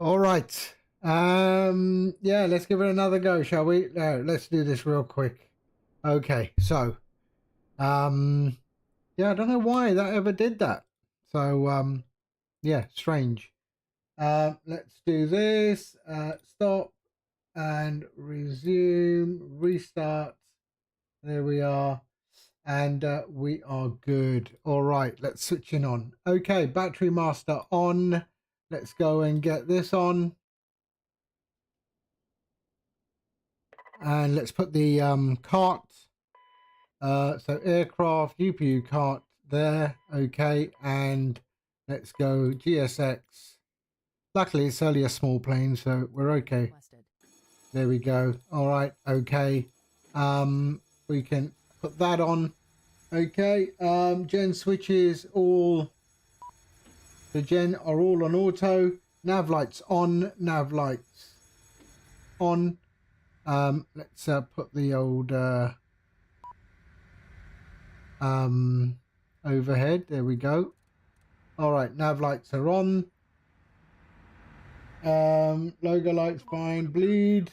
All right. Yeah, let's give it another go, shall we? Let's do this real quick. Okay, so yeah, I don't know why that ever did that. So yeah, strange. Let's do this. Stop and resume, restart. There we are. And we are good. All right, let's switch in on. Okay, battery master on. Let's go and get this on. And let's put the cart. So aircraft, UPU cart there. Okay, and let's go GSX. Luckily, it's only a small plane, so we're okay. There we go. All right, okay. We can put that on. Okay, gen switches all. The gen are all on auto. Nav lights on. Nav lights on. Let's put the old overhead. There we go. All right, nav lights are on. Logo lights fine. Bleed.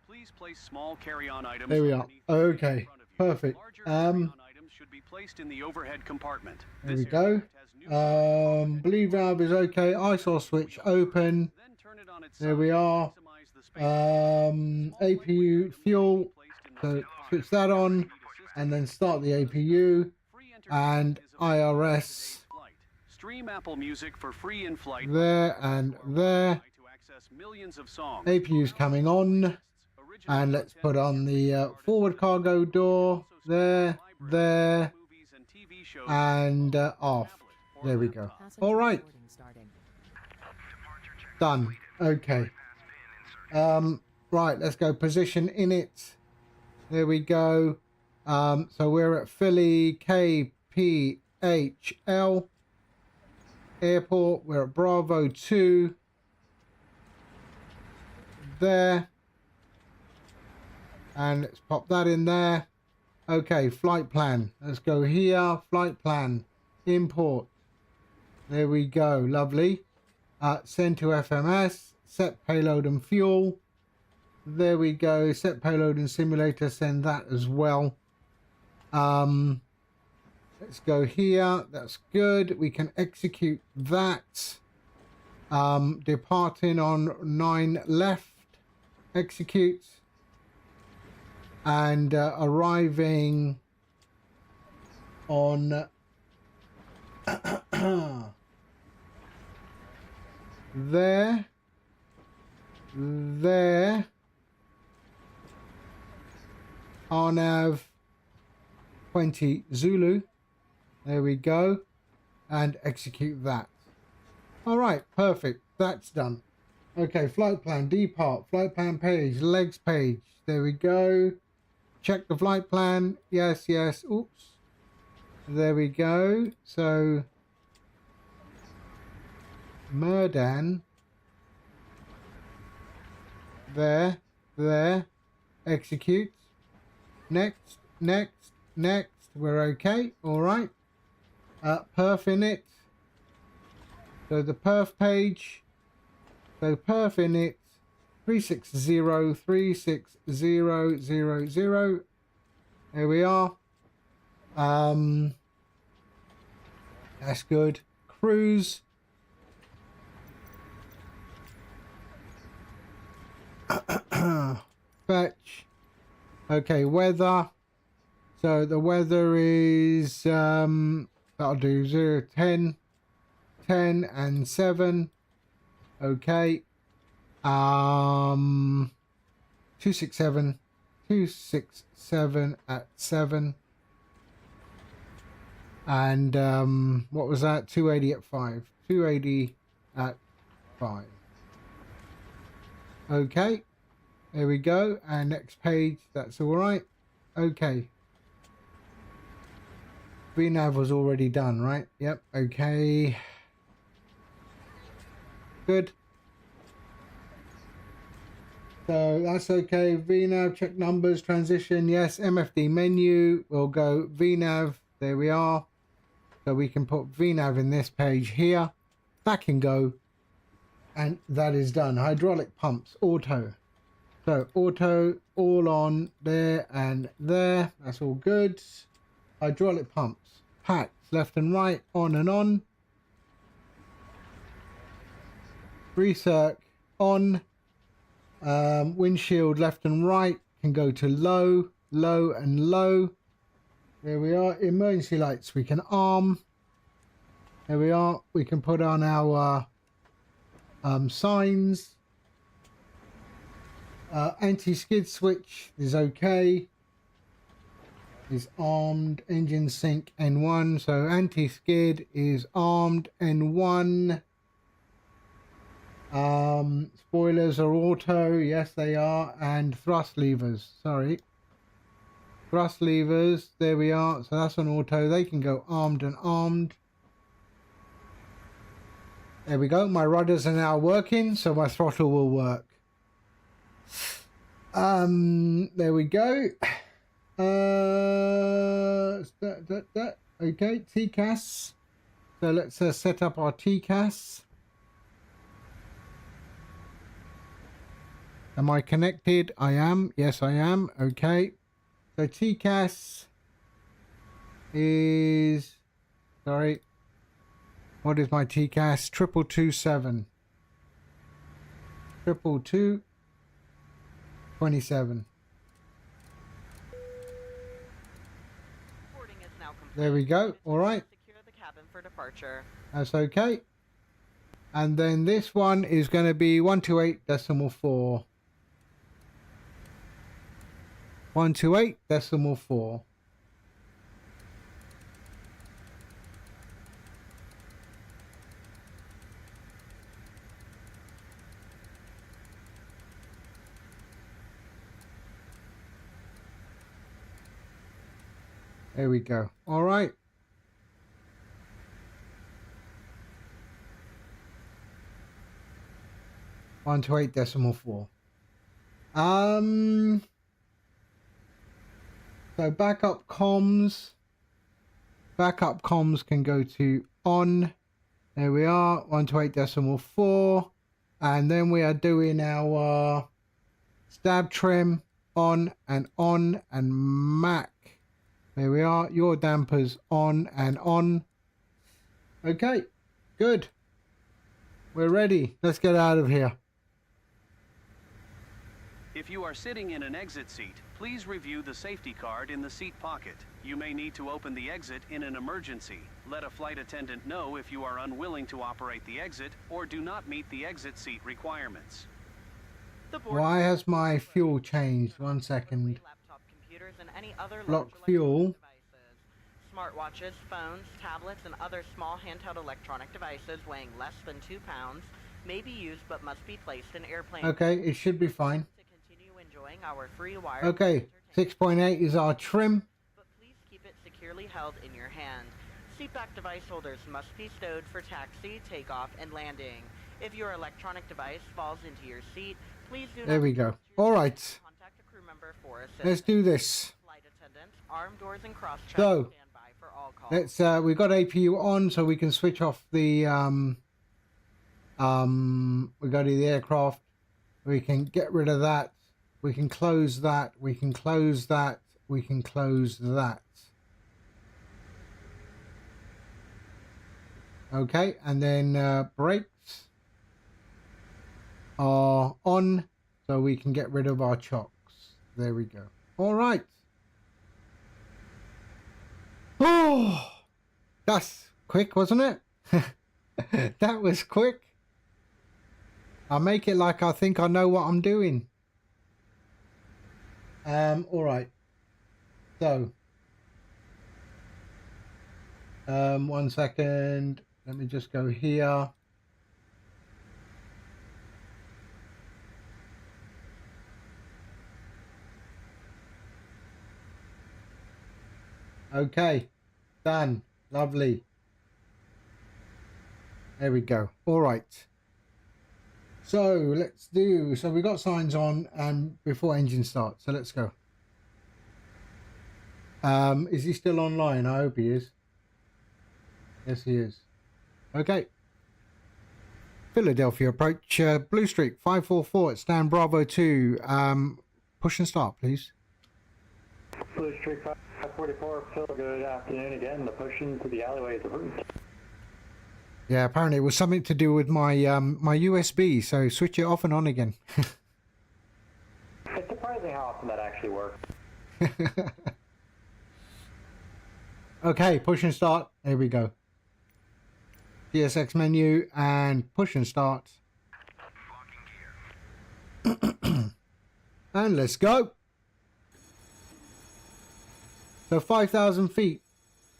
Please place small carry-on items. There we are. Okay, perfect. Should be placed in the overhead compartment. There we go. Bleed valve is okay. ISO switch open. There we are. APU fuel. So switch that on and then start the APU and IRS. Stream Apple Music for free in flight. There and there. APU's coming on. And let's put on the forward cargo door. There, there, and off. There we go. All right. Done. Okay. Right, let's go position in it. There we go. So we're at Philly KPHL Airport. We're at Bravo 2. There. And let's pop that in there. Okay, flight plan. Let's go here. Flight plan. Import. There we go. Lovely. Send to FMS. Set payload and fuel. There we go. Set payload and simulator. Send that as well. Let's go here. That's good. We can execute that. Departing on 9 left. Execute. And arriving on there RNAV 20 Zulu. There we go, and execute that. All right, perfect. That's done. Okay, flight plan, depart, flight plan page, legs page. There we go. Check the flight plan. Yes, yes. Oops. There we go. So Murdan. There. Execute. Next. We're okay. All right. Perf in it. So the perf page. So perf in it. 360. There we are. That's good. Cruise. Fetch. Okay, weather. So the weather is that'll do 0, 10, 10 and 7. Okay. 267 at 7, and what was that? 280 at 5. 280 at 5. Okay, there we go. And next page. That's all right. Okay, VNav was already done, right? Yep. Okay, good. So that's okay. VNav, check numbers, transition. Yes, MFD menu. We'll go VNav. There we are. So we can put VNav in this page here. That can go. And that is done. Hydraulic pumps, auto. So auto, all on there and there. That's all good. Hydraulic pumps, packs, left and right, on and on. Recirc, on. Windshield, left and right, can go to low, low and low. There we are. Emergency lights, we can arm. There we are. We can put on our signs. Anti-skid switch is okay. Is armed. Engine sync N1. So anti-skid is armed N1. Spoilers are auto. Yes, they are. And thrust levers. Sorry. Thrust levers. There we are. So that's an auto. They can go armed and armed. There we go. My rudders are now working, so my throttle will work. There we go. Okay, TCAS. So let's set up our TCAS. Am I connected? I am. Yes, I am. Okay. So TCAS is... Sorry. What is my TCAS? 2227. 22227. There we go. All right. Secure the cabin for departure. That's okay. And then this one is going to be 128.4. 128.4. There we go. All right. One to 8.4. So backup comms. Backup comms can go to on. There we are. 1 to 8.4. And then we are doing our stab trim on and Mac. There we are. Your dampers on and on. Okay, good. We're ready. Let's get out of here. If you are sitting in an exit seat, please review the safety card in the seat pocket. You may need to open the exit in an emergency. Let a flight attendant know if you are unwilling to operate the exit or do not meet the exit seat requirements. Why has my fuel changed? 1 second. Laptop computers and any other Lock large fuel. electronic devices. Smartwatches, phones, tablets, and other small handheld electronic devices weighing less than 2 pounds may be used but must be placed in airplane. Okay, it should be fine. To continue enjoying our free wireless Okay, 6.8 is our trim. but please keep it securely held in your hand. Seatback device holders must be stowed for taxi, takeoff, and landing. If your electronic device falls into your seat, please do There not we go. close your All seat. right, Contact a crew member for assistance. let's do this. Flight attendants, armed doors and cross checks So, stand by for all calls. Let's we've got APU on, so we can switch off the we go to the aircraft. We can get rid of that. We can close that. We can close that. We can close that. Okay, and then brakes are on, so we can get rid of our chocks. There we go. All right. Oh, that's quick, wasn't it? That was quick. I'll make it like I think I know what I'm doing. All right. So, 1 second. Let me just go here. Okay, done. Lovely. There we go. All right. So let's do. So we got signs on before engine starts. So let's go. Is he still online? I hope he is. Yes, he is. Okay. Philadelphia approach, Blue Streak 544 at stand Bravo 2. Push and start, please. Blue Streak 544, Phil, good afternoon again. The push into the alleyway is approved. Yeah, apparently it was something to do with my my USB, so switch it off and on again. It's surprising how often that actually works. Okay, push and start. Here we go. GSX menu and push and start. And let's go. So 5,000 feet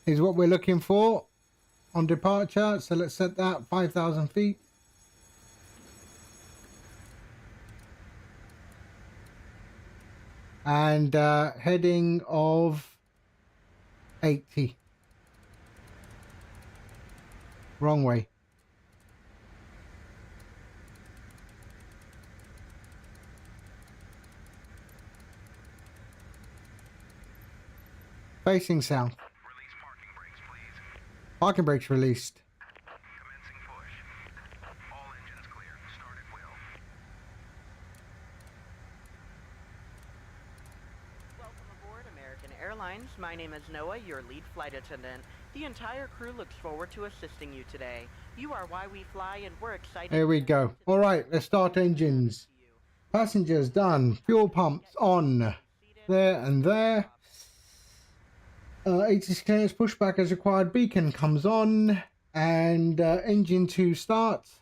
is what we're looking for on departure. So let's set that 5,000 feet. And heading of 80. Wrong way. Facing south. Release parking brakes, please. Parking brakes released. Commencing push. All engines clear. Start at will. Welcome aboard American Airlines. My name is Noah, your lead flight attendant. The entire crew looks forward to assisting you today. You are why we fly, and we're excited. Here we go. All right, let's start engines. Passengers done. Fuel pumps on. There and there. 80 clearance pushback as required. Beacon comes on. And engine 2 starts.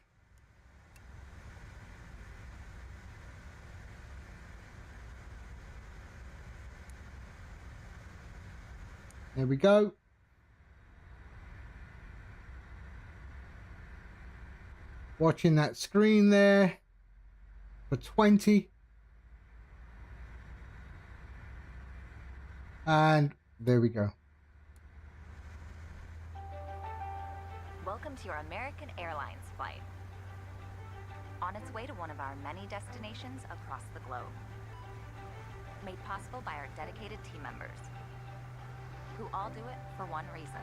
There we go. Watching that screen there for 20. And there we go. Welcome to your American Airlines flight. On its way to one of our many destinations across the globe. Made possible by our dedicated team members, who all do it for one reason.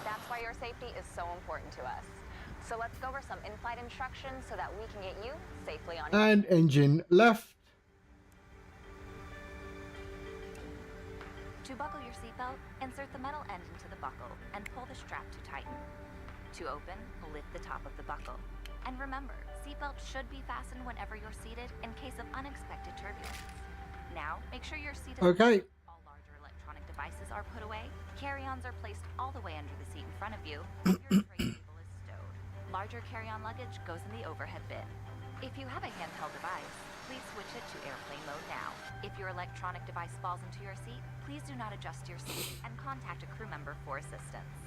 That's why your safety is so important to us. So let's go over some in-flight instructions so that we can get you safely on your... And engine left. To buckle your seatbelt, insert the metal end into the buckle and pull the strap to tighten. To open, lift the top of the buckle. And remember, seatbelts should be fastened whenever you're seated in case of unexpected turbulence. Now, make sure your seat is... Okay. All larger electronic devices are put away. Carry-ons are placed all the way under the seat in front of you. And your tray table is stowed. Larger carry-on luggage goes in the overhead bin. If you have a handheld device, please switch it to airplane mode now. If your electronic device falls into your seat, please do not adjust your seat and contact a crew member for assistance.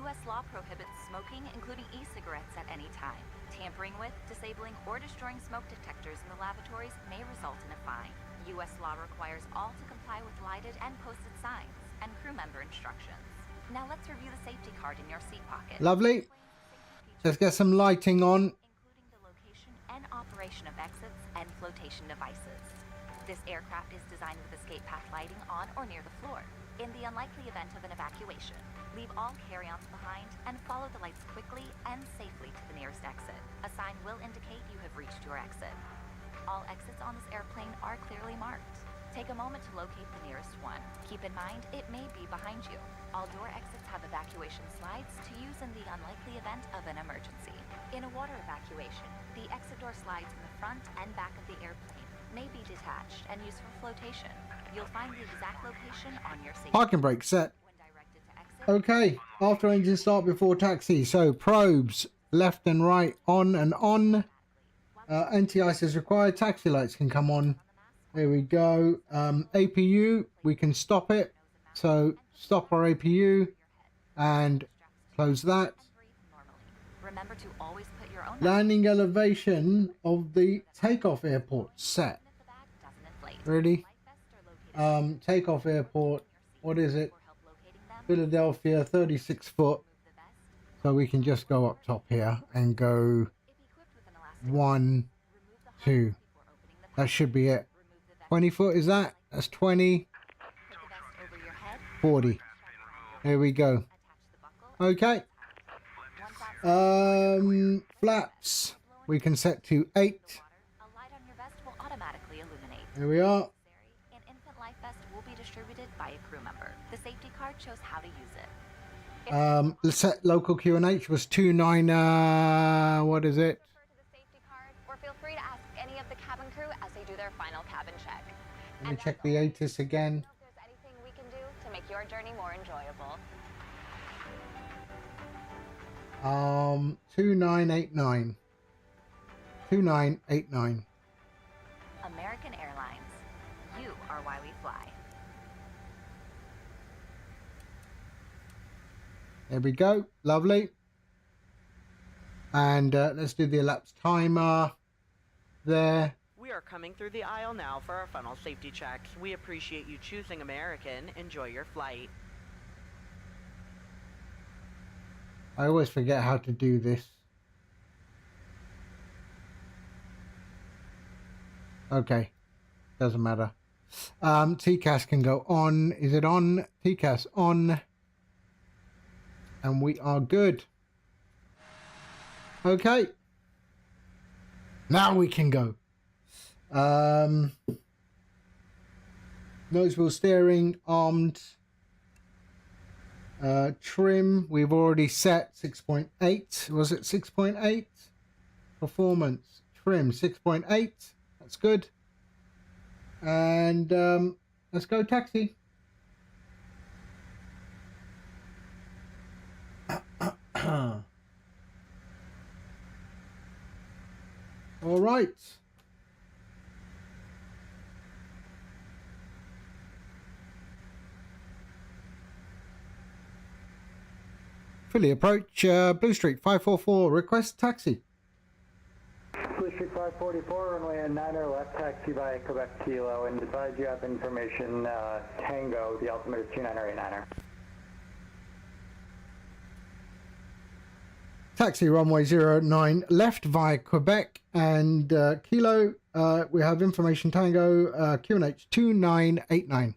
U.S. law prohibits smoking, including e-cigarettes, at any time. Tampering with, disabling, or destroying smoke detectors in the lavatories may result in a fine. U.S. law requires all to comply with lighted and posted signs and crew member instructions. Now let's review the safety card in your seat pocket. Lovely. Let's get some lighting on. Including the location and operation of exits and flotation devices. This aircraft is designed with escape path lighting on or near the floor. In the unlikely event of an evacuation, leave all carry-ons behind and follow the lights quickly and safely to the nearest exit. A sign will indicate you have reached your exit. All exits on this airplane are clearly marked. Take a moment to locate the nearest one. Keep in mind, it may be behind you. All door exits have evacuation slides to use in the unlikely event of an emergency. In a water evacuation, the exit door slides in the front and back of the airplane may be detached and used for flotation. You'll find the exact location on your safety. Parking brake set. When directed to exit, Okay. After engine start before taxi. So probes left and right on and on. Anti-ice is required. Taxi lights can come on. There we go. APU, we can stop it. So stop our APU and close that. breathe normally. Remember to always put your own Landing elevation of the takeoff airport set. if the bag doesn't inflate. Really? Life vests are located Takeoff airport. What is it? for help locating them. Philadelphia, 36 foot. Remove the vest. So we can just go up top here and go If equipped with an elastic, 1, remove the hose 2. before opening the That should be it. remove the vest. 20 foot is that? That's 20, Put the vest over your head. 40. There we go. Okay. Flaps. We can set to 8. A light on your vest will automatically illuminate. There we are. An infant life vest will be distributed by a crew member. The safety card shows how to use it. Let's set local QNH was 29. What is it? Refer to the safety card, or feel free to ask any of the cabin crew as they do their final cabin check. Let me check the ATIS again. If there's anything we can do to make your journey more enjoyable. 2989. 2989. American Airlines. You are why we fly. There we go. Lovely. And let's do the elapsed timer there. We are coming through the aisle now for our funnel safety checks. We appreciate you choosing American. Enjoy your flight. I always forget how to do this. Okay. Doesn't matter. TCAS can go on. Is it on? TCAS on. And we are good. Okay. Now we can go. Nose wheel steering, armed. Trim, we've already set 6.8. Was it 6.8? Performance. Trim, 6.8. That's good. And let's go taxi. All right. Fully approach Blue Street 544. Request taxi. Blue Street 544, runway 9er, left taxi by Quebec Kilo, and advise you have information Tango, the altimeter is 29er. Taxi runway 09 left via Quebec and Kilo. We have information Tango, QNH 2989.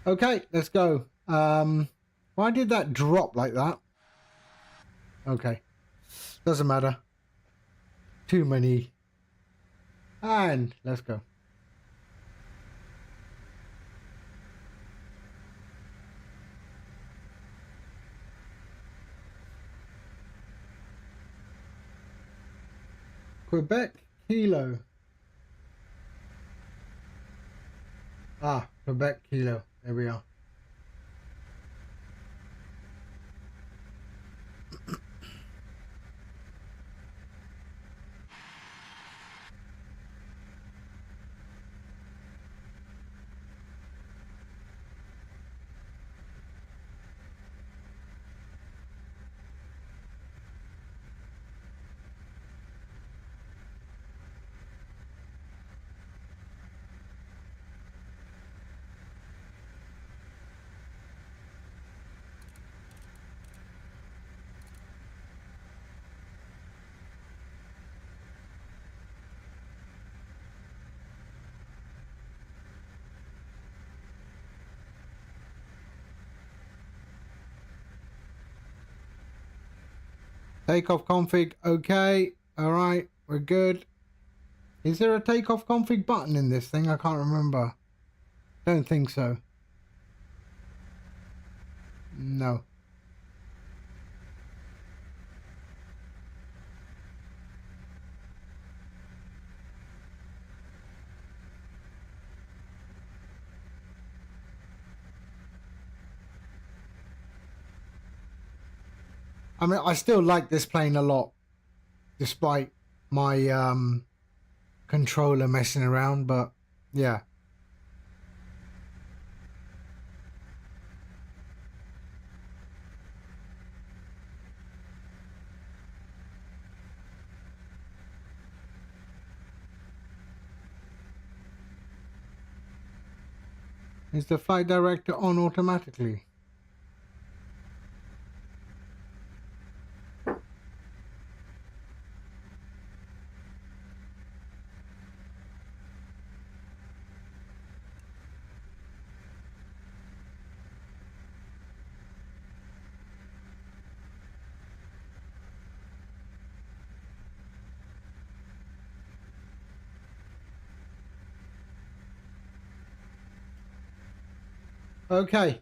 Okay, let's go. Why did that drop like that? Okay, doesn't matter. Too many. And let's go. Quebec Kilo. Ah, Quebec Kilo. There we are. Takeoff config, okay. All right, we're good. Is there a takeoff config button in this thing? I can't remember. Don't think so. No. I mean, I still like this plane a lot, despite my controller messing around, but yeah. Is the flight director on automatically? Okay.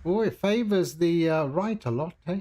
Oh, it favors the right a lot, eh?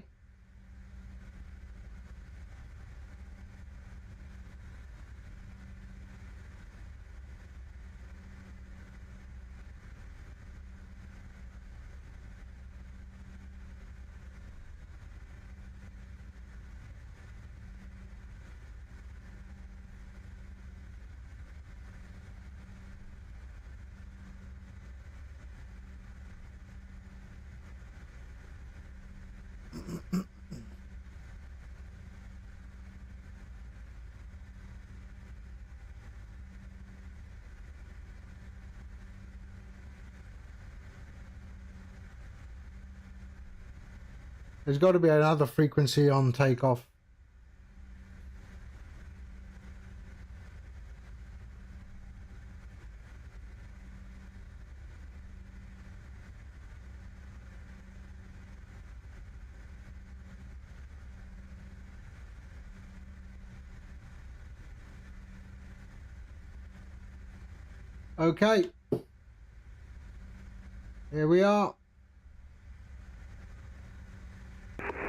There's got to be another frequency on takeoff. Okay. Here we are.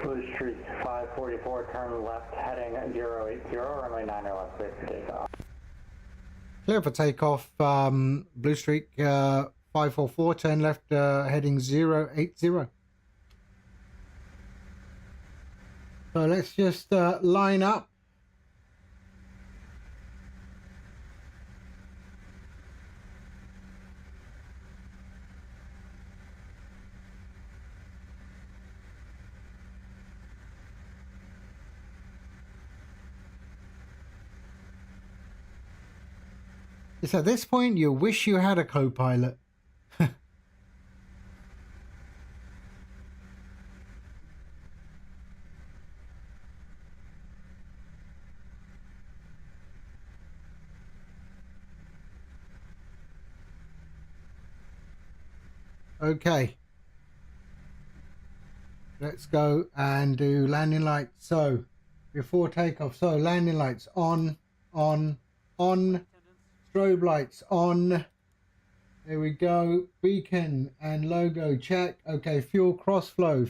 Blue Street 544, turn left heading 080, runway 9 or left, clear for takeoff. Clear for takeoff. Blue Streak 544, turn left heading 080. So let's just line up. It's at this point you wish you had a co-pilot. Okay. Let's go and do landing lights. So before takeoff, so landing lights on. Strobe lights on. There we go. Beacon and logo check. Okay, fuel cross flow.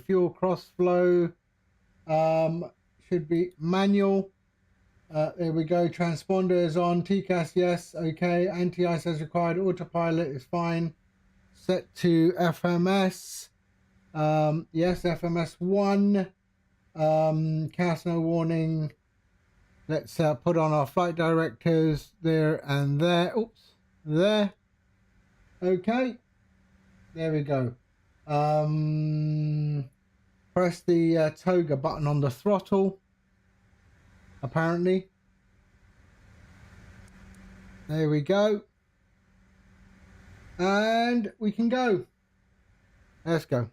Should be manual. There we go. Transponders on. TCAS, yes. Okay. Anti-ice as required. Autopilot is fine. Set to FMS. Yes, FMS 1. CAS no warning. Let's put on our flight directors there and there. Oops, there. Okay, there we go. Press the toga button on the throttle. Apparently. There we go. And we can go. Let's go.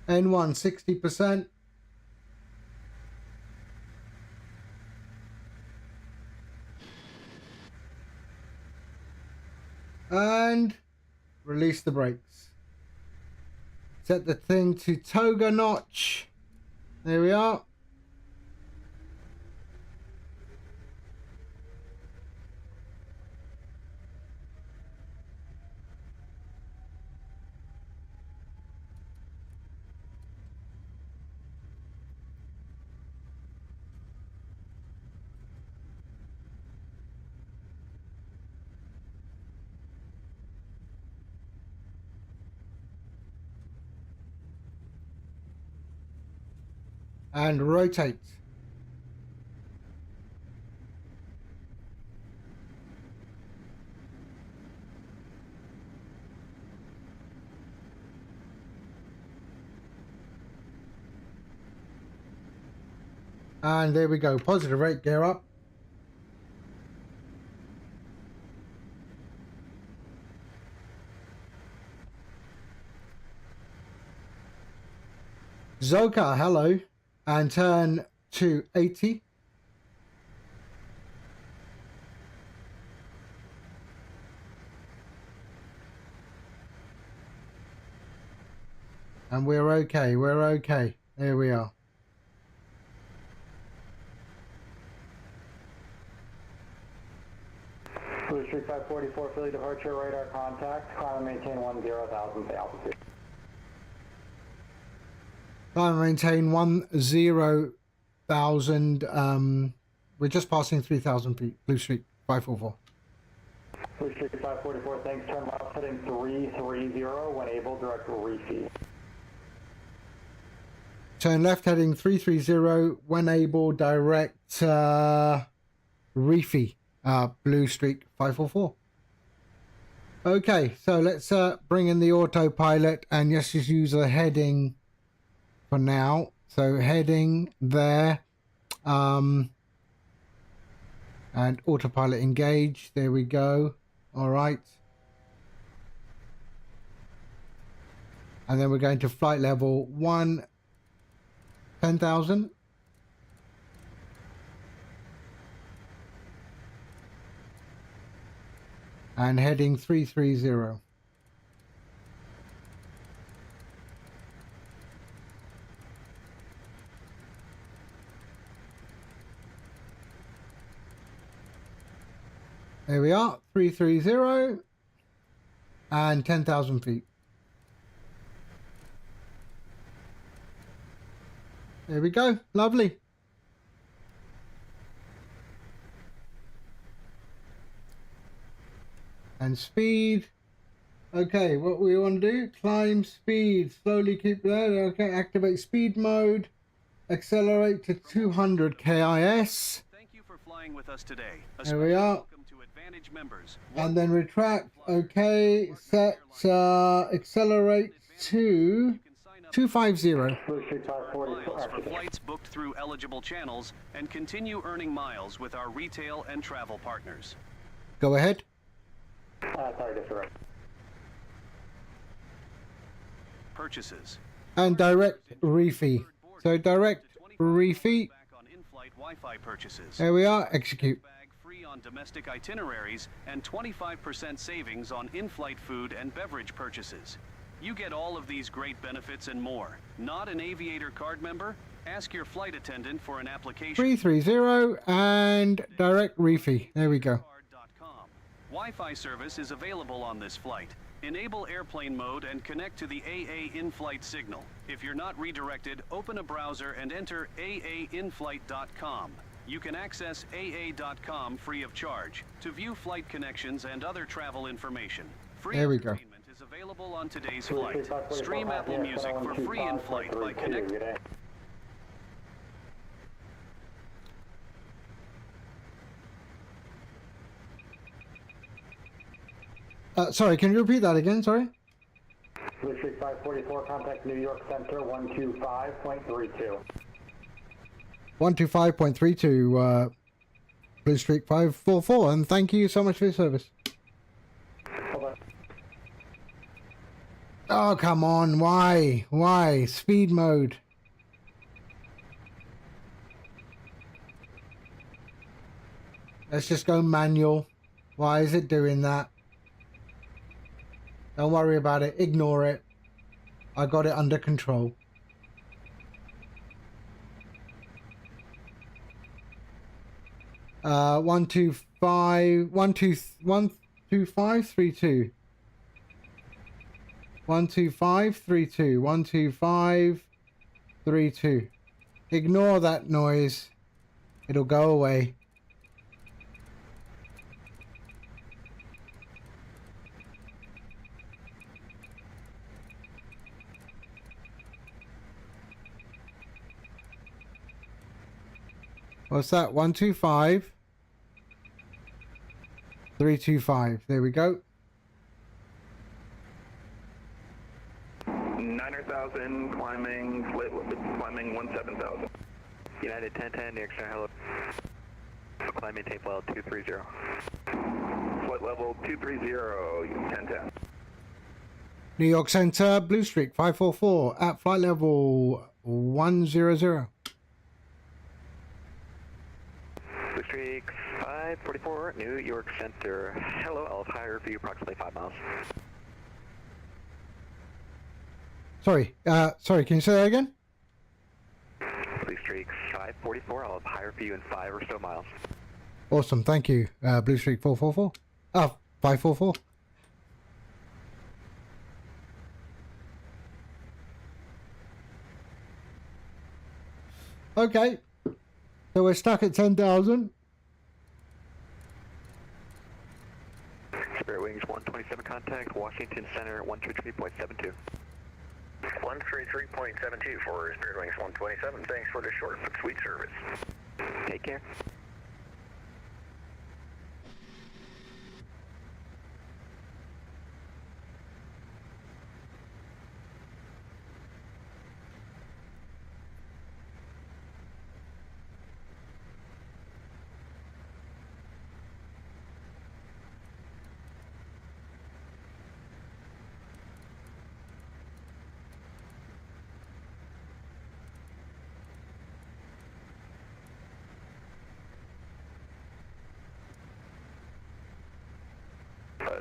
N1 60%. And release the brakes. Set the thing to toga notch. There we are. And rotate. And there we go. Positive rate gear up. Zoka, hello. and turn to 80. And we're okay. We're okay. There we are. Blue Streak 544, Philly departure, radar contact. Climb and maintain 10,000 altitude. Climb and maintain 10,000. We're just passing 3,000 feet. Blue Streak 544. Blue Streak 544, thanks. Turn left heading 330. When able, direct refeed. Turn left heading 330. When able, direct refeed. Blue Streak 544. Okay, so let's bring in the autopilot and let's just use the heading for now. So heading there, and autopilot engaged. There we go. All right. And then we're going to flight level 10,000. And heading 330. There we are, 330 and 10,000 feet. There we go, lovely. And speed. Okay, what we want to do, climb speed, slowly keep there. Okay, activate speed mode, accelerate to 200 KIS. Thank you for flying with us today. There we are. Welcome to Advantage members. And then retract. Okay, set accelerate to 250. Blue Streak 544, For flights booked through eligible channels and continue earning miles with our retail and travel partners. Go ahead. sorry, disregard. Purchases. And direct refee. So direct refee. Back on in-flight Wi-Fi purchases. There we are. Execute. Bag free on domestic itineraries and 25% savings on in-flight food and beverage purchases. You get all of these great benefits and more. Not an Aviator card member? Ask your flight attendant for an application. 330 and direct refee. There we go. Wi-Fi service is available on this flight. Enable airplane mode and connect to the AA in-flight signal. If you're not redirected, open a browser and enter aainflight.com. You can access aa.com free of charge to view flight connections and other travel information. Free there we go. entertainment is available on today's flight. Stream Apple Music for free in flight by connecting. Sorry, can you repeat that again? Sorry. Blue Streak 544, contact New York Center 125.32. 125.32, Blue Streak 544, and thank you so much for your service. Bye-bye. Oh, come on, why? Why? Speed mode. Let's just go manual. Why is it doing that? Don't worry about it. Ignore it. I got it under control. One two five 12532. 12532. 12532. Ignore that noise. It'll go away. What's that? 125.325. There we go. 9,000 climbing 17,000. United 1010, New York Center, hello. Climb maintain flight level 230. Flight level 230, 1010. New York Center, Blue Streak 544 at flight level 100. 544, New York Center. Hello, I'll have higher for you approximately 5 miles. Sorry, can you say that again? Blue Streak 544, I'll have higher for you in 5 or so miles. Awesome, thank you. Blue Streak 444. 544. Okay, so we're stuck at 10,000. Spirit Wings 127 contact, Washington Center 133.72. 133.72 for Spirit Wings 127. Thanks for the short but sweet service. Take care.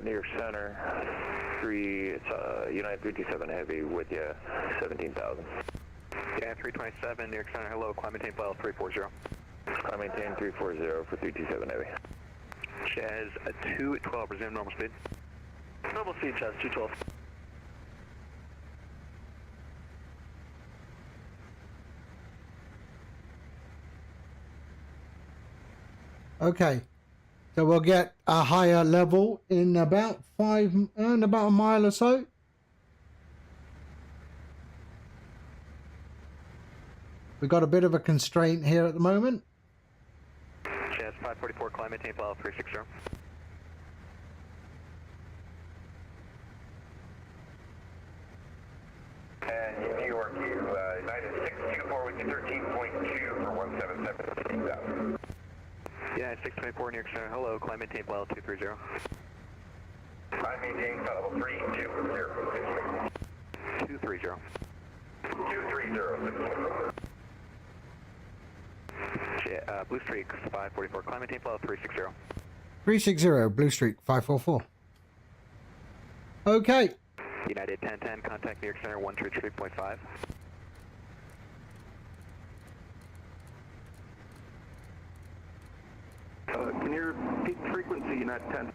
New York Center, United 327 Heavy with you, 17,000. Yeah, 327, New York Center, hello, climb maintain file 340. Climb maintain 340 for 327 Heavy. Chaz 212, resume normal speed. Normal speed, Chaz 212. Okay, so we'll get a higher level in about a mile or so. We've got a bit of a constraint here at the moment. Chaz 544, climb maintain file 360. And New York, United 624 with you, 13.2 for 177. Yeah, 624, New York Center, hello, climb maintain file 230. Climb maintain file 320. 230. 230. Blue Streak 544, climb maintain file 360. 360, Blue Streak 544. Okay. United 1010, contact New York Center 133.5. Can you repeat frequency, United 10?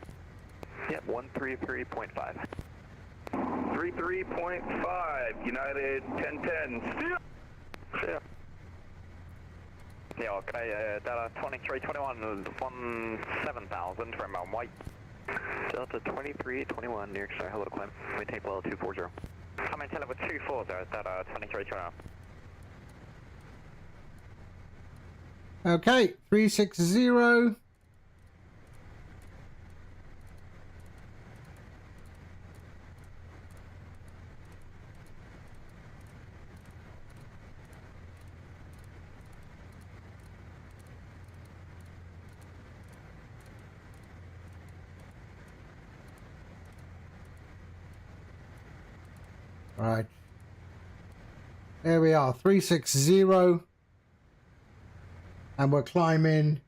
Yep, 133.5. 33.5, United 1010. Yeah. Yeah, okay, Delta 2321 is 17,000 from White. Delta 2321, New York Center, hello, climb. Maintain level 240. Come maintain level 240, Delta 2321. Okay, 360. Right. There we are, 360. And we're climbing.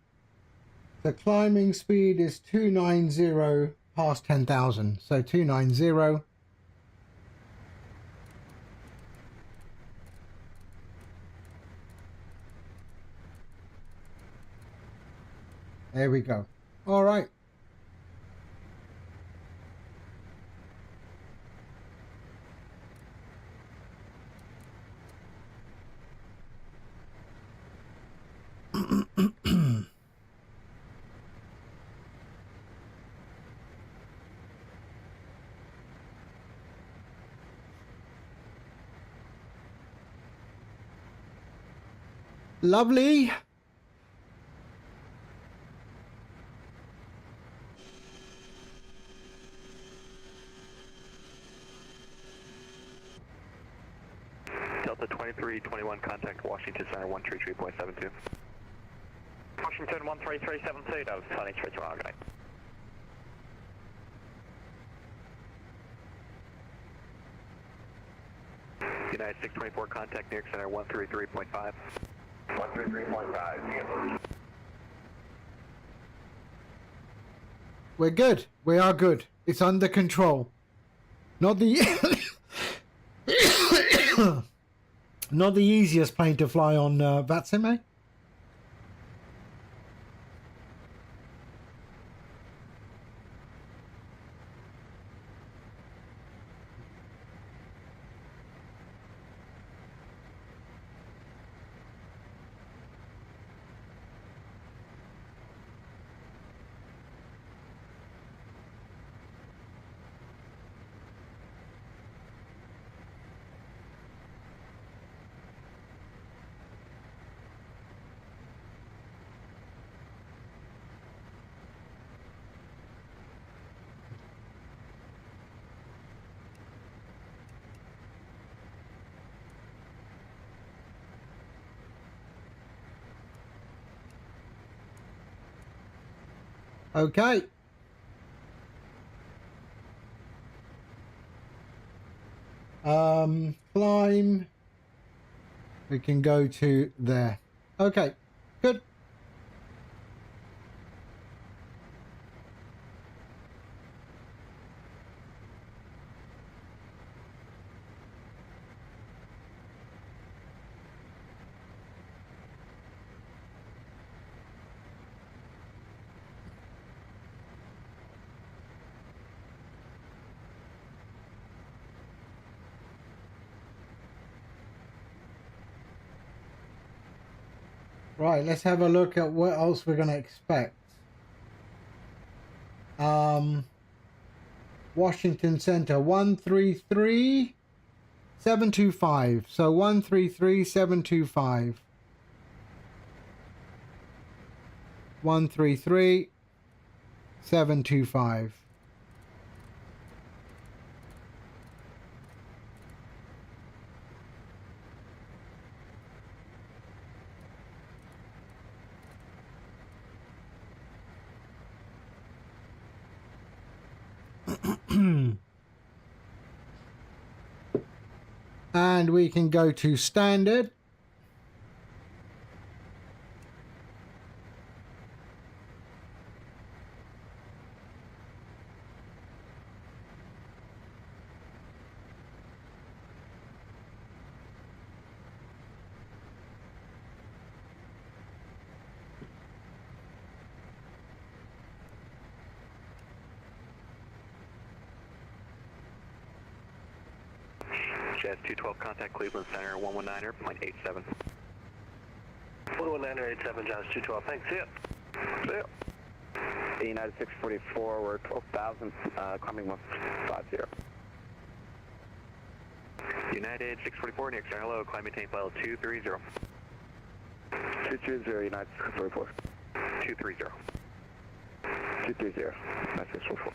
The climbing speed is 290 past 10,000. So 290. There we go. All right. Lovely. Delta 2321, contact Washington Center 133.72. Washington 13372, that was 2321, good night. United 624, contact New York Center 133.5. 133.5, we're good. We are good. It's under control. Not the not the easiest plane to fly on Vatsime. Okay. Climb. We can go to there. Okay, good. Right, let's have a look at what else we're going to expect. Washington Center, 133,725. So 133,725. 133,725. And we can go to standard. Jazz 212, contact Cleveland Center, 119er, 0.87. 119er, 87, Jazz 212, thanks, see ya. See ya. United 644, we're 12,000, climbing 150. United 644, near Center, hello, climb maintain file 230. 230, United 644. 230. 230, United 644.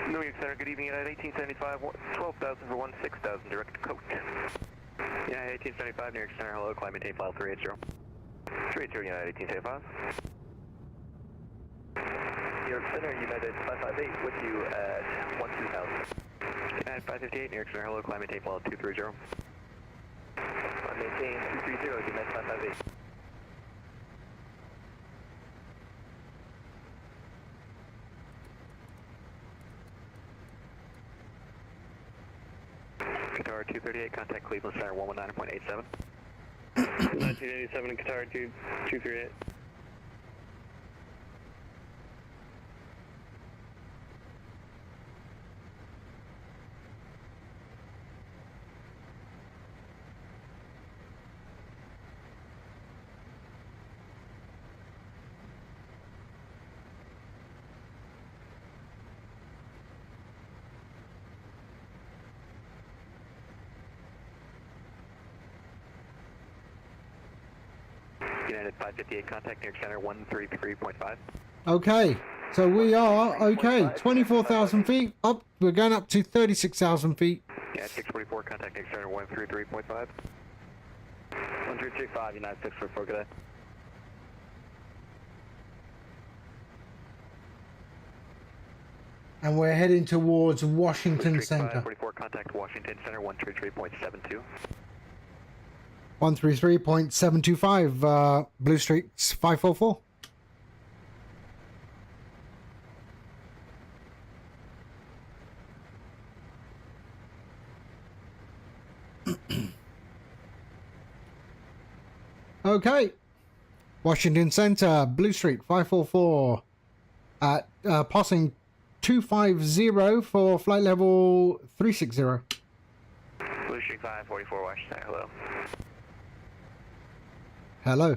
New York Center, good evening, United 1875, 12,000 for 16,000, direct to coast. United 1875, New York Center, hello, climb maintain file 380. 380, United 1875. New York Center, United 558, with you at 12,000. United 558, New York Center, hello, climb maintain file 230. Maintain 230, United 558. Qatar 238, contact Cleveland Center 119.87. 1987 in Qatar 238. United 558, contact New York Center 133.5. Okay, so we are okay. 24,000 feet up. We're going up to 36,000 feet. Yeah, 644, contact New York Center 133.5. 1335, United 644, good day. and we're heading towards Washington Center. 44, contact Washington Center, 133.72. 133.725, Blue Streaks 544. Okay, Washington Center, Blue Street 544 at passing 250 for flight level 360. Blue Street 544, Washington, hello. Hello.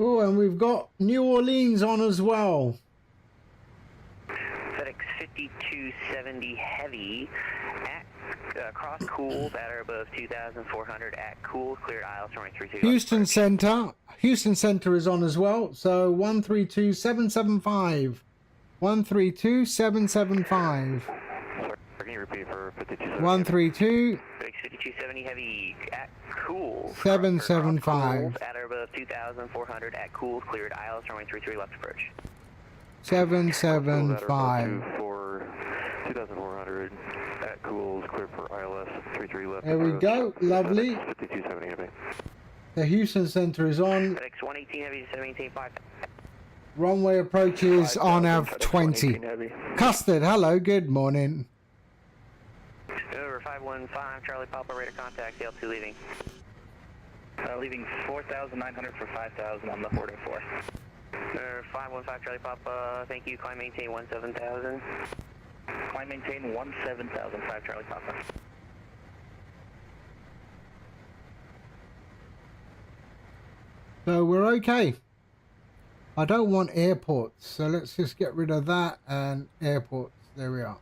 Oh, and we've got New Orleans on as well. FedEx 5270 Heavy at cross cools at or above 2,400 at cools, cleared aisles 23. Houston Center. Houston Center is on as well. So 132.775. 132.775. Can you repeat for 5270? 132. FedEx 5270 Heavy at cools. 775. At or above 2,400 at cools, cleared aisles 23 left approach. 775. For 2,400 at cools, cleared for ILS 33 left. There we go. Lovely. 5270 Heavy. The Houston Center is on. FedEx 118 Heavy to 785. Runway approaches on Av 20. Custard, hello, good morning. Over 515, Charlie Papa, radar contact, L2 leaving. Leaving 4,900 for 5,000 on the 404. 515, Charlie Papa, thank you, climb maintain 17,000. Climb maintain 17,000, 5 Charlie Papa. So we're okay. I don't want airports, so let's just get rid of that and airports. There we are.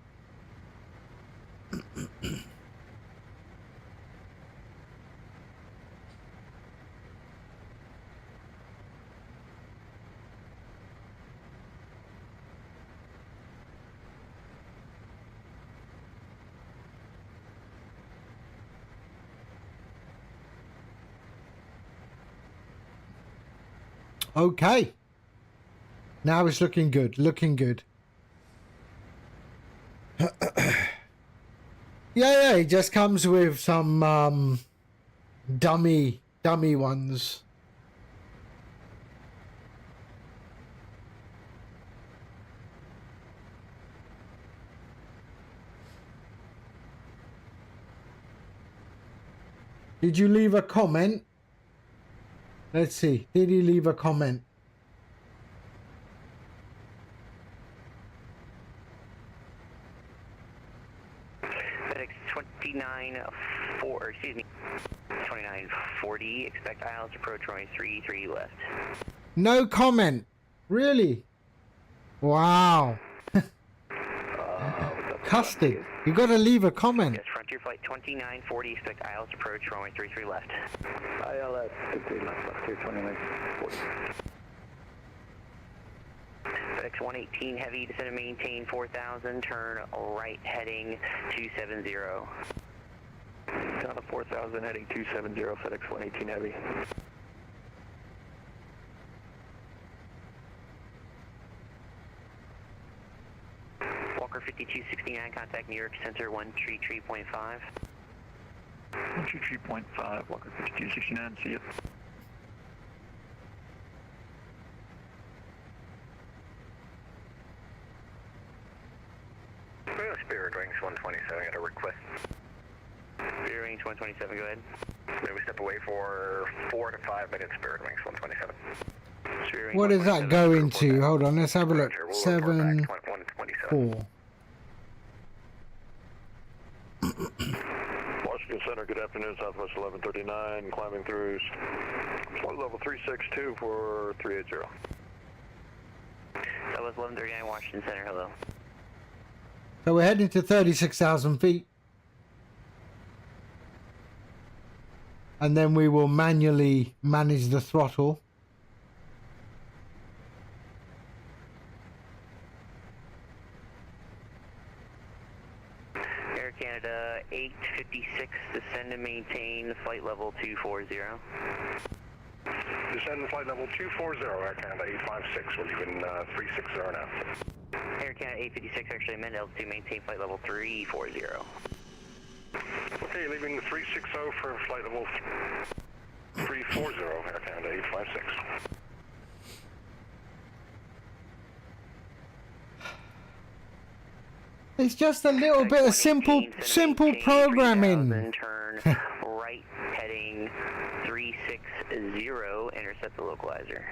Okay. Now it's looking good, looking good. Yeah, it just comes with some dummy ones. Did you leave a comment? Let's see. Did he leave a comment? FedEx 2940, expect aisles approach runway 33 left. No comment. Really? Wow. Custard. You got to leave a comment. Yes, Frontier Flight 2940, expect aisles approach runway 33 left. ILS 15 left, Frontier 2940. FedEx 118 Heavy, descend and maintain 4,000, turn right heading 270. Down to 4,000 heading 270, FedEx 118 Heavy. Walker 5269, contact New York Center 133.5. 133.5, Walker 5269, see you. Spirit Wings 127, got a request. Spirit Wings 127, go ahead. May we step away for 4 to 5 minutes, Spirit Wings 127. Spirit Wings What does that go into? Hold on, let's have a look. 7, 4. Washington Center, good afternoon, Southwest 1139, climbing through flight level 362 for 380. Southwest 1139, Washington Center, hello. So we're heading to 36,000 feet. and then we will manually manage the throttle. Air Canada 856, descend and maintain flight level 240. Descend flight level 240, Air Canada 856, we're leaving 360 now. Air Canada 856, actually meant altitude, maintain flight level 340. Okay, leaving 360 for flight level 340, Air Canada 856. It's just a little bit of simple programming. Turn right heading 360, intercept the localizer.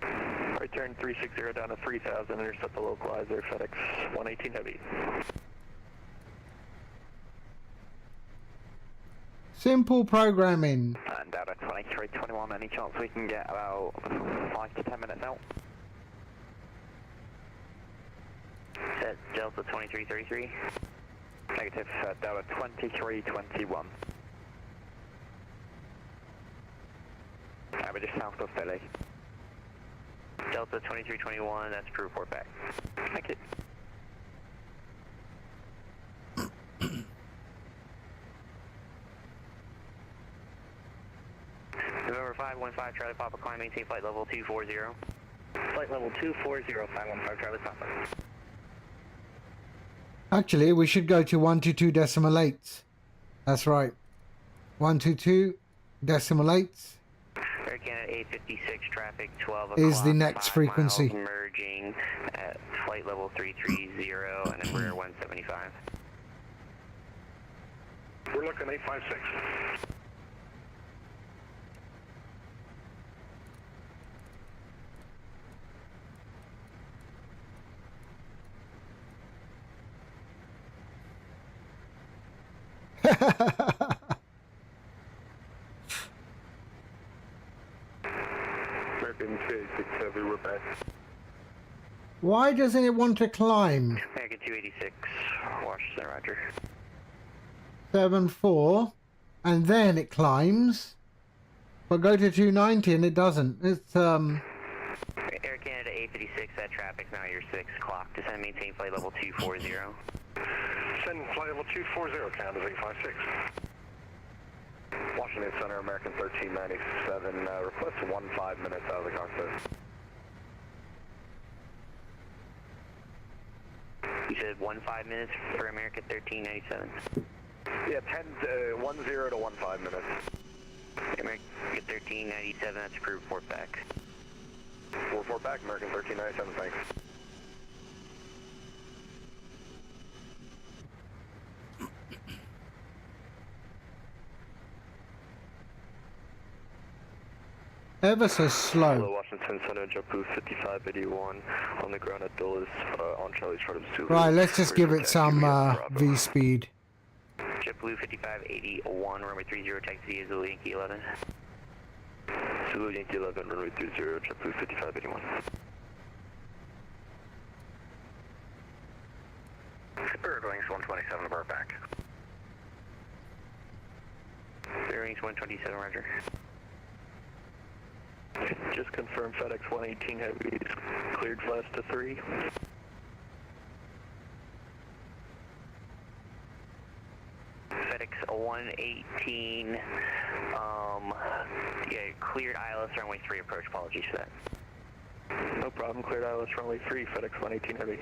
Right turn 360 down to 3000, intercept the localizer, FedEx 118 Heavy. Simple programming. And down at 2321, any chance we can get about 5 to 10 minutes out? Set Delta 2333. Negative, Delta 2321. We're just south of Philly. Delta 2321, that's crew report back. Thank you. November 515, Charlie Papa, climb, maintain flight level 240. Flight level 240, 515, Charlie Papa. Actually, we should go to 122.8. That's right. 122.8 Air Canada 856, traffic 12 is o'clock, the next 5 frequency. miles, merging at flight level 330 and then rear 175. We're looking 856. American 286 Heavy, we're back. Why doesn't it want to climb? American 286, Washington, roger. 7-4, and then it climbs. But go to 290 and it doesn't. It's Air Canada 856, that traffic's now your 6 o'clock. Descend, maintain flight level 240. Send flight level 240, Canada 856. Washington Center, American 1397, request 15 minutes out of the cockpit. You said 15 minutes for American 1397? Yeah, 10 to 10 to 15 minutes. American 1397, that's crew report back. Report back, American 1397, thanks. ever so Hello, slow. Washington Center, JetBlue 5581 on the ground at Dulles on Charlie's Charlie Zulu. Right, let's just give it some V speed. JetBlue 5581, runway 30, taxi Zulu Yankee 11. Zulu Yankee 11, runway 30, JetBlue 5581. Spirit Wings 127, bar back. Spirit Wings 127, roger. Just confirm FedEx 118 Heavy is cleared fast to 3. FedEx 118, yeah, cleared ILS runway 3 approach, apologies for that. No problem, cleared ILS runway 3, FedEx 118 Heavy.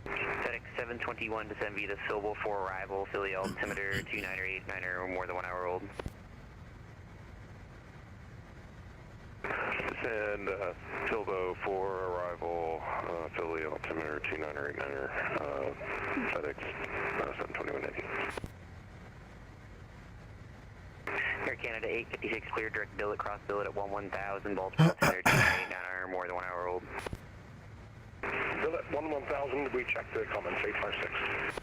FedEx 721, descend via the Sobel for arrival, Philly altimeter 2989 or more than 1 hour old. Descend Silvo for arrival, Philly altimeter 2989, FedEx 721 Heavy. Air Canada 856, cleared direct billet, cross billet at 1000, Baltimore altimeter 2989 or more than 1 hour old. Billet 1000, we checked the comments 856.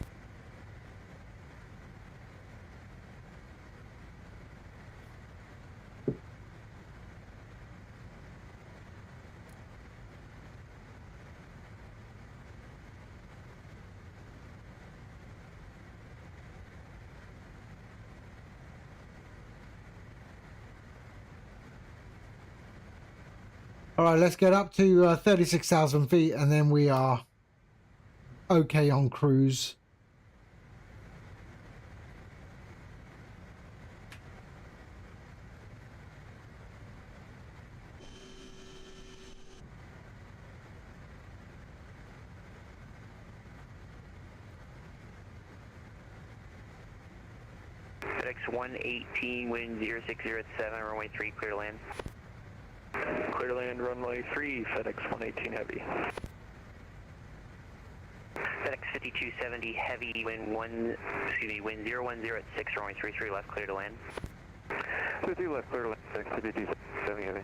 All right, let's get up to 36,000 feet and then we are okay on cruise. FedEx 118, wind 0607, runway 3, clear to land. Clear to land, runway 3, FedEx 118 Heavy. FedEx 5270, heavy, wind 010 at 6, runway 33 left, clear to land. 50 left, clear to land, FedEx 5270 Heavy.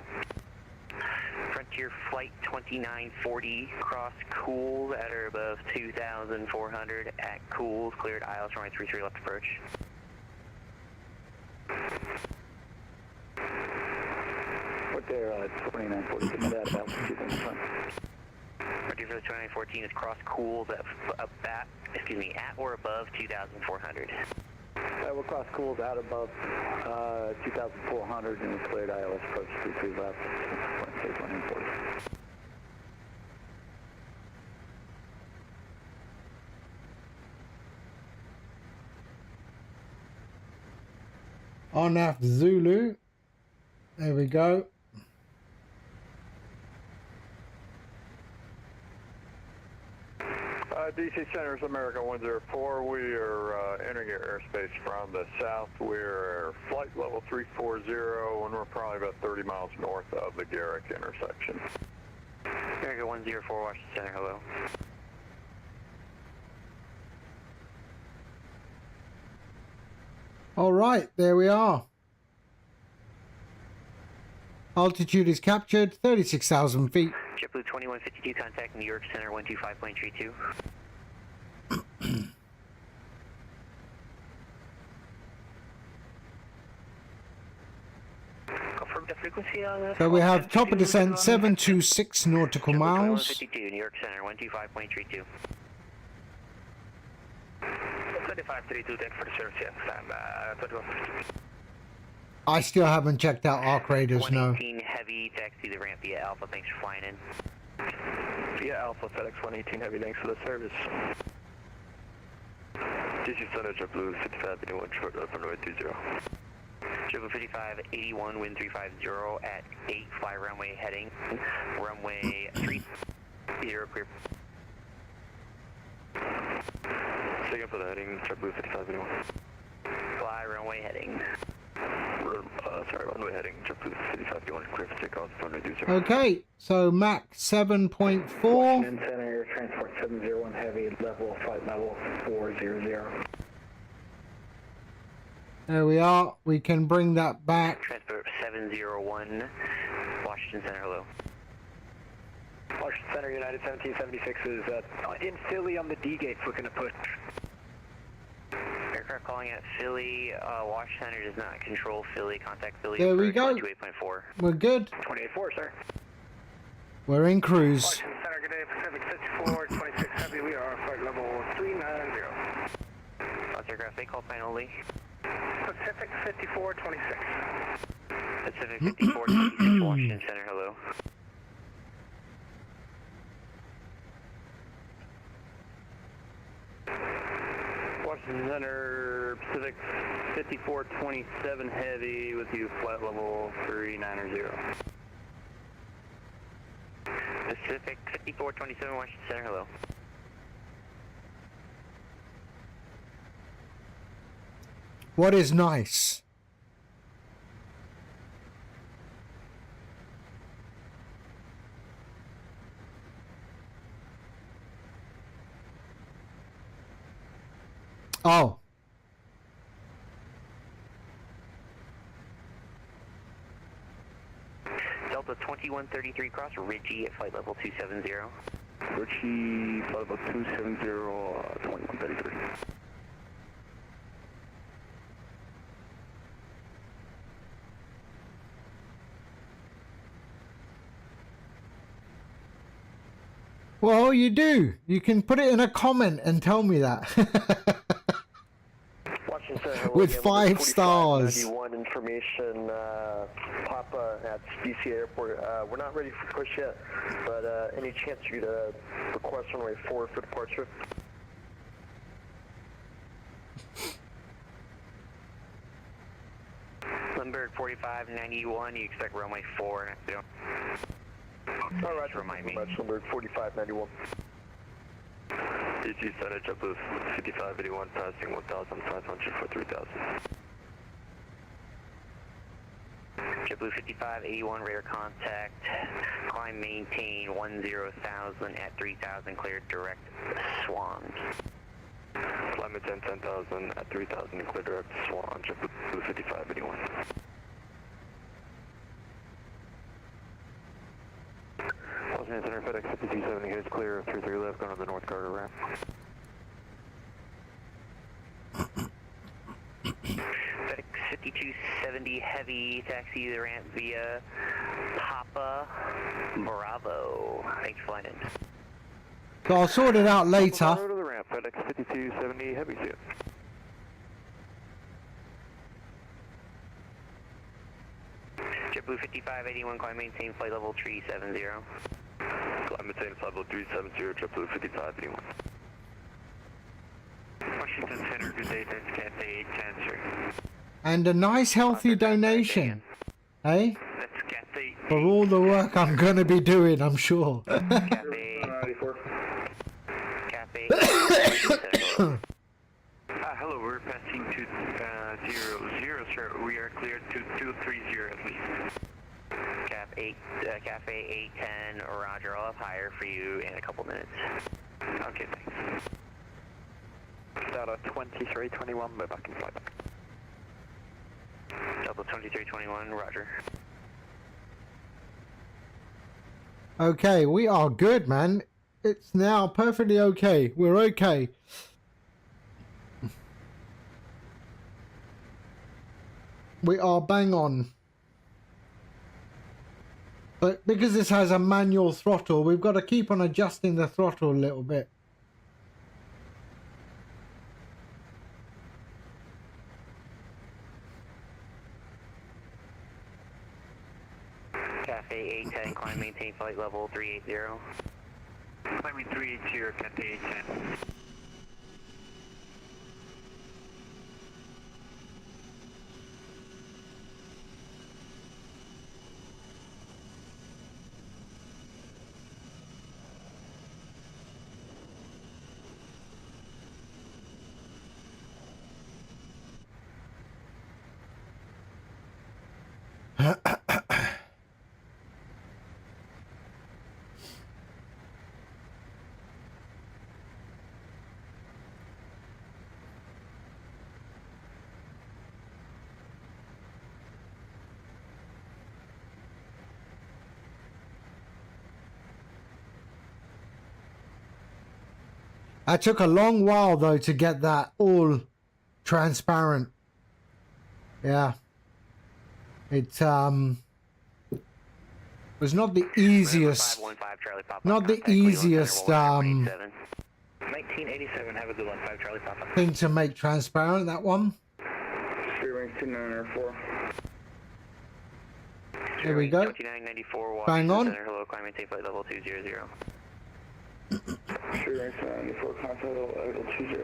Frontier Flight 2940, cross Cools at or above 2,400 at Cools, cleared aisles, runway 33 left approach. What there, 2940, get that about 2000. Frontier for the 2914 is cross Cools at or above 2,400. We'll cross Cools out above 2,400 and we cleared ILS approach 33 left, 2940. RNAF Zulu. There we go. DC Centers America 104, we are entering your airspace from the south. We're flight level 340 and we're probably about 30 miles north of the Garrick intersection. America 104, Washington Center, hello. All right, there we are. Altitude is captured, 36,000 feet. JetBlue 2152, contact New York Center 125.32. Confirm the frequency on this. So we have top of descent 726 nautical miles. 2152, New York Center 125.32. 2532, thanks for the service, yeah. Stand by, 2152. I still haven't checked out arc radars, no. 118 heavy, taxi the ramp via Alpha, thanks for flying in. Via Alpha, FedEx 118 Heavy, thanks for the service. DC Center, JetBlue 5581, short up runway 20. JetBlue 5581, wind 350 at 8, fly runway heading, runway 30, clear. Second for the heading, JetBlue 5581. Fly runway heading. Runway heading, JetBlue 5581, clear for takeoff, runway 20. Okay, so Mach 7.4. Washington Center, Air Transport 701 Heavy, level, flight level 400. There we are. We can bring that back. Transport 701, Washington Center, hello. Washington Center, United 1776 is in Philly on the D gates looking to put. Aircraft calling at Philly, Washington Center does not control Philly, contact Philly. There we go. 28.4. We're good. 28.4, sir. We're in cruise. Washington Center, good day, Pacific 54, 26 Heavy, we are flight level 390. Lost aircraft, they call sign only. Pacific 54, 26. Pacific 54, 26, Washington Center, hello. Washington Center, Pacific 5427 Heavy with you, flight level 390. Pacific 5427, Washington Center, hello. What is nice? Oh. Delta 2133 cross Ritchie at flight level 270. Ritchie, flight level 270, 2133. Well, you do. You can put it in a comment and tell me that. With 5 stars. information, Papa at DC Airport. We're not ready for push yet, but any chance you could request runway 4 for departure? Lindbergh 4591, you expect runway 4. All right, remind me. Lindbergh 4591. DG Center, JetBlue 5581, passing 1,500 for 3,000. JetBlue 5581, radar contact. Climb maintain 10,000 at 3,000, cleared direct Swan. Climb maintain 10,000 at 3,000, clear direct Swan, JetBlue 5581. Los Angeles Center, FedEx 5270, here's clear of 33 left, going on the north cargo ramp. FedEx 5270 heavy, taxi the ramp via Papa Bravo. Thanks for flying in. So I'll sort it out later. Go to the ramp, FedEx 5270 heavy, see it. JetBlue 5581, climb maintain flight level 370. Climb maintain flight level 370, JetBlue 5581. Washington Center, good day, that's Cathay 810, sir. And a nice healthy donation. Hey? That's Cathay For all the work I'm going to be doing, I'm sure. Cathay 94. Cathay Hello, we're passing to 00, sir. We are cleared to 230 at least. Cafe 810, roger, I'll have higher for you in a couple minutes. Okay, thanks. Data 2321, move back and fly back. Delta 2321, roger. Okay, we are good, man. It's now perfectly okay. We're okay. We are bang on. But because this has a manual throttle, we've got to keep on adjusting the throttle a little bit. Cafe 810, climb maintain flight level 380. Climbing 380, Cathay 810. It took a long while though to get that all transparent. Yeah. It was not the easiest. 515 Charlie Papa, Not the contact Cleveland easiest Center 1987. 1987, have a good one, 5 Charlie Papa. thing to make transparent, that one. Streaming 2904. Here we go. 2994, Bang on. Center, hello, climb maintain flight level 200. Streaming 94, contact level 20.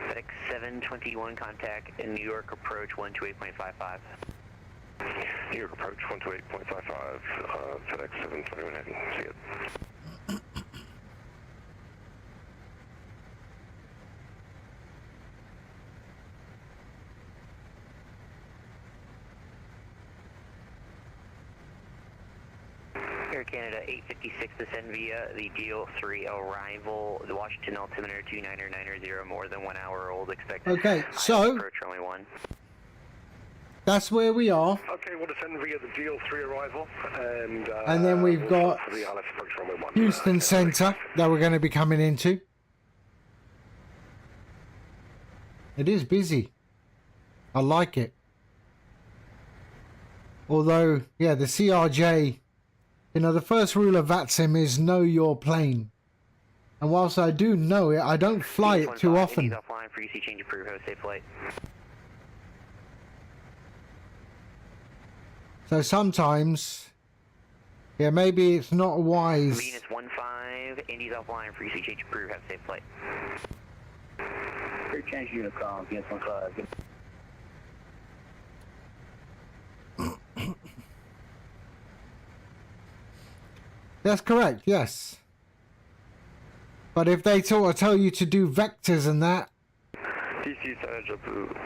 FedEx 721, contact in New York approach 128.55. New York approach 128.55, FedEx 721 heading, see it. Air Canada 856, descend via the Deal 3 arrival, the Washington altimeter 2990, more than 1 hour old, expected. Okay, so approach runway 1. that's where we are. Okay, we'll descend via the Deal 3 arrival, And then we've we'll got start for the ILS approach runway 1. Houston Center that we're going to be coming into. It is busy. I like it. Although, yeah, the CRJ You know, the first rule of VATSIM is know your plane. And whilst I do know it, I don't fly it too often. Offline for UC change approved. Have a safe flight. So sometimes, yeah, maybe it's not wise. Venus 15, Indy's offline for UC change approved. Have a safe flight. Free change Unicom, Venus 15. That's correct, yes. But if they sort of tell you to do vectors and that, DC Sarge up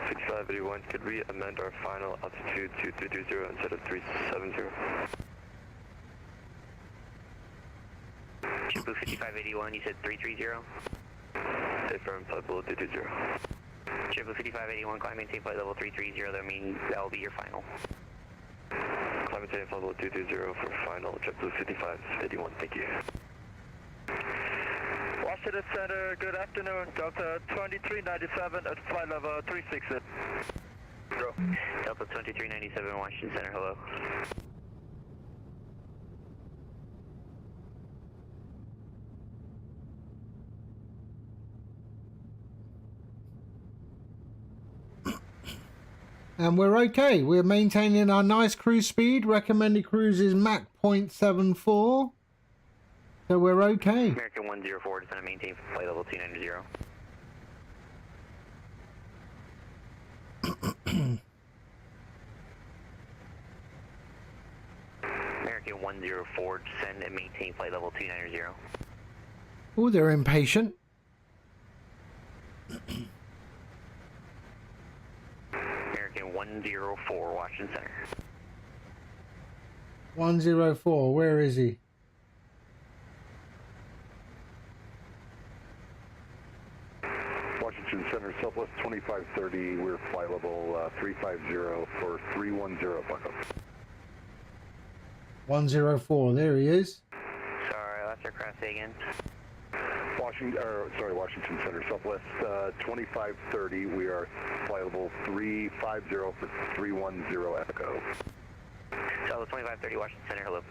6581, could we amend our final altitude to 330 instead of 370? JetBlue 5581, you said 330? Stay firm, flight below 330. JetBlue 5581, climb maintain flight level 330, that means that'll be your final. Climb maintain flight level 230 for final, JetBlue 5581, thank you. Washington Center, good afternoon, Delta 2397 at flight level 360. Delta 2397, Washington Center, hello. and we're okay. We're maintaining our nice cruise speed. Recommended cruise is Mach 0.74. So we're okay. American 104, descend and maintain flight level 290. American 104, descend and maintain flight level 290. Oh, they're impatient. American 104, Washington Center. 104, where is he? Washington Center, Southwest 2530, we're flight level 350 for 310, buck up. 104, there he is. Sorry, last aircraft, say again. Washington Center, Southwest 2530, we are flight level 350 for 310 Echo. Southwest 2530, Washington Center, hello.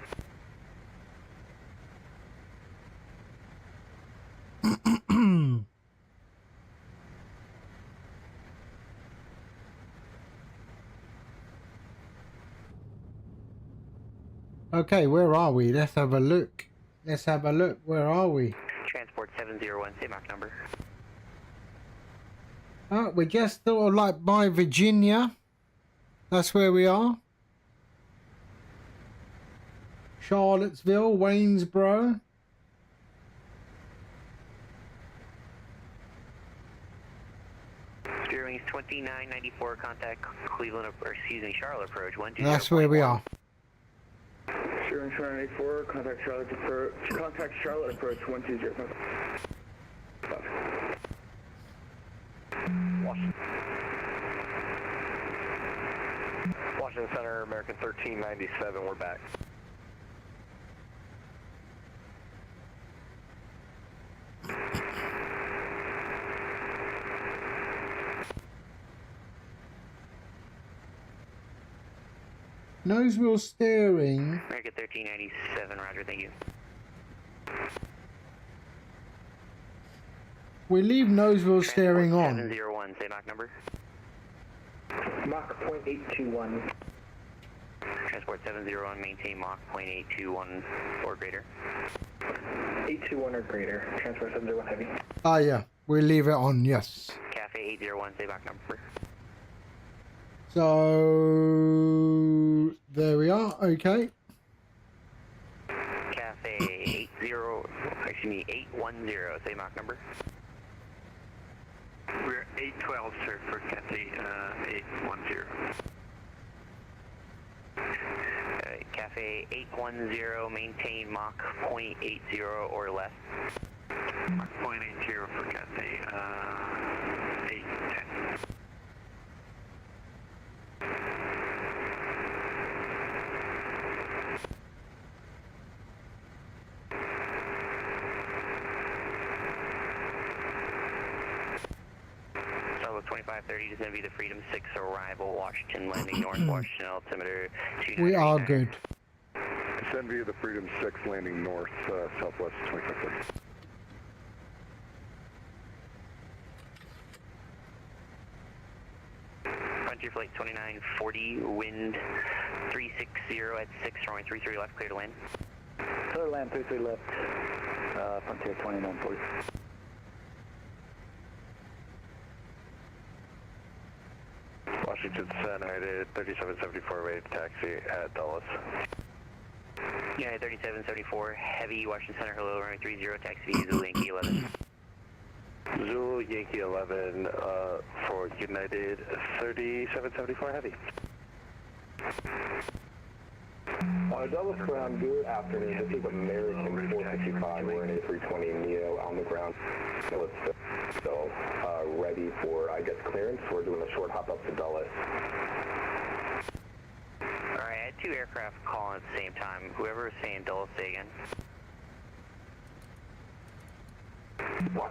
Okay, where are we? Let's have a look. Let's have a look. Where are we? Transport 701, say Mach number. We're just sort of like by Virginia. That's where we are. Charlottesville, Waynesboro. Steering wings 2994, contact Cleveland, or excuse me, Charlotte approach 120. That's where we are. Steering 2994, contact Charlotte approach 120. Washington Center, American 1397, we're back. Nose wheel steering. American 1397, roger, thank you. We leave nose wheel steering on. 701, say Mach number. Mach 0.821. Transport 701, maintain Mach 0.821 or greater. 821 or greater. Transport 701 heavy. Ah, yeah. We leave it on, yes. Cafe 801, say Mach number. So there we are. Okay. Cafe 810, say Mach number. We're 812, sir, for Cathay 810. Cafe 810, maintain Mach 0.80 or less. Mach 0.80 for Cathay 810. Southwest 2530 is going to be the Freedom 6 arrival, Washington landing, North Washington altimeter 290. We are good. Descend via the Freedom 6, landing north, southwest 2530. Frontier Flight 2940, wind 360 at 6, runway 33 left, clear to land. Clear to land 33 left, Frontier 2940. Washington Center, 3774, ready to taxi at Dulles. United 3774, heavy, Washington Center, hello, runway 30, taxi Zulu Yankee 11. Zulu Yankee 11 for United 3774, heavy. Dulles ground, good afternoon. This is American 455. We're in A320 Neo on the ground. So it's still ready for, I guess, clearance. We're doing a short hop up to Dulles. Alright, I had two aircraft calling at the same time. Whoever was saying Dulles, say again.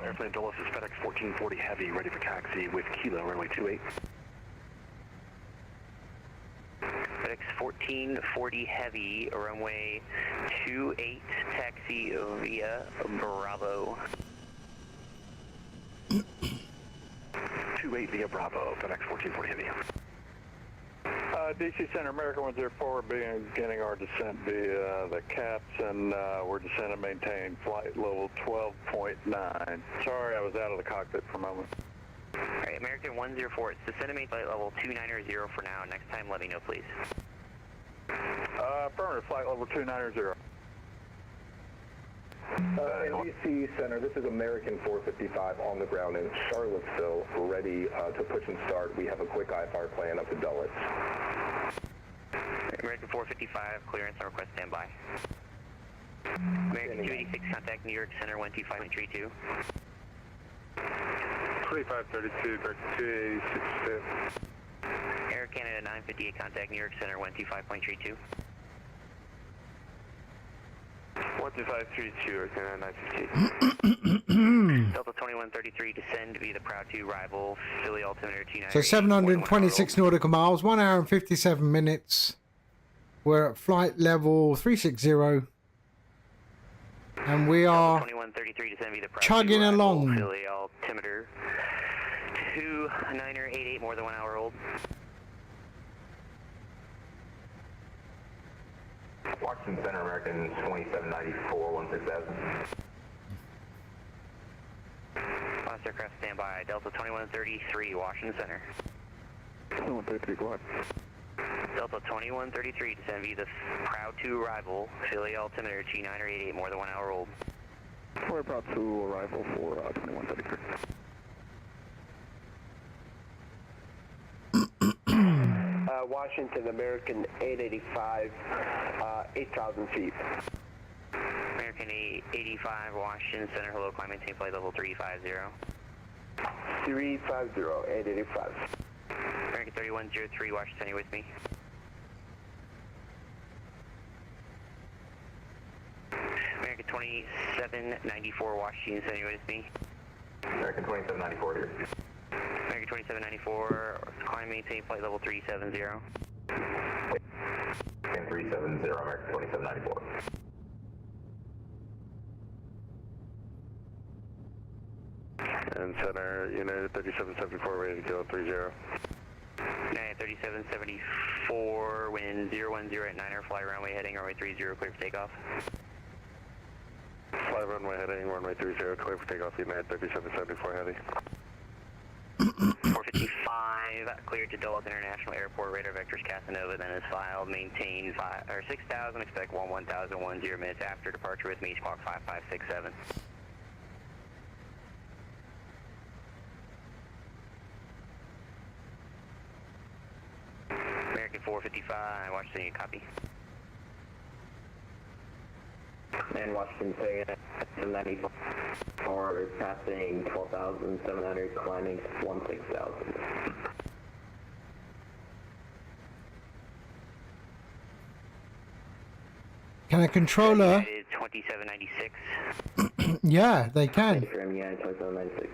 Airplane Dulles is FedEx 1440 heavy, ready for taxi with Kilo, runway 28. FedEx 1440 heavy, runway 28, taxi via Bravo. 28 via Bravo, FedEx 1440 heavy. DC Center, America 104, beginning our descent via the caps, and we're descending and maintain flight level 12.9. Sorry, I was out of the cockpit for a moment. Alright, American 104, it's descend and maintain flight level 290 for now. Next time, let me know, please. Affirmative, flight level 290. NBC Center, this is American 455 on the ground in Charlottesville, ready to push and start. We have a quick IFR plan up to Dulles. American 455, clearance and request standby. American 286, contact New York Center 125.32. 2532, direct 286. Air Canada 958, contact New York Center 125.32. 12532, Air Canada 958. Delta 2133, descend via the Proud 2 rival, Philly altimeter 29. So 726 nautical miles, 1 hour and 57 minutes. We're at flight level 360. And we are 2133, descend via the Proud chugging 2 rival, along. Philly altimeter 2988, more than 1 hour old. Washington Center, American 2794, 16000. Last aircraft standby, Delta 2133, Washington Center. 2133, go ahead. Delta 2133, descend via the Proud 2 rival, Philly altimeter G988, more than 1 hour old. We're Proud 2 arrival for 2133. Washington, American 885, 8,000 feet. American 885, Washington Center, hello, climb maintain flight level 350. 350, 885. American 3103, Washington, you with me? American 2794, Washington, Center, you with me? American 2794 here. American 2794, climb maintain flight level 370. And 370, American 2794. And Center, United 3774, ready to go 30. United 3774, wind 010 at 9er, fly runway heading, runway 30, clear for takeoff. Fly runway heading, runway 30, clear for takeoff, United 3774 heavy. 455, cleared to Dulles International Airport, radar vectors Casanova, then is filed, maintain 6,000, expect 1010 minutes after departure with me, squawk 5567. American 455, Washington, you copy? And Washington saying 94, passing 12,700, climbing 16,000. Can a controller? 2796. Yeah, they can. Yeah, 2796.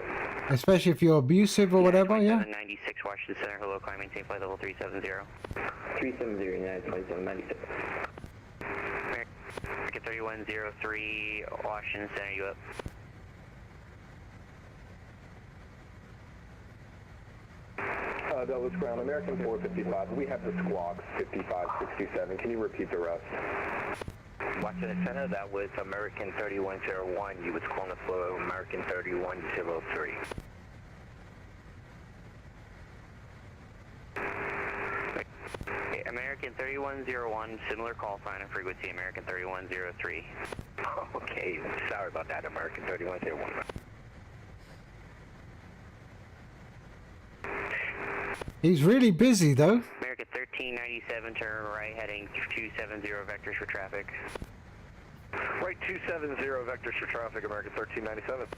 Especially if you're abusive or whatever, yeah. 2796, Washington Center, hello, climb maintain flight level 370. 370, United 2796. 3103, Washington Center, you up? Dallas Ground, American 455. We have the squawks 5567. Can you repeat the rest? Washington Center, that was American 3101. You was calling for American 3103. American 3101, similar call sign and frequency, American 3103. Okay, sorry about that, American 3101. He's really busy though. American 1397, turn right, heading 270 vectors for traffic. Right 270 vectors for traffic, American 1397.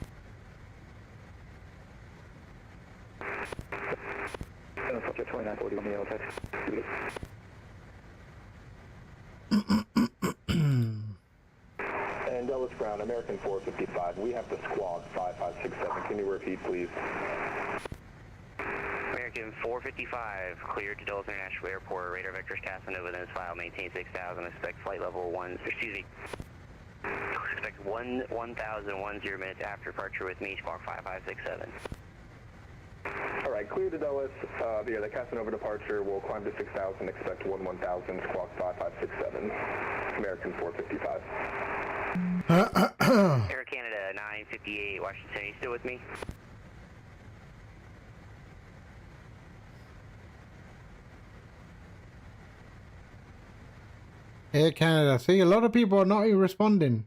Subject 2940 on the outside. And Dallas Ground, American 455. We have the squawk 5567. Can you repeat, please? American 455, cleared to Dulles International Airport. Radar vectors Casanova within this file. Maintain 6,000. Expect flight level 1. Excuse me. Expect 1,010 minutes after departure with me. Squawk 5567. All right, clear to Dulles. The Casanova departure will climb to 6,000. Expect 1,000. Squawk 5567. American 455. Air Canada 958, Washington City. You still with me? Air Canada. See, a lot of people are not even responding.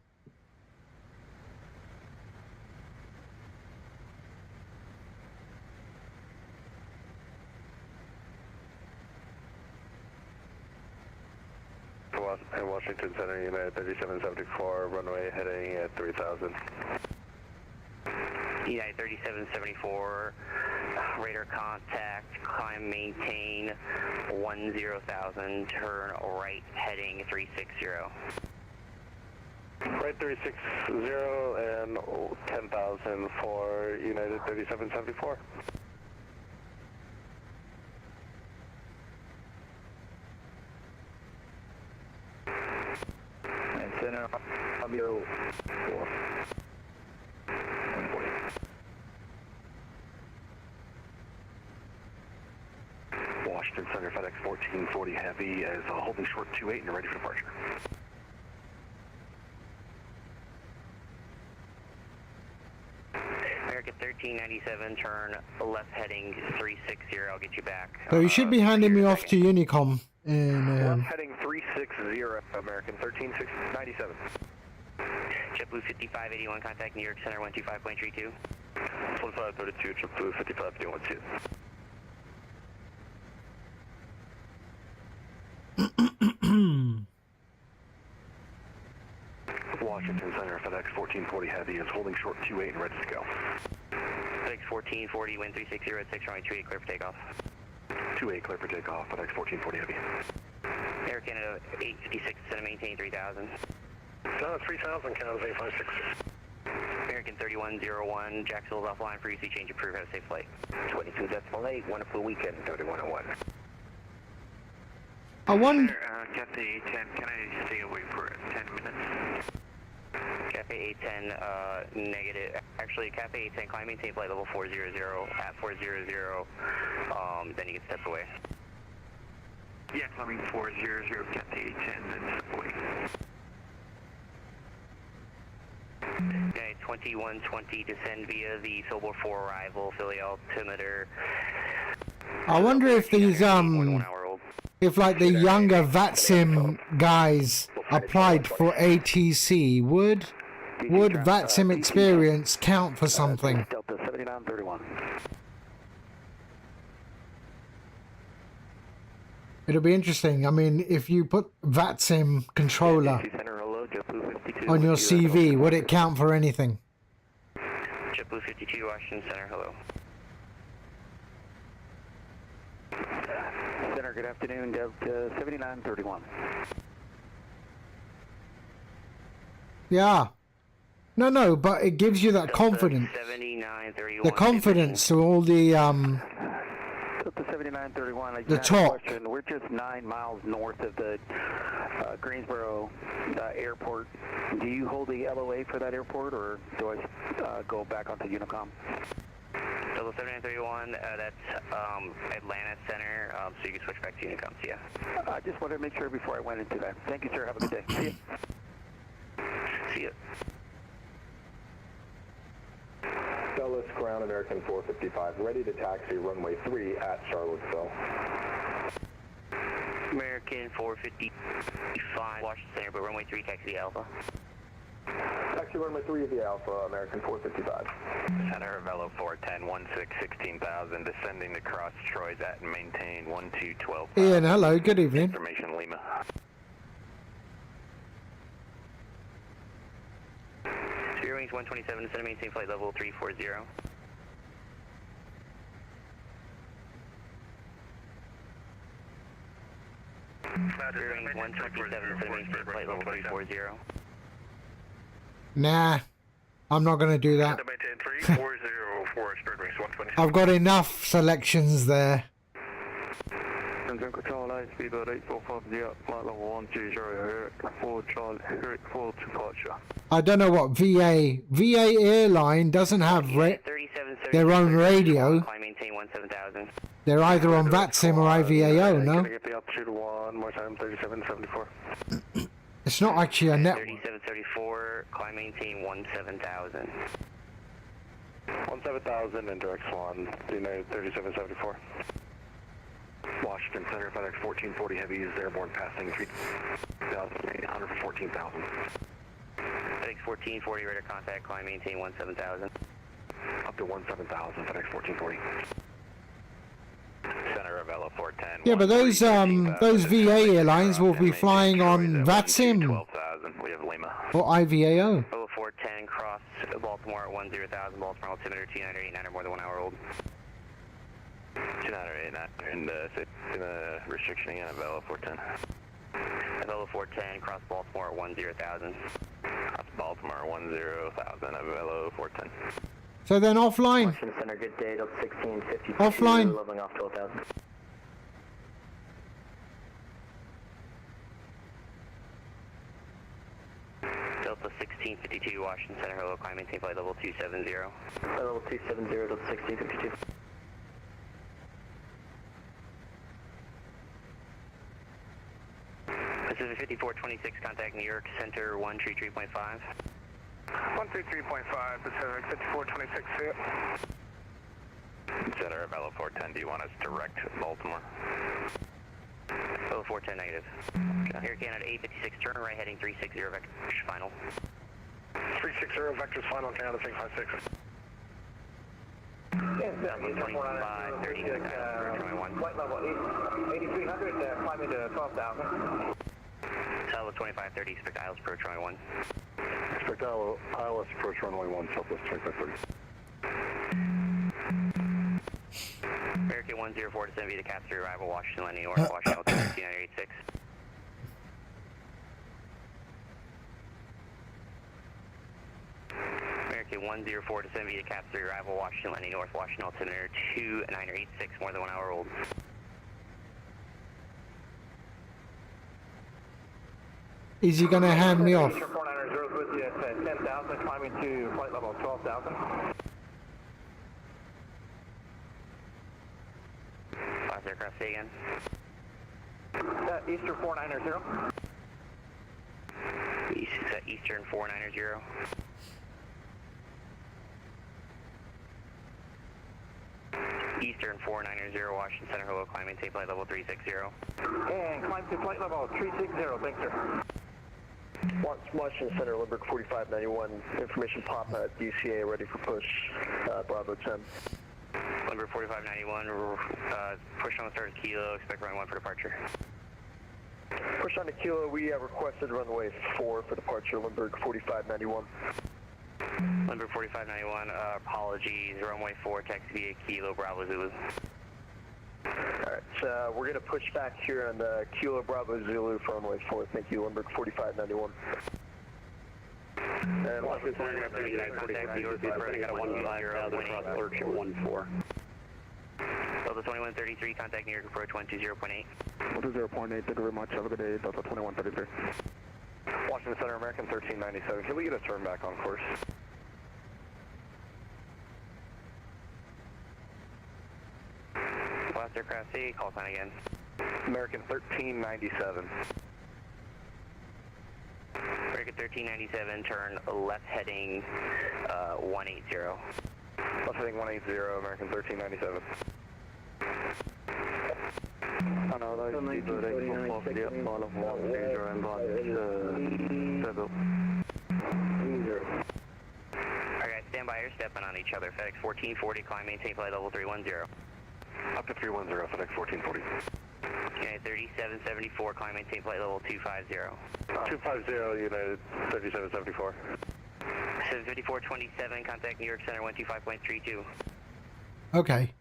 Washington Center, United 3774, runway heading at 3000. United 3774, radar contact, climb, maintain 10,000, turn right, heading 360. Right 360 and 10,000 for United 3774. And center, Fabio 4. Washington Center, FedEx 1440 Heavy is holding short 28 and ready for departure. American 1397, turn left heading 360. I'll get you back. So you should be handing me off to Unicom in Left heading 360, American 1397. JetBlue 5581, contact New York Center 125.32. 2532, JetBlue 5581. Washington Center, FedEx 1440 Heavy is holding short 28 and ready to go. FedEx 1440, wind 360 at 6 runway 28, clear for takeoff. 28 clear for takeoff, FedEx 1440 Heavy. Air Canada 856, center maintain 3000. No, 3000, Canada 856. American 3101, Jacksonville's offline for UC change approved, have a safe flight. 22.8, wonderful weekend, 3101. I wonder. Cathay 810, can I stay away for 10 minutes? Cathay 810, negative. Actually, Cathay 810, climb maintain flight level 400 at 400, then you can step away. Yeah, climbing 400, Cathay 810, then step away. Okay, 2120, descend via the Sobel 4 arrival, Philly altimeter. I wonder if these if like the younger VATSIM guys applied for ATC, would VATSIM experience count for something? Delta 7931. It'll be interesting. I mean, if you put VATSIM controller on your CV, would it count for anything? JetBlue 52, Washington Center, hello. Center, good afternoon, Delta 7931. Yeah. No, but it gives you that confidence. 7931. The confidence to all the Delta 7931, I The have a top. question. We're just 9 miles north of the Greensboro airport. Do you hold the LOA for that airport, or do I go back onto Unicom? Delta 7931, that's Atlanta Center, so you can switch back to Unicom, so yeah. I just wanted to make sure before I went into that. Thank you, sir. Have a good day. See you. See you. Dulles Ground American 455, ready to taxi runway 3 at Charlottesville. American 455, Washington Center, but runway 3, taxi Alpha. Taxi runway 3 via Alpha, American 455. Center Velo 410, 16,000, descending to cross Troy's at and maintain 1212. Ian, hello, good evening. Information Lima. Spirit Wings 127, descend and maintain flight level 340. Spirit Wings 127, descend and maintain flight level 340. Nah, I'm not going to do that. Maintain 340 for Spirit Wings 120. I've got enough selections there. Control line, speedboat 8450, flight level 120, 4 Charlie, 4 departure. I don't know what VA airline doesn't have their own radio. Maintain 17,000. They're either on VATSIM or IVAO, no? Can I get the altitude one more time, 3774. It's not actually a network. 3734, climb maintain 17,000. 17,000 and direct swan, United 3774. Washington Center, FedEx 1440 Heavy is airborne passing 3,800 for 14,000. FedEx 1440, radar contact, climb maintain 17,000. Up to 17,000, FedEx 1440. Center of Velo 410. Yeah, but those VA airlines will be flying on VATSIM 12,000, we have Lima. or IVAO. Velo 410, cross Baltimore at 10,000, Baltimore altimeter 2989 or more than 1 hour old. 2989 in the restriction again at Velo 410. Velo 410, cross Baltimore at 10,000. Cross Baltimore 10,000 at Velo 410. So then offline. Washington Center, good day, Delta 1652. Offline. Leveling off 12,000. Delta 1652, Washington Center, hello, climb maintain flight level 270. Level 270, Delta 1652. Pacific 5426, contact New York Center 133.5. 133.5, Pacific 5426, see it. Center of Velo 410, do you want us direct Baltimore? Velo 410 negative. Okay. Air Canada 856, turn right heading 360, vector final. 360, vectors final, Canada 656. Number 25, 36, Flight level 8300, climb into 12,000. Tower 2530, expect ILS approach runway 1. Expect ILS approach runway 1, Southwest 2530. American 104 descend via the cap 3 arrival, Washington landing north, Washington altimeter 2986. American 104 descend via the cap 3 arrival, Washington landing north, Washington altimeter 2986, more than 1 hour old. Is he going to hand me off? 490 with you at 10,000, climbing to flight level 12,000. Last aircraft, say again. Eastern 490. Eastern 490. Eastern 490, Washington Center, hello, climb maintain flight level 360. And climb to flight level 360, thanks sir. Washington Center, Limburg 4591, information pop at DCA, ready for push, Bravo 10. Limburg 4591, push on the start of Kilo, expect runway 1 for departure. Push on to Kilo, we have requested runway 4 for departure, Limburg 4591. Limburg 4591, apologies, runway 4, taxi via Kilo, Bravo Zulu. Alright, we're going to push back here on the Kilo Bravo Zulu for runway 4. Thank you, Limburg 4591. And Washington Center, contact New York Center, got a 150, across Lurch at 14. Delta Delta 2133, contact New York approach 120.8. 120.8, thank you very much. Have a good day, Delta 2133. Washington Center, American 1397. Can we get a turn back on course? Last aircraft C, call sign again. American 1397. American 1397, turn left heading 180. Left heading 180, American 1397. Alright, stand by, you're stepping on each other. FedEx 1440, climb, maintain flight level 310. Up to 310, FedEx 1440. United 3774, climb, maintain flight level 250. 250, United 3774. 75427, contact New York Center 125.32. Okay,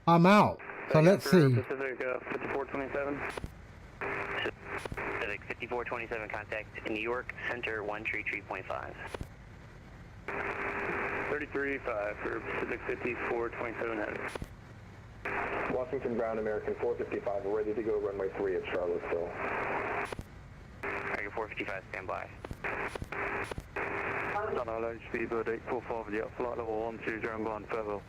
I'm out. So let's see. Pacific 5427. Pacific 5427, contact New York Center 133.5. 33.5 for Pacific 5427. Washington ground, American 455, we're ready to go runway 3 at Charlottesville. American 455, stand by. Hello, speedbird 845, yeah, flight level 120 and gone farewell.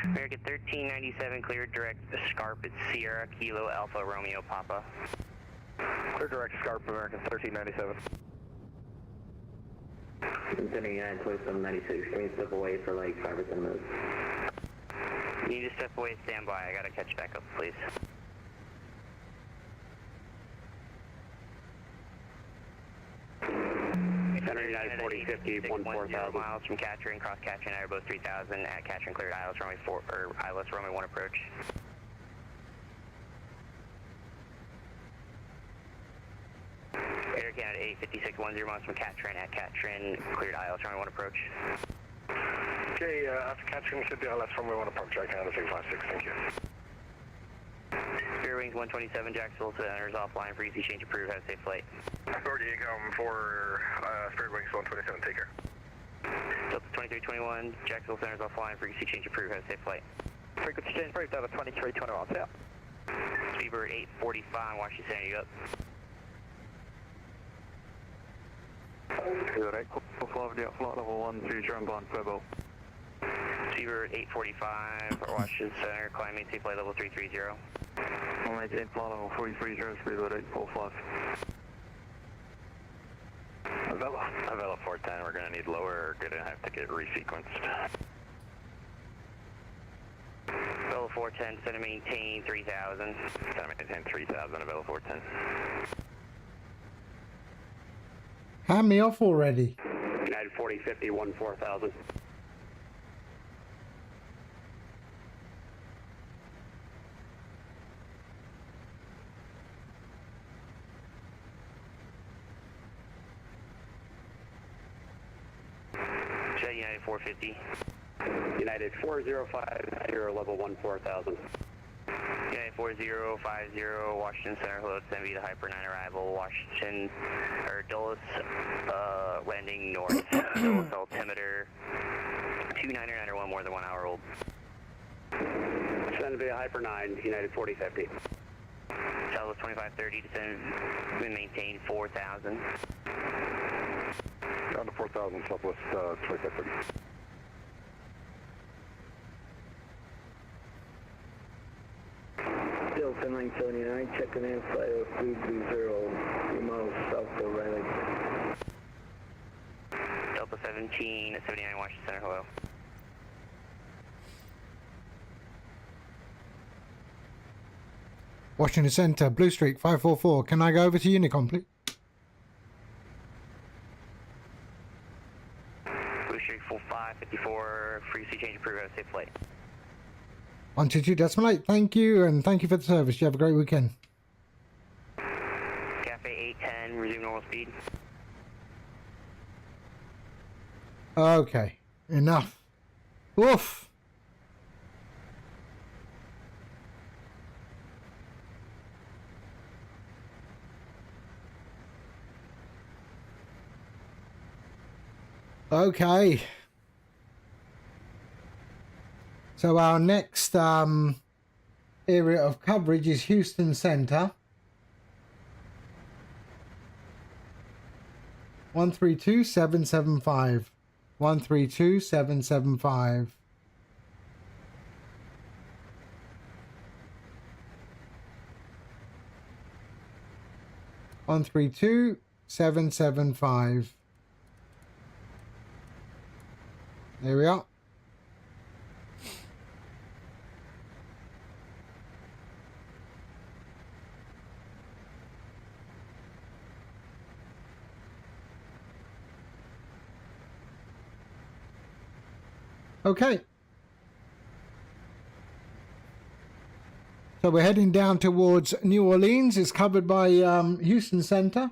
American 1397, cleared direct Scarp at Sierra Kilo Alpha Romeo Papa. Clear direct Scarp, American 1397. Considering United 2796, can we step away for like 5 or 10 minutes? You need to step away, stand by. I gotta catch back up, please. Center United 4050, 14,000 miles from Katrin, cross Katrin, Airbus 3000 at Katrin, cleared ILS runway 4 or ILS runway 1 approach. Air Canada 856, 10 miles from Katrin at Katrin, cleared ILS runway 1 approach. Okay, after Katrin, should be ILS runway 1 approach, Air Canada 656, thank you. Spirit Wings 127, Jacksonville Center is offline for easy change approved, have a safe flight. Authority income for Spirit Wings 127, take care. Delta 2321, Jacksonville Center is offline for easy change approved, have a safe flight. Frequency change approved, Delta 2321, yeah. Speedbird 845, Washington Center, you up? Speedbird 845, yeah, flight level 120 and gone farewell. Speedbird 845, Washington Center, climb maintain flight level 330. Maintain flight level 330, Speedbird 845. Avella 410, we're going to need lower, or going to have to get resequenced. Avella 410, center maintain 3000. Center maintain 3000, Avella 410. Hand me off already. United 4050, 14,000. United 450. United 4050, level 14,000. United 4050, Washington Center, hello, it's MV to Hyper 9 arrival, Washington, or Dulles, landing north, Dulles altimeter, 2991, more than 1 hour old. Send via Hyper 9, United 4050. Southwest 2530, descend, we maintain 4,000. Down to 4,000, Southwest 2530. Delta 979, checking in, flight 330, 3 miles south of Riley. Delta 17, 79, Washington Center, hello. Washington Center, Blue Streak 544. Can I go over to Unicom, please? Blue Streak 4554, frequency change approved, have a safe flight. 122.8. Thank you, and thank you for the service. You have a great weekend. Cafe 810, resume normal speed. Okay, enough. Woof. Okay. So our next area of coverage is Houston Center. 132775. 132775. One three two 775. There we are. Okay. So we're heading down towards New Orleans. It's covered by Houston Center.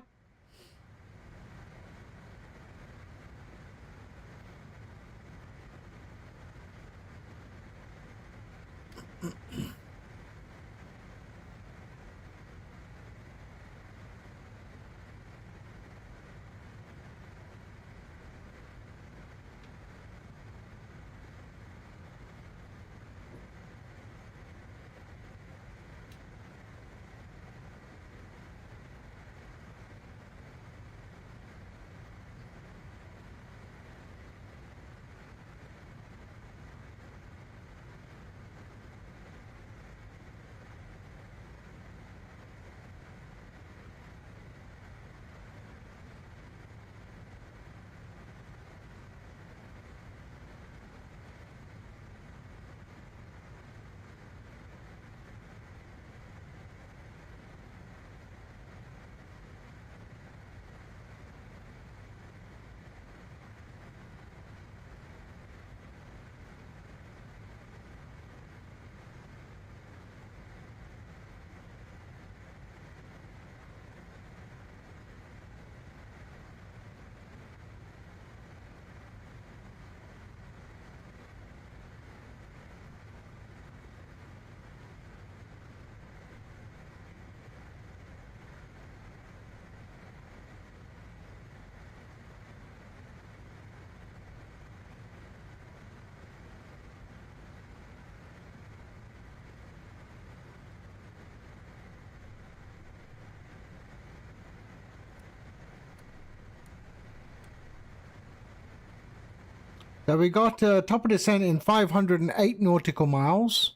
So we got top of descent in 508 nautical miles.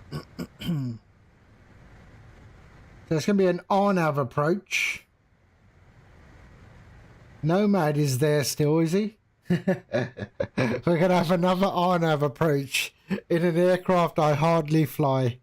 So it's going to be an RNAV approach. Nomad is there still, is he? We're going to have another RNAV approach in an aircraft I hardly fly.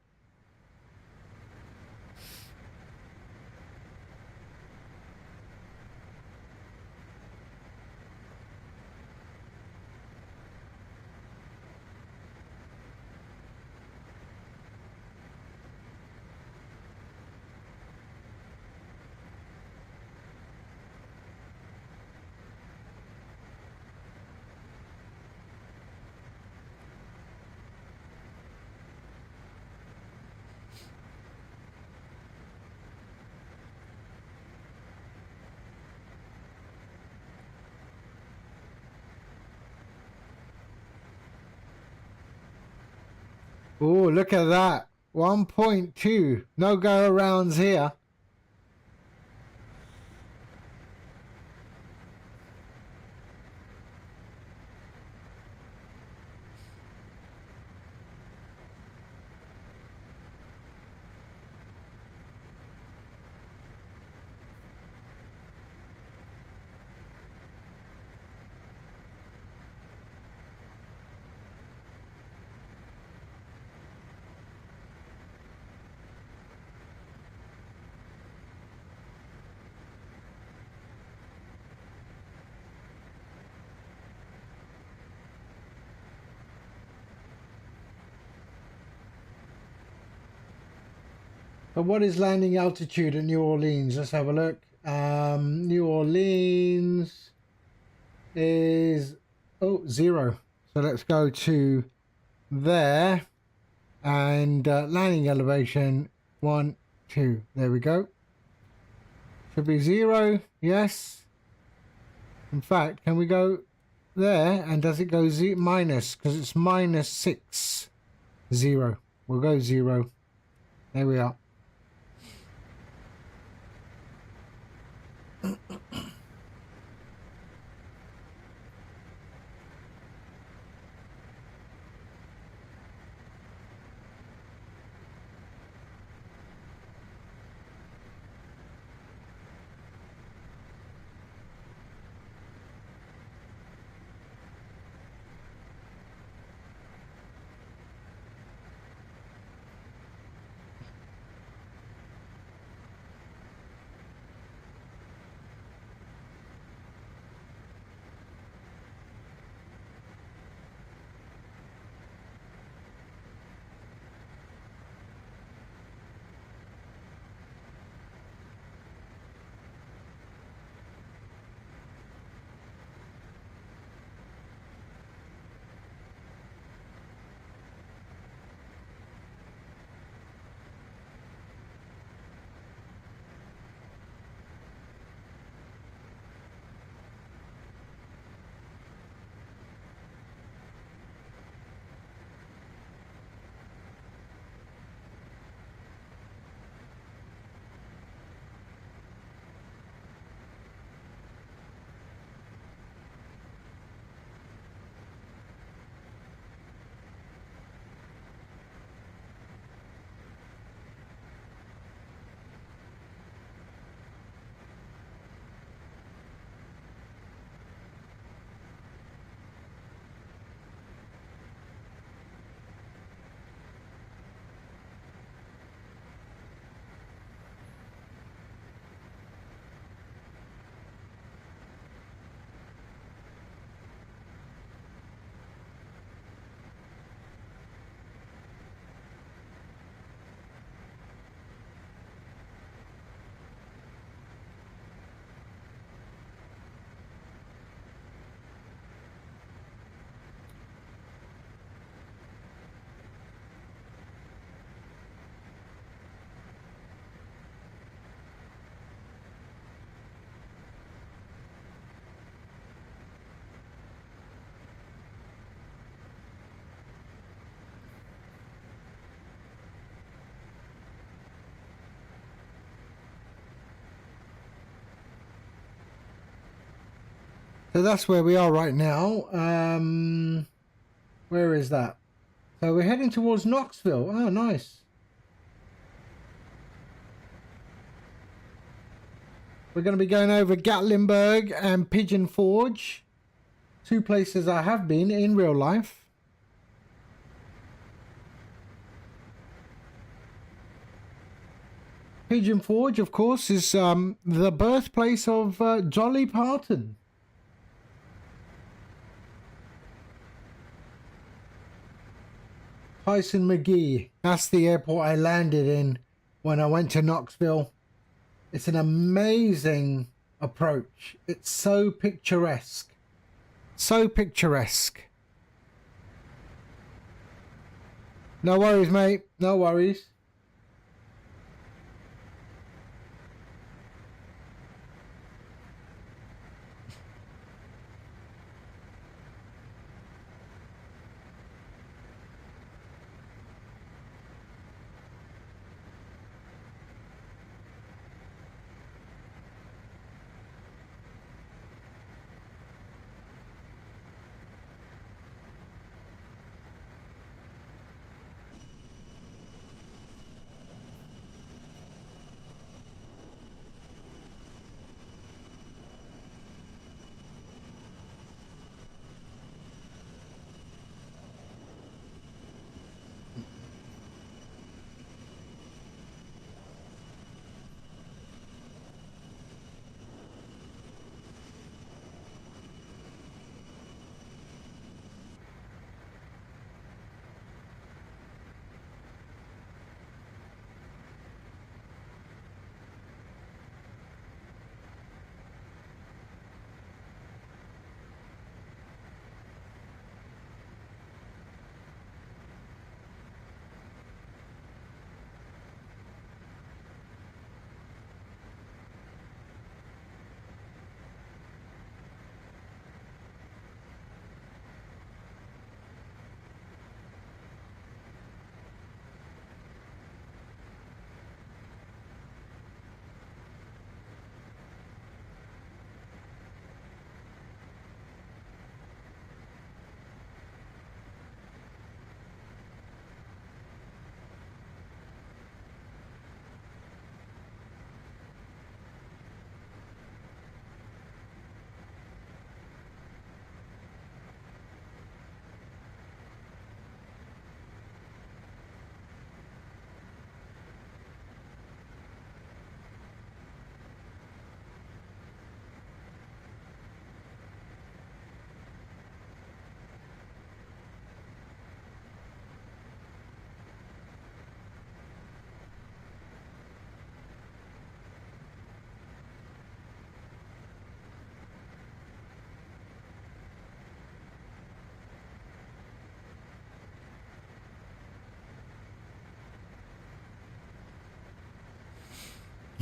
Oh, look at that. 1.2. No go arounds here. But what is landing altitude at New Orleans? Let's have a look. New Orleans is 0. So let's go to there and landing elevation 1, 2. There we go. Should be 0. Yes. In fact, can we go there? And does it go minus? Because it's minus 6, 0. We'll go 0. There we are. So that's where we are right now. Where is that? So we're heading towards Knoxville. Oh, nice. We're going to be going over Gatlinburg and Pigeon Forge. 2 places I have been in real life. Pigeon Forge, of course, is the birthplace of Dolly Parton. Tyson McGee. That's the airport I landed in when I went to Knoxville. It's an amazing approach. It's so picturesque. So picturesque. No worries, mate. No worries.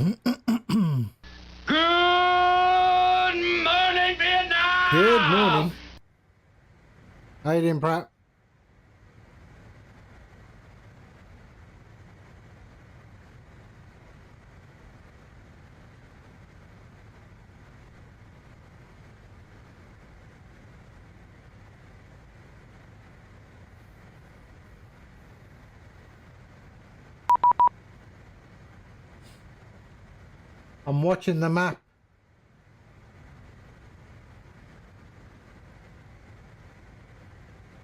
Good morning, Vietnam! Good morning. How you doing, Pratt? I'm watching the map.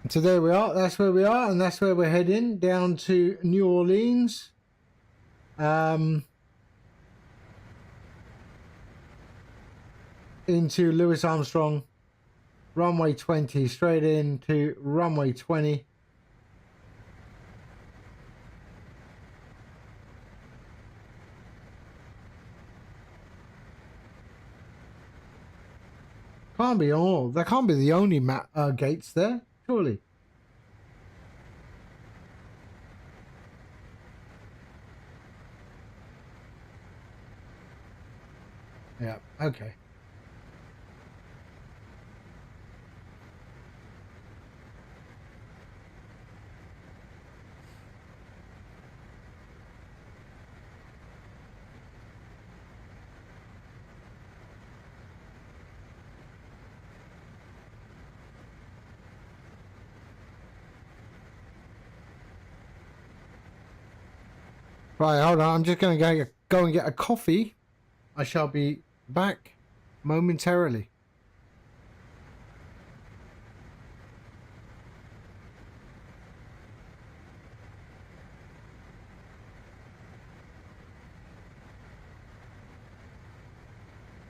So there we are. That's where we are, and that's where we're heading down to New Orleans. Into Louis Armstrong, runway 20, straight into runway 20. Can't be all. That can't be the only gates there, surely. Yeah, okay. Right, hold on. I'm just going to go and get a coffee. I shall be back momentarily.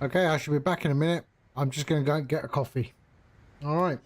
Okay, I should be back in a minute. I'm just going to go and get a coffee. All right.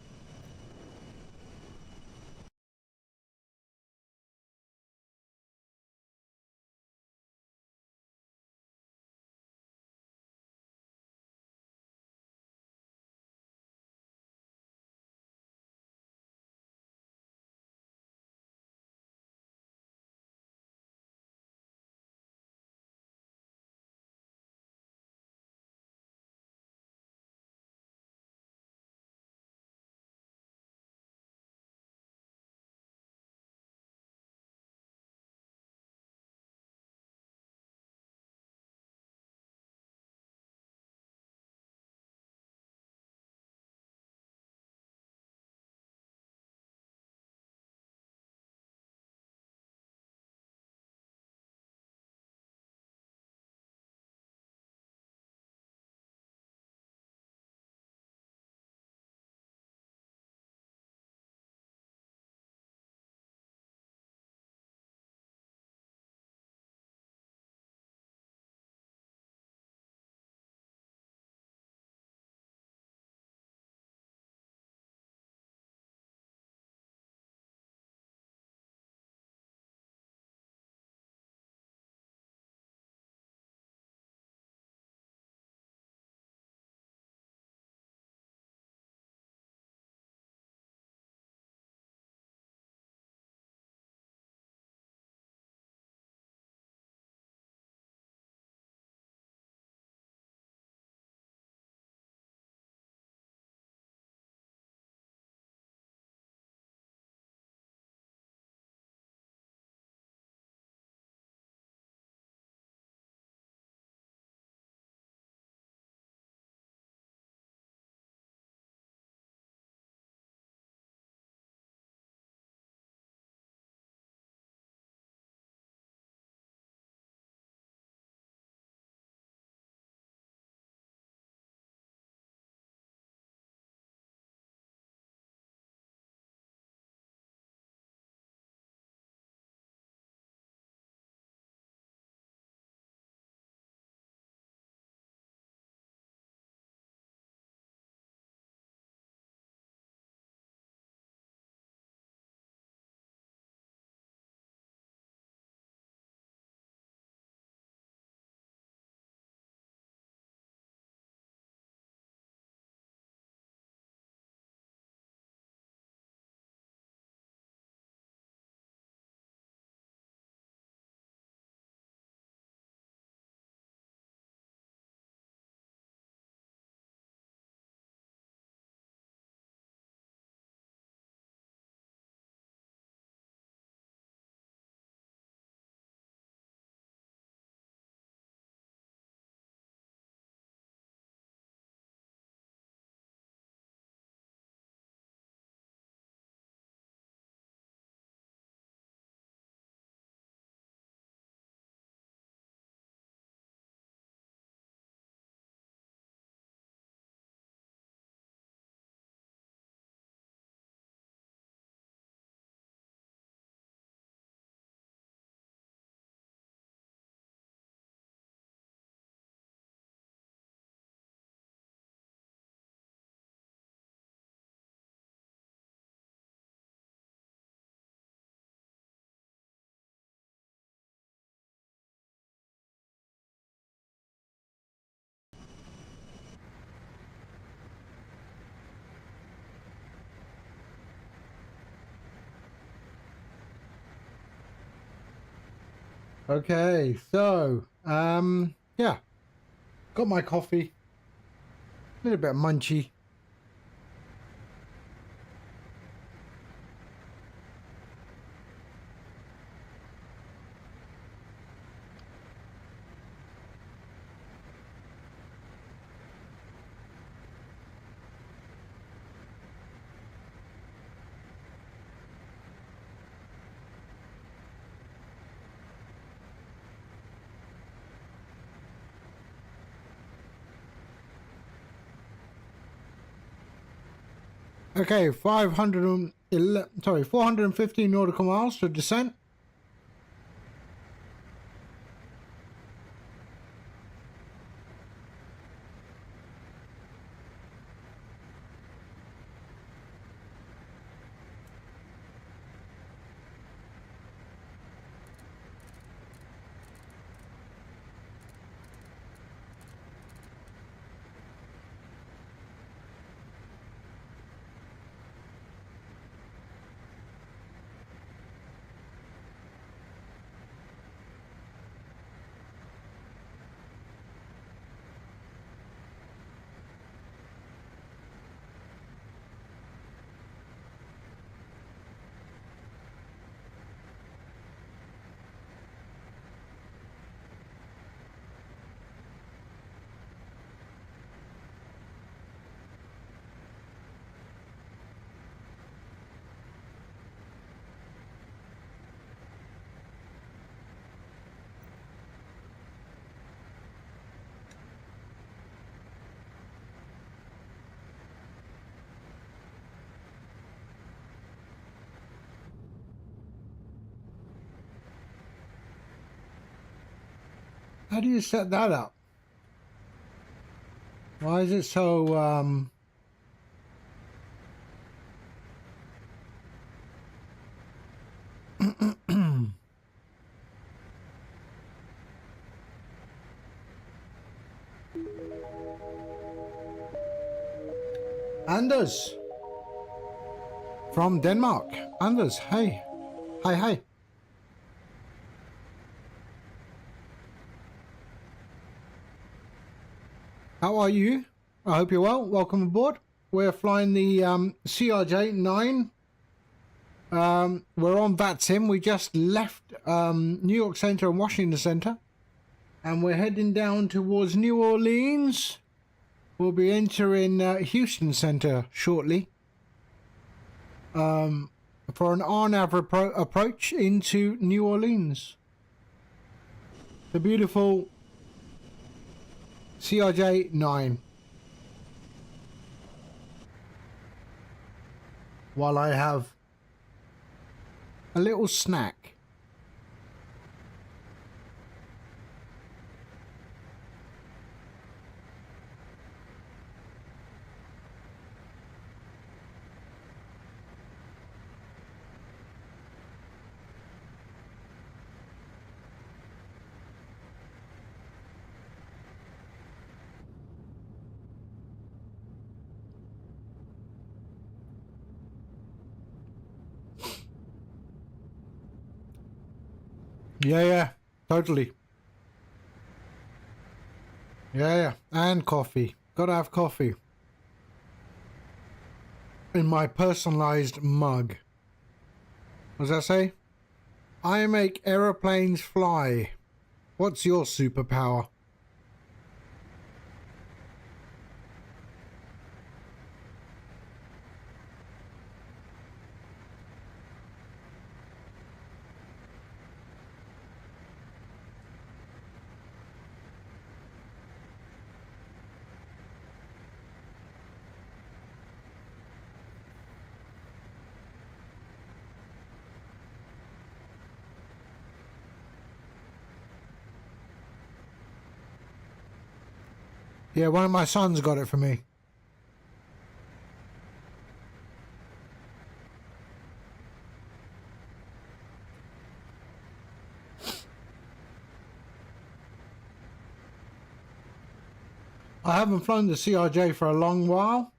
Okay, so yeah, got my coffee, a little bit munchy. Okay, 415 nautical miles to descent. How do you set that up? Why is it so Anders from Denmark. Anders, hey. Hi. How are you? I hope you're well. Welcome aboard. We're flying the CRJ9. We're on VATSIM. We just left New York Center and Washington Center. And we're heading down towards New Orleans. We'll be entering Houston Center shortly. For an RNAV approach into New Orleans. The beautiful CRJ9. While I have a little snack. Yeah, totally. Yeah, and coffee. Gotta have coffee. In my personalized mug. What does that say? I make aeroplanes fly. What's your superpower? Yeah, one of my sons got it for me. I haven't flown the CRJ for a long while.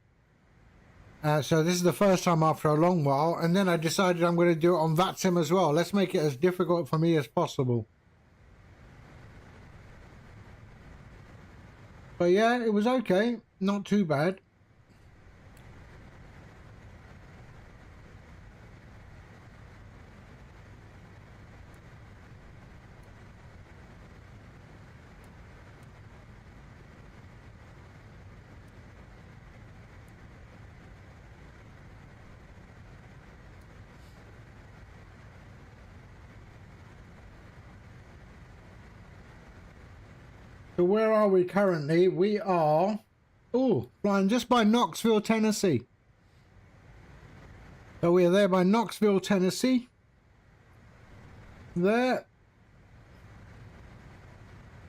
So this is the first time after a long while. And then I decided I'm going to do it on VATSIM as well. Let's make it as difficult for me as possible. But yeah, it was okay. Not too bad. So where are we currently? We are, flying just by Knoxville, Tennessee. So we are there by Knoxville, Tennessee. There's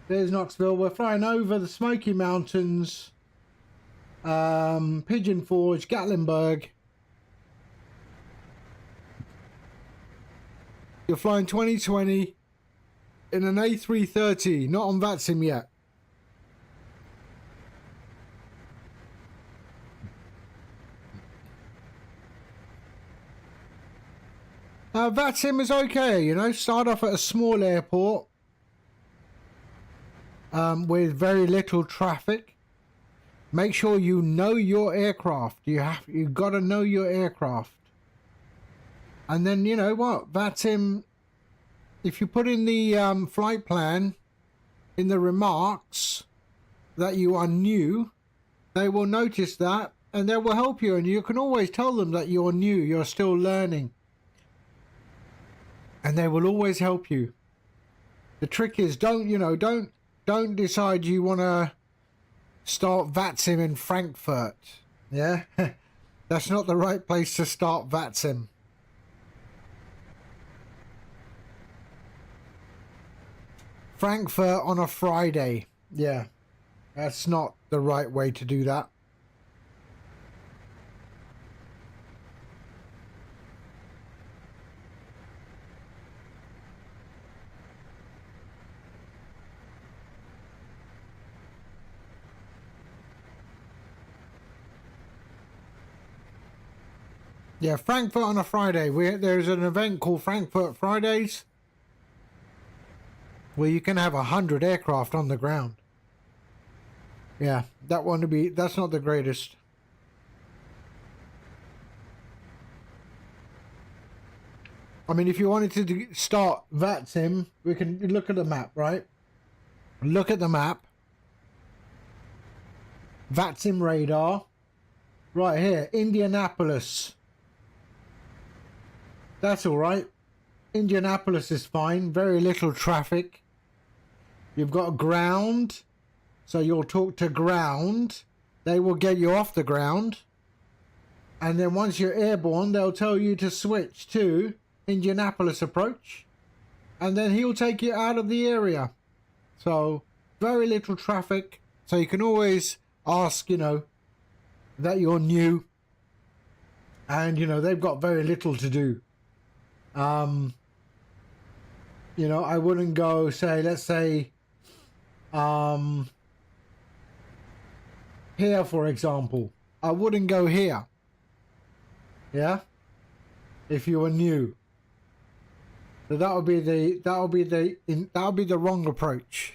Knoxville. We're flying over the Smoky Mountains, Pigeon Forge, Gatlinburg. You're flying 2020 in an A330, not on VATSIM yet. VATSIM is okay, you know, start off at a small airport with very little traffic. Make sure you know your aircraft. You've got to know your aircraft. And then, you know what, VATSIM, if you put in the flight plan, in the remarks, that you are new, they will notice that and they will help you. And you can always tell them that you're new, you're still learning. And they will always help you. The trick is, don't decide you want to start VATSIM in Frankfurt. Yeah, that's not the right place to start VATSIM. Frankfurt on a Friday. Yeah, that's not the right way to do that. Yeah, Frankfurt on a Friday. There's an event called Frankfurt Fridays where you can have 100 aircraft on the ground. Yeah, that's not the greatest. I mean, if you wanted to start VATSIM, we can look at the map, right? Look at the map. VATSIM radar. Right here, Indianapolis. That's all right. Indianapolis is fine. Very little traffic. You've got ground. So you'll talk to ground. They will get you off the ground. And then once you're airborne, they'll tell you to switch to Indianapolis approach. And then he'll take you out of the area. So very little traffic. So you can always ask, you know, that you're new. And, you know, they've got very little to do. You know, I wouldn't go say, let's say, here, for example, I wouldn't go here. Yeah. If you were new. So that would be the wrong approach.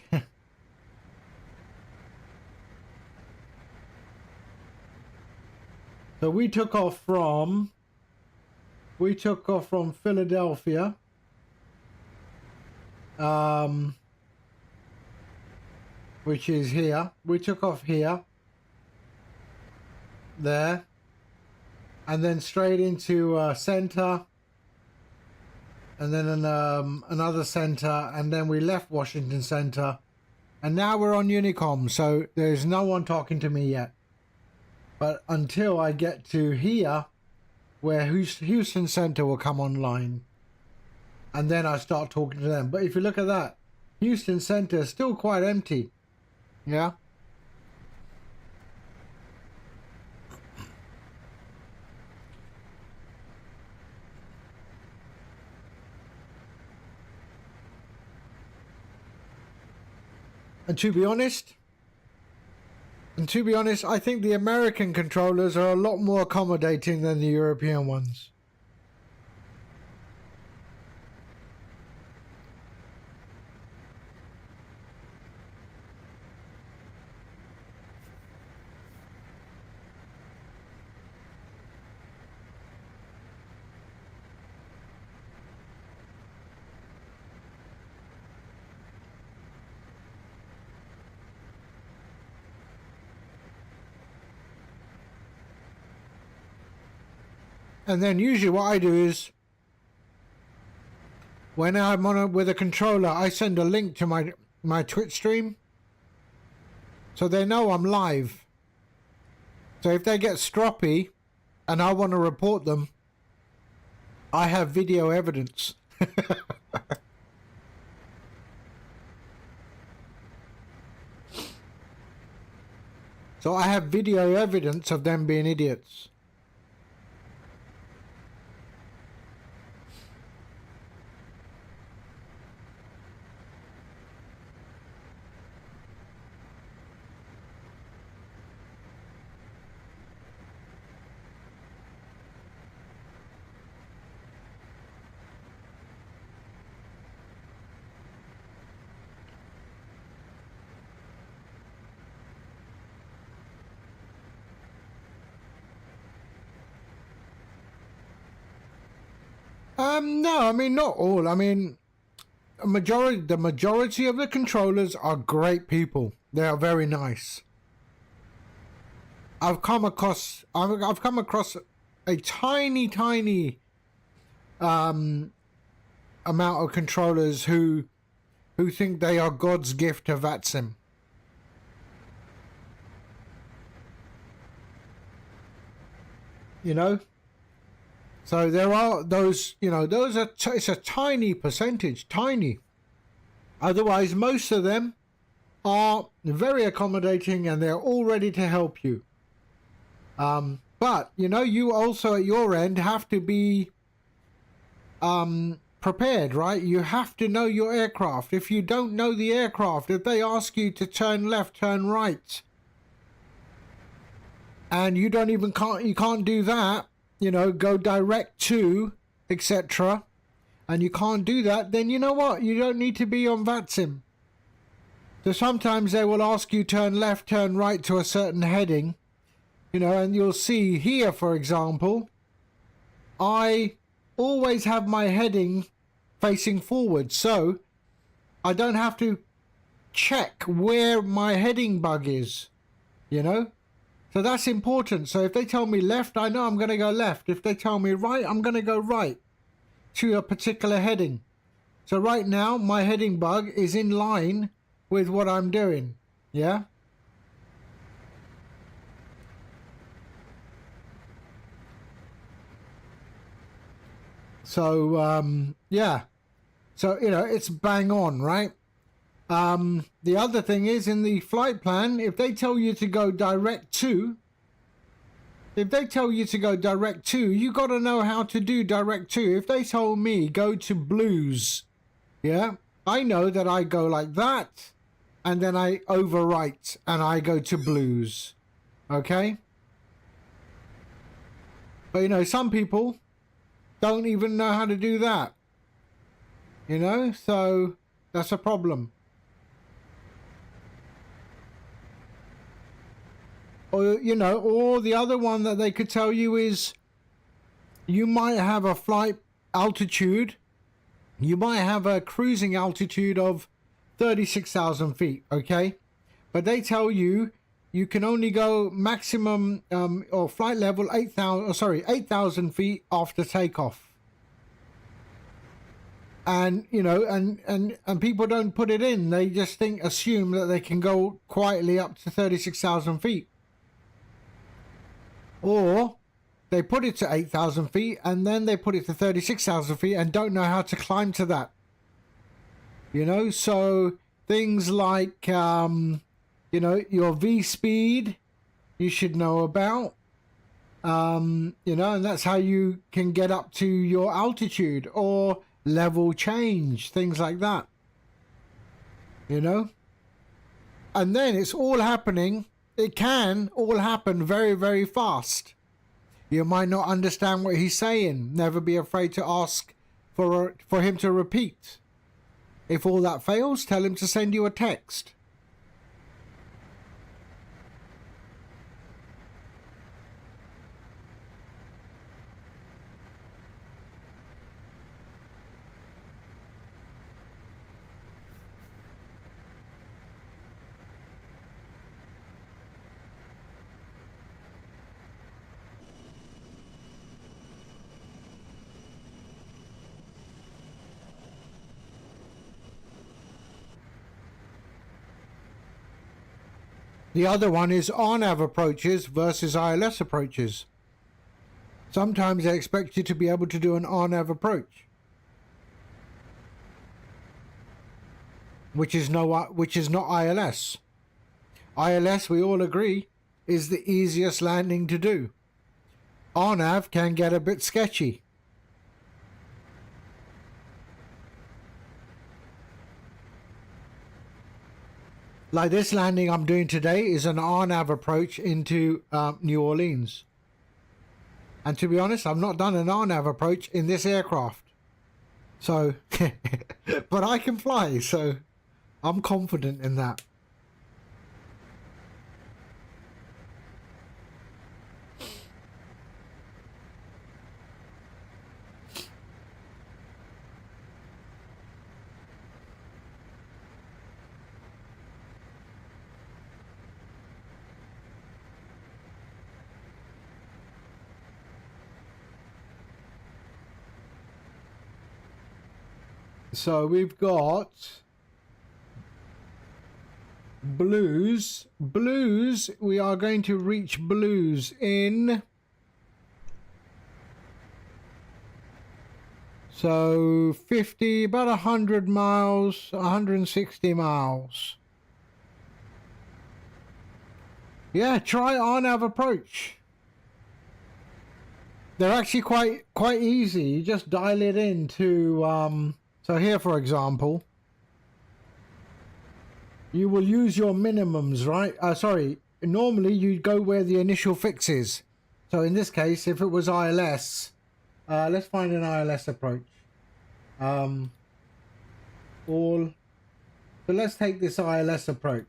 So we took off from Philadelphia. Which is here. We took off here. There. And then straight into center. And then another center. And then we left Washington Center. And now we're on Unicom. So there's no one talking to me yet. But until I get to here, where Houston Center will come online. And then I start talking to them. But if you look at that, Houston Center is still quite empty. Yeah. And to be honest, I think the American controllers are a lot more accommodating than the European ones. And then usually what I do is, when I'm on with a controller, I send a link to my Twitch stream, so they know I'm live. So if they get stroppy and I want to report them, I have video evidence. So I have video evidence of them being idiots. No, I mean, not all. I mean, the majority of the controllers are great people. They are very nice. I've come across a tiny amount of controllers who think they are God's gift to VATSIM. You know? So there are those, you know, it's a tiny percentage, tiny. Otherwise, most of them are very accommodating and they're all ready to help you. But, you know, you also at your end have to be prepared, right? You have to know your aircraft. If you don't know the aircraft, if they ask you to turn left, turn right, and you can't do that, you know, go direct to, etc., and you can't do that, then you know what? You don't need to be on VATSIM. So sometimes they will ask you turn left, turn right to a certain heading, you know, and you'll see here, for example, I always have my heading facing forward, so I don't have to check where my heading bug is, you know. So that's important. So if they tell me left, I know I'm going to go left. If they tell me right, I'm going to go right to a particular heading. So right now, my heading bug is in line with what I'm doing. Yeah? So, yeah. So, you know, it's bang on, right? The other thing is, in the flight plan, if they tell you to go direct to, you got to know how to do direct to. If they told me go to blues, yeah, I know that I go like that, and then I overwrite and I go to blues. Okay? But, you know, some people don't even know how to do that. You know, so that's a problem. Or, you know, or the other one that they could tell you is you might have a flight altitude, you might have a cruising altitude of 36,000 feet, okay? But they tell you you can only go maximum or flight level 8,000 feet after takeoff. And, you know, and people don't put it in. They just assume that they can go quietly up to 36,000 feet. Or they put it to 8,000 feet and then they put it to 36,000 feet and don't know how to climb to that. You know, so things like, you know, your V speed, you should know about. You know, and that's how you can get up to your altitude, or level change, things like that. You know? And then it's all happening. It can all happen very, very fast. You might not understand what he's saying. Never be afraid to ask for him to repeat. If all that fails, tell him to send you a text. The other one is RNAV approaches versus ILS approaches. Sometimes they expect you to be able to do an RNAV approach, which is not ILS. ILS, we all agree, is the easiest landing to do. RNAV can get a bit sketchy. Like this landing I'm doing today is an RNAV approach into New Orleans. And to be honest, I've not done an RNAV approach in this aircraft. So, but I can fly, so I'm confident in that. So we've got blues. Blues, we are going to reach blues in... So 50, about 100 miles, 160 miles. Yeah, try RNAV approach. They're actually quite easy. You just dial it into... So here, for example, you will use your minimums, right? Sorry, normally you'd go where the initial fix is. So in this case, if it was ILS, let's find an ILS approach. So let's take this ILS approach.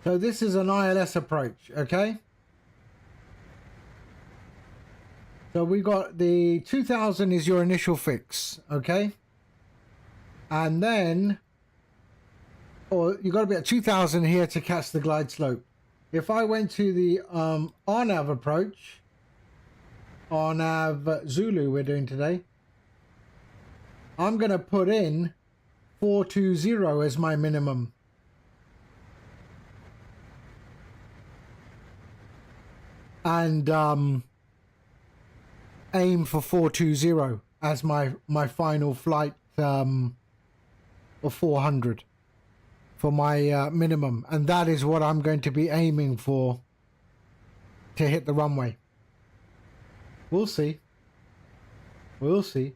So this is an ILS approach, okay? So we got the 2000 is your initial fix, okay? And then, or you got to be at 2000 here to catch the glide slope. If I went to the RNAV approach, RNAV Zulu we're doing today, I'm going to put in 420 as my minimum. And aim for 420 as my final flight of 400 for my minimum, and that is what I'm going to be aiming for to hit the runway. We'll see. We'll see.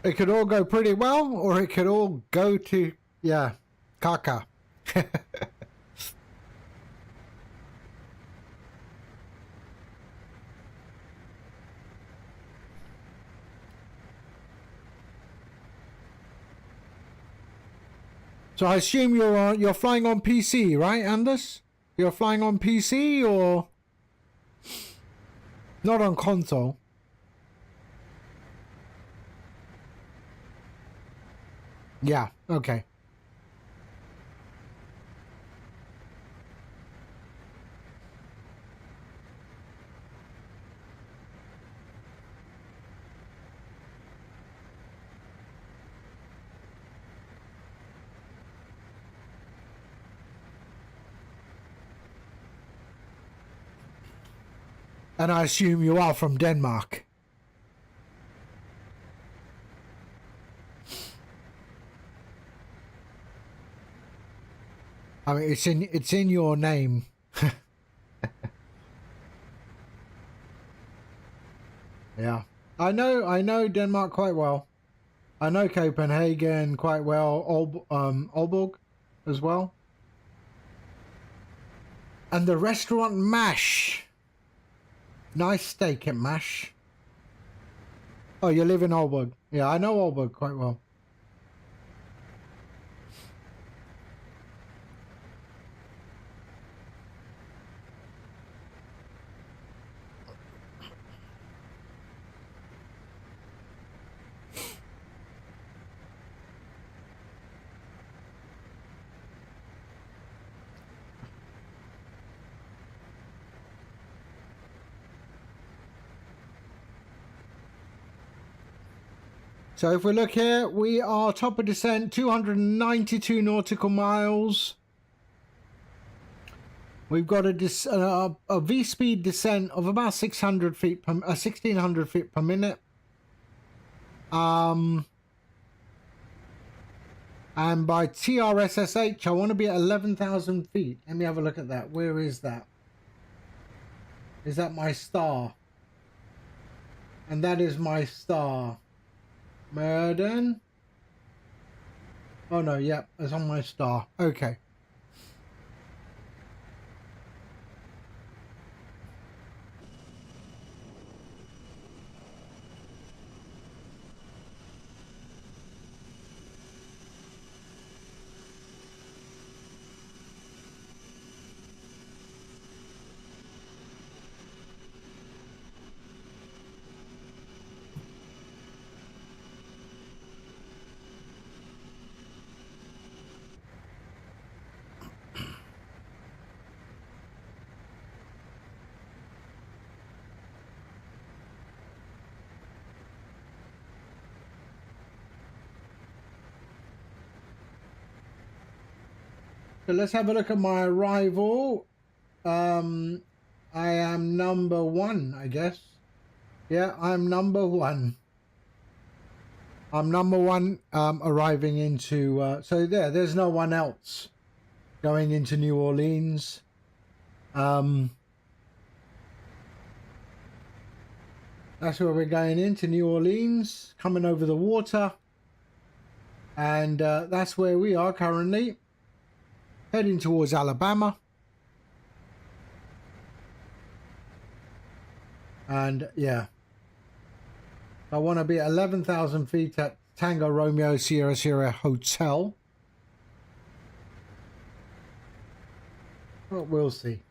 It could all go pretty well, or it could all go to, yeah, caca. So I assume you're flying on PC, right, Anders? You're flying on PC or not on console? Yeah, okay. And I assume you are from Denmark. I mean, it's in your name. Yeah, I know Denmark quite well. I know Copenhagen quite well. Aalborg as well. And the restaurant Mash. Nice steak at Mash. Oh, you live in Aalborg. Yeah, I know Aalborg quite well. So if we look here, we are top of descent, 292 nautical miles. We've got a V-speed descent of about 600 feet per 1600 feet per minute. And by TRSSH, I want to be at 11,000 feet. Let me have a look at that. Where is that? Is that my star? And that is my star. Murden? Oh no, yep, it's on my star. Okay. So let's have a look at my arrival. I am number 1, I guess. Yeah, I'm number 1. I'm number 1 arriving into... so there's no one else going into New Orleans. That's where we're going into New Orleans, coming over the water. And that's where we are currently. Heading towards Alabama. And yeah, I want to be at 11,000 feet at Tango Romeo Sierra Sierra Hotel. But we'll see.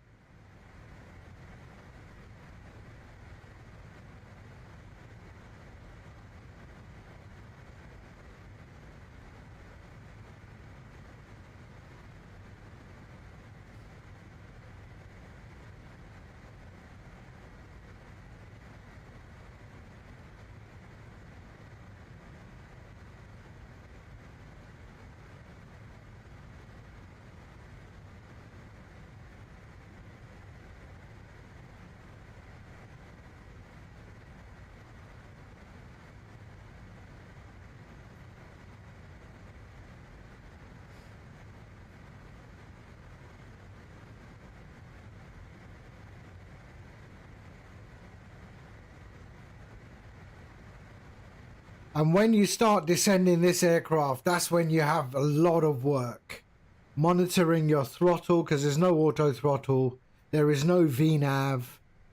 And when you start descending this aircraft, that's when you have a lot of work. Monitoring your throttle, because there's no auto throttle. There is no VNAV.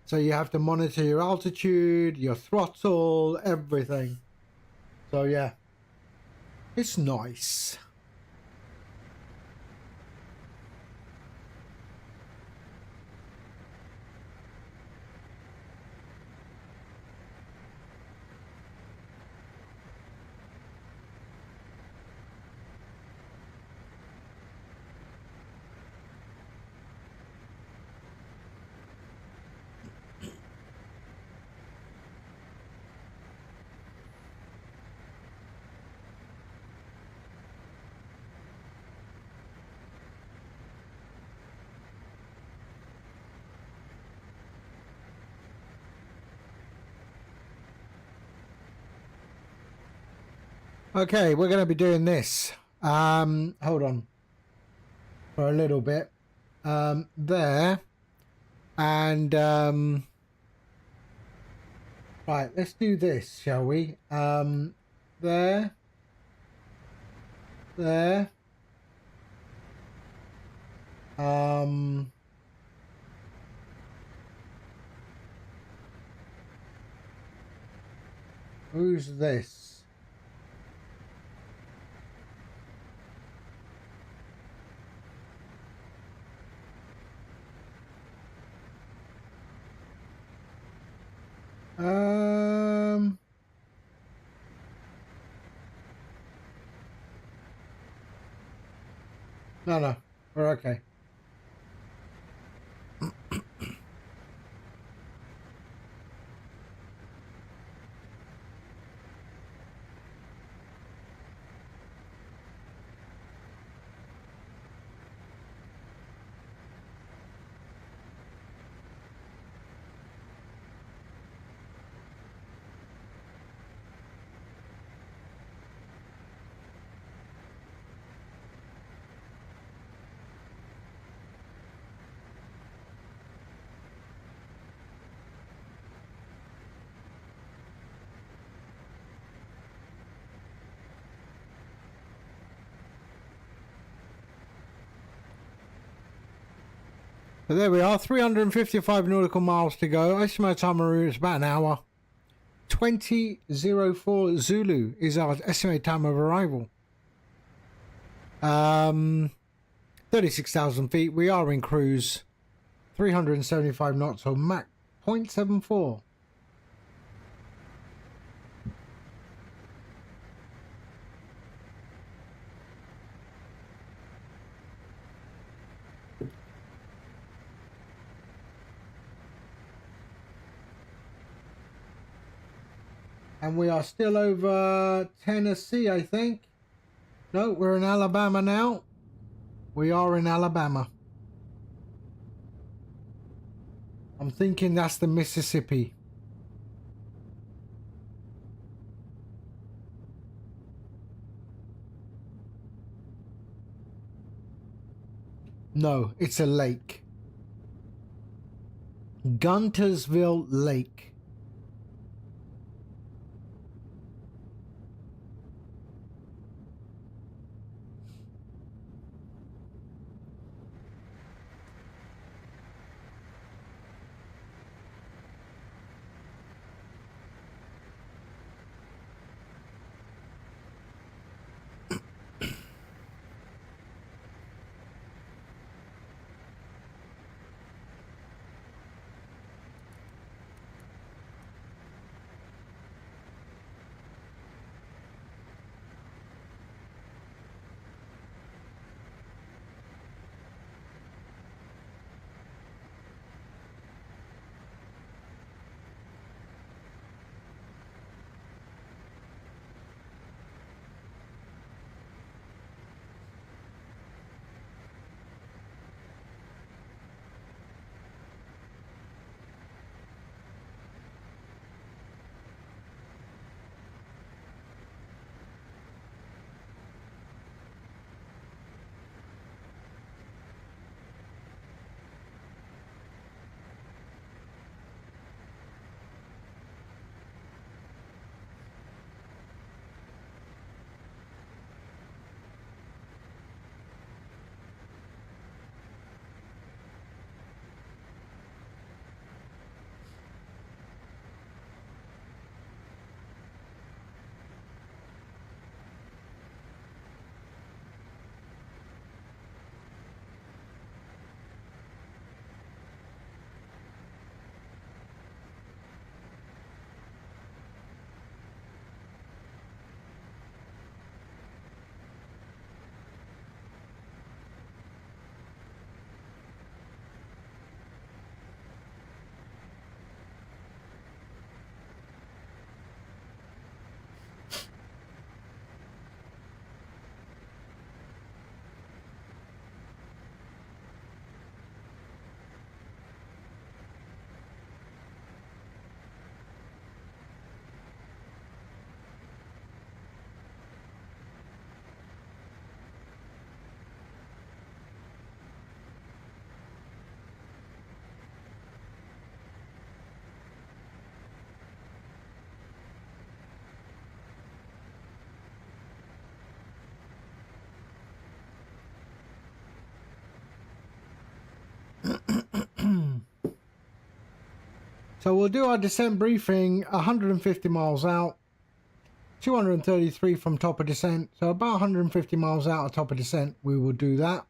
So you have to monitor your altitude, your throttle, everything. So yeah, it's nice. Okay, we're going to be doing this. Hold on for a little bit. There. And, right, let's do this, shall we? There. There. Who's this? No, we're okay. But there we are, 355 nautical miles to go. Estimated time en route is about an hour. 2004 Zulu is our estimated time of arrival. 36,000 feet. We are in cruise. 375 knots or Mach 0.74. And we are still over Tennessee, I think. No, we're in Alabama now. We are in Alabama. I'm thinking that's the Mississippi. No, it's a lake. Guntersville Lake. So we'll do our descent briefing 150 miles out, 233 from top of descent. So about 150 miles out of top of descent, we will do that.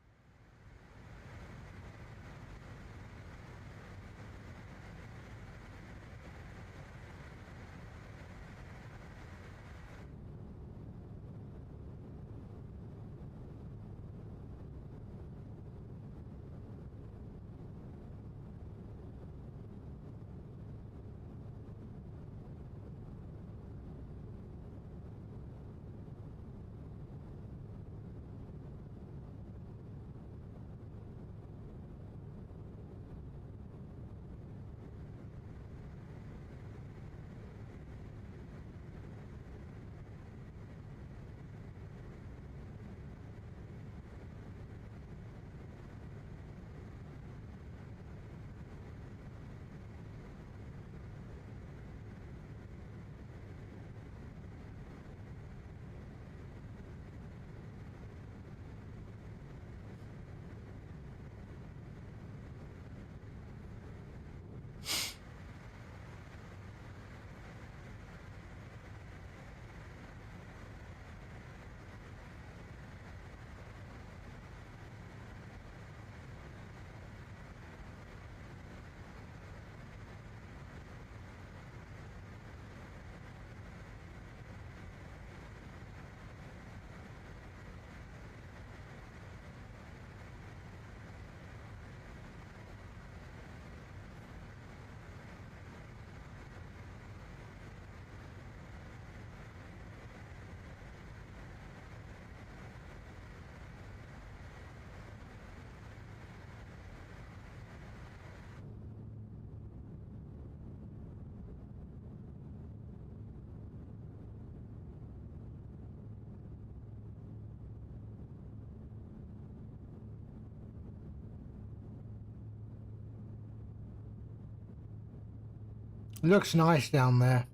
Looks nice down there.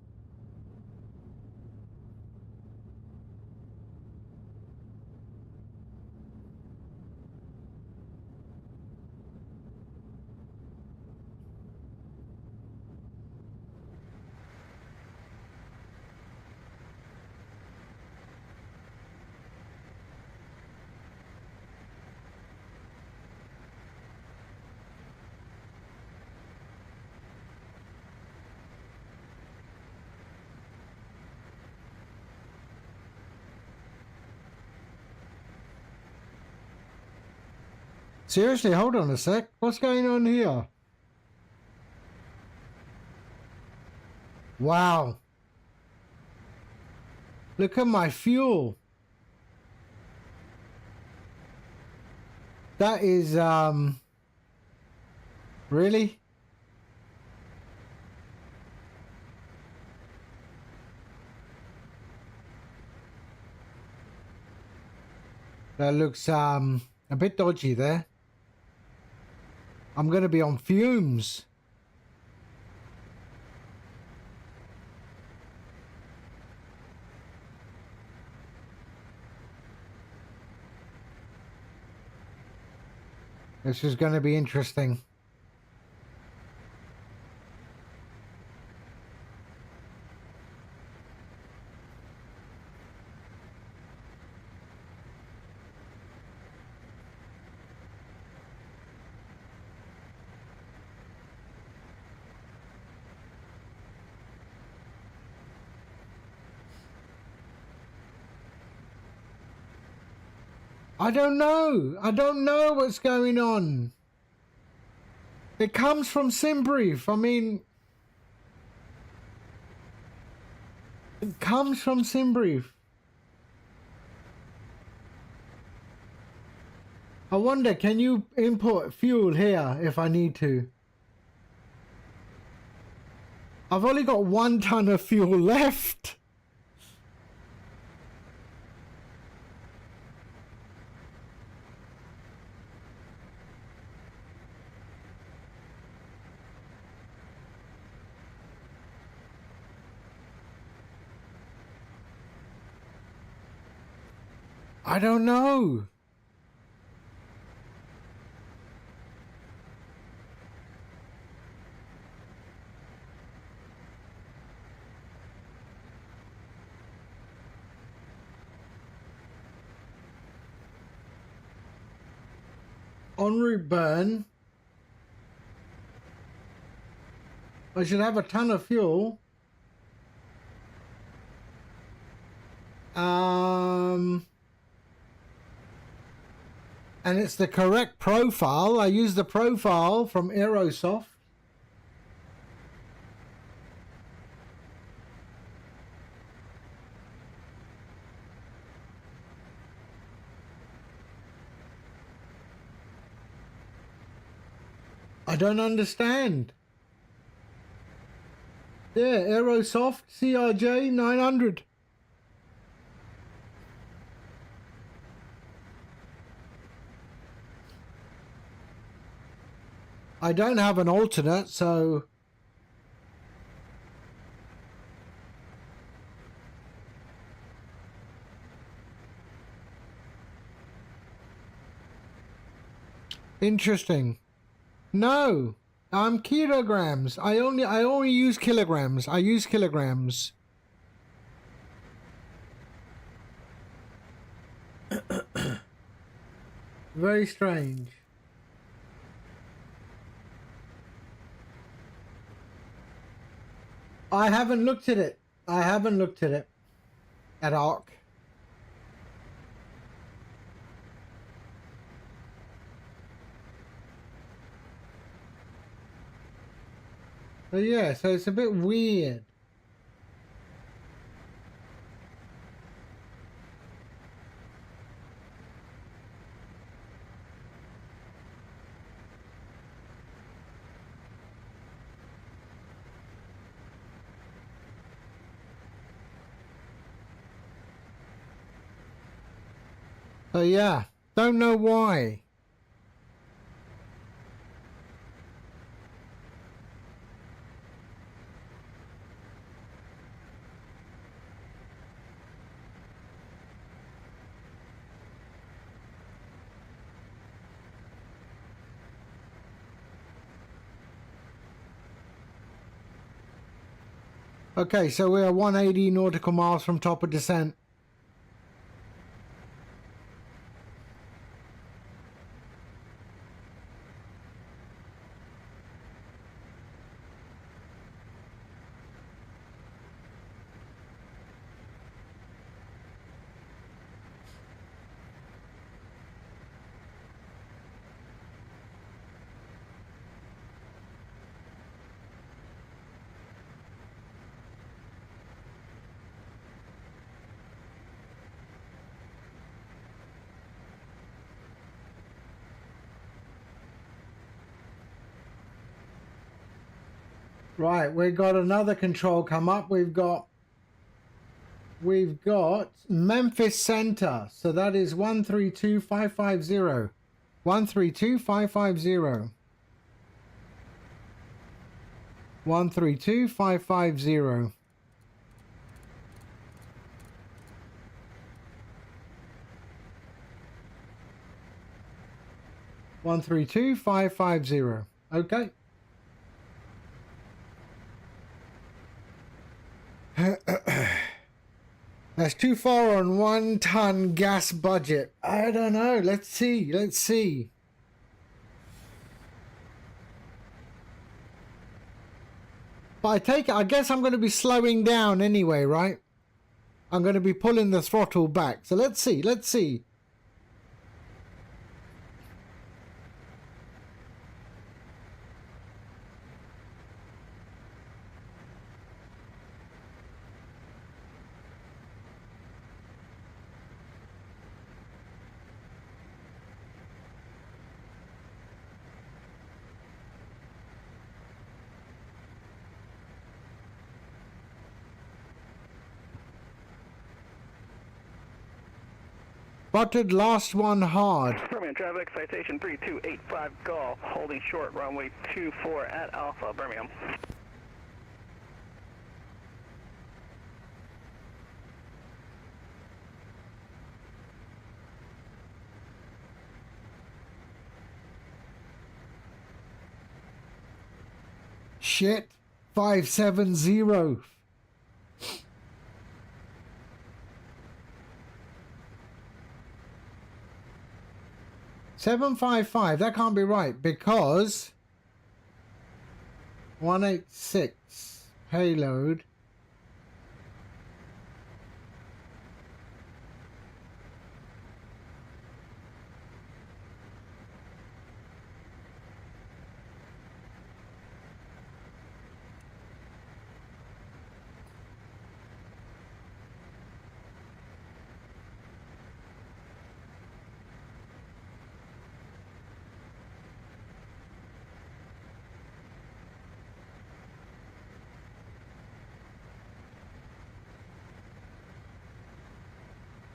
Seriously, hold on a sec. What's going on here? Wow. Look at my fuel. That is, really? That looks, a bit dodgy there. I'm going to be on fumes. This is going to be interesting. I don't know. I don't know what's going on. It comes from Simbrief. I mean, it comes from Simbrief. I wonder, can you import fuel here if I need to? I've only got 1 ton of fuel left. I don't know. En route burn. I should have a ton of fuel. And it's the correct profile. I use the profile from Aerosoft. I don't understand. Yeah, Aerosoft CRJ900. I don't have an alternate, so interesting. No, I'm kilograms. I only use kilograms. I use kilograms. Very strange. I haven't looked at it. I haven't looked at it at ARC. So yeah, so it's a bit weird. So yeah, don't know why. Okay, so we're 180 nautical miles from top of descent. Right, we've got another control come up. We've got Memphis Center. So that is 132550. 132550. 132550. One three two five five zero. Okay. That's too far on 1 ton gas budget. I don't know. Let's see. Let's see. But I take it, I guess I'm going to be slowing down anyway, right? I'm going to be pulling the throttle back. So let's see. Let's see. Buttered last one hard. Birmingham traffic, citation 3285 Golf, holding short, runway 24 at Alpha, Birmingham. Shit. 570. $755, that can't be right because 186 payload.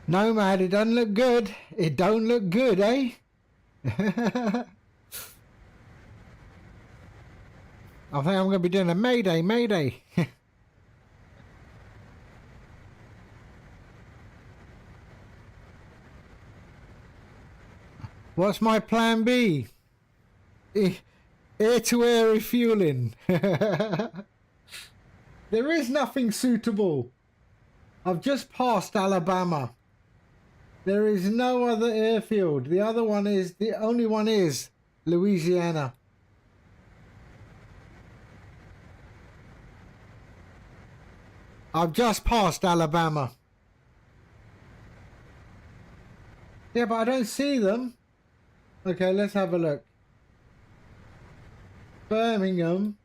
Nomad, it doesn't look good. It don't look good, eh? I think I'm going to be doing a mayday, mayday. What's my plan B? Air-to-air refueling. There is nothing suitable. I've just passed Alabama. There is no other airfield. The only one is Louisiana. I've just passed Alabama. Yeah, but I don't see them. Okay, let's have a look. Birmingham.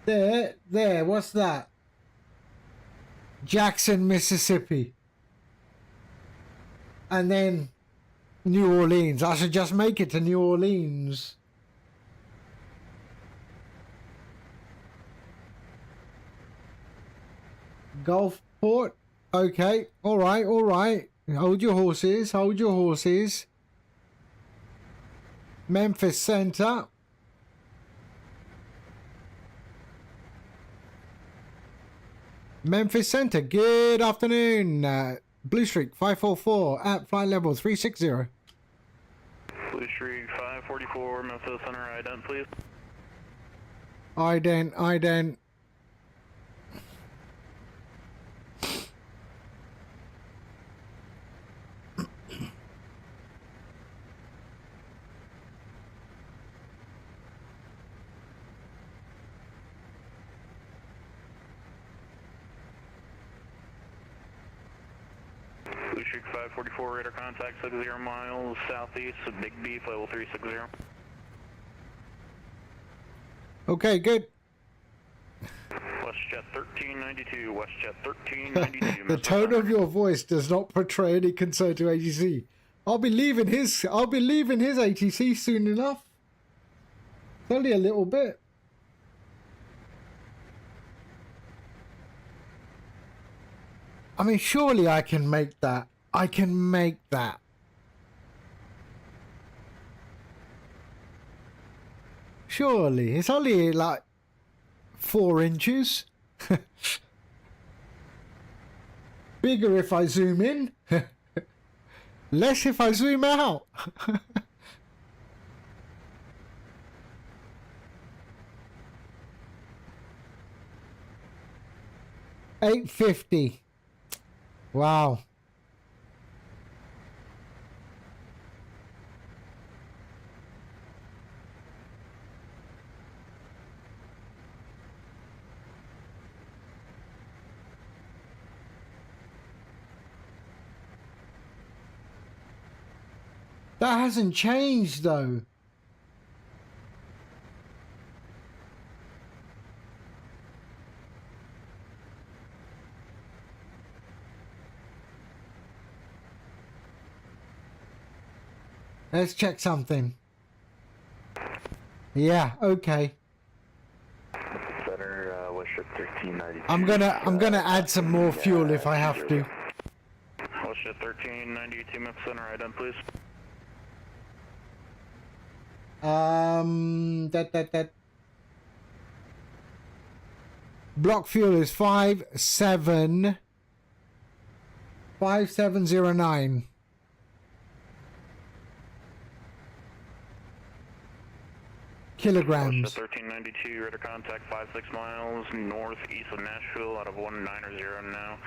There, what's that? Jackson, Mississippi. And then New Orleans. I should just make it to New Orleans. Gulfport. Okay, all right. Hold your horses. Memphis Center. Memphis Center, good afternoon. Blue Streak 544 at flight level 360. Blue Streak 544, Memphis Center, ident please. Ident. Blue Streak 544, radar contact 60 miles southeast of Big Beef, level 360. Okay, good. WestJet 1392, WestJet 1392. The tone of your voice does not portray any concern to ATC. I'll be leaving his ATC soon enough. It's only a little bit. I mean, surely I can make that. I can make that. Surely. It's only like 4 inches. Bigger if I zoom in. Less if I zoom out. $850. Wow. That hasn't changed though. Let's check something. Yeah, okay. Center, WestJet 1392. I'm gonna add some more fuel if I have to. WestJet 1392, Memphis Center, ident please. That block fuel is 5709 kilograms. 1392, radar contact 56 miles northeast of Nashville out of 190 now.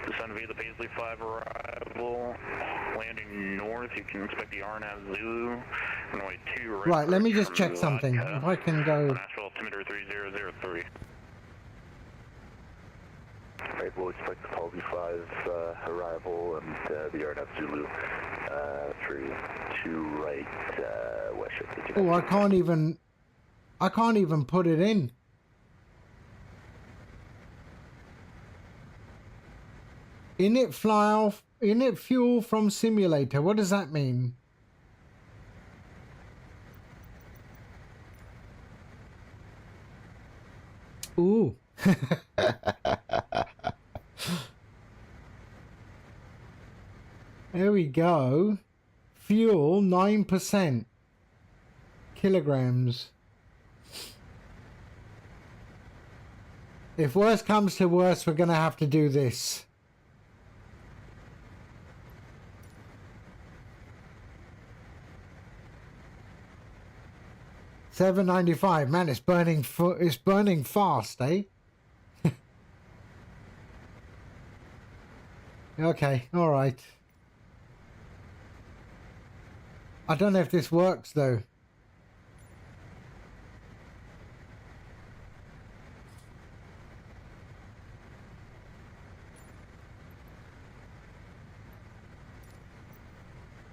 Descend via the Paisley 5 arrival. Landing north, you can expect the RNAV Zulu. Runway 2 Right, let me just check something. If I can go. Nashville altimeter 3003. Right, we'll expect the Paisley 5 arrival and the RNAV Zulu 3 right, WestJet. Oh, I can't even put it in. Init fuel from simulator. What does that mean? Ooh. There we go. Fuel 9%. Kilograms. If worse comes to worse, we're gonna have to do this. $7.95. Man, it's burning. It's burning fast, eh? Okay, all right. I don't know if this works though.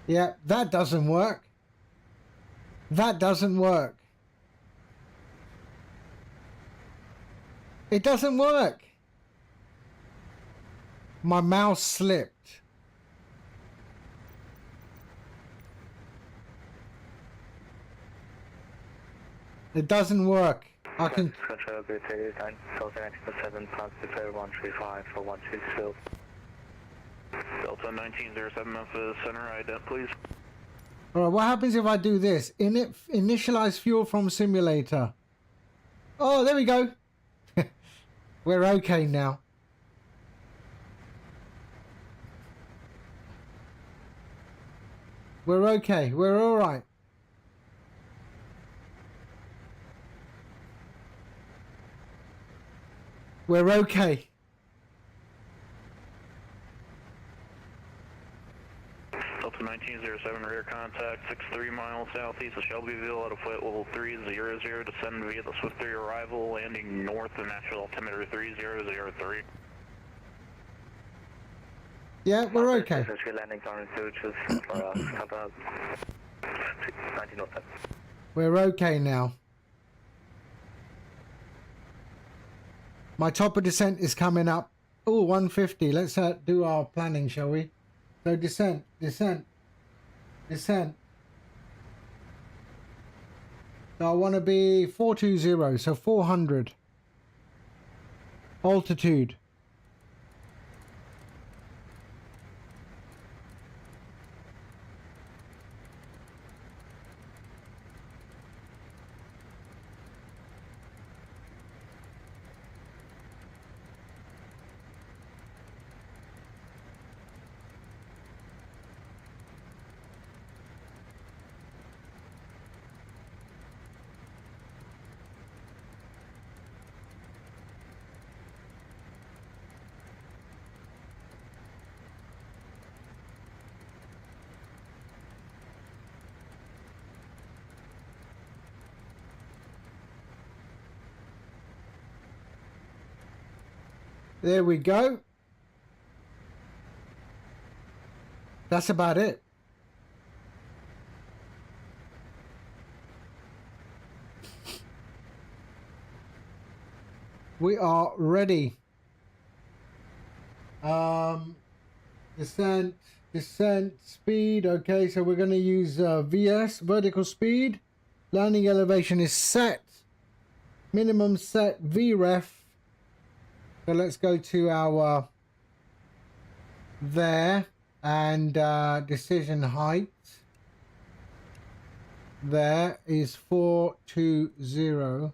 Yeah, that doesn't work. That doesn't work. It doesn't work. My mouse slipped. It doesn't work. I can. Control grid 39, Delta 7, positive 135 for 160. Delta 1907 Memphis Center, ident please. Alright, what happens if I do this? Initialize fuel from simulator. Oh, there we go. We're okay now. We're okay. We're alright. We're okay. Delta 1907, rear contact, 63 miles southeast of Shelbyville at a flight level 300, descend via the Swift 3 arrival, landing north of natural altimeter 3003. Yeah, we're okay. Landing on just 1907. We're okay now. My top of descent is coming up. Oh, 150. Let's do our planning, shall we? So descent. So I want to be 420, so 400. Altitude. There we go. That's about it. We are ready. Descent speed. Okay, so we're going to use VS, vertical speed. Landing elevation is set. Minimum set VREF. So let's go to our there and decision height. There is 420.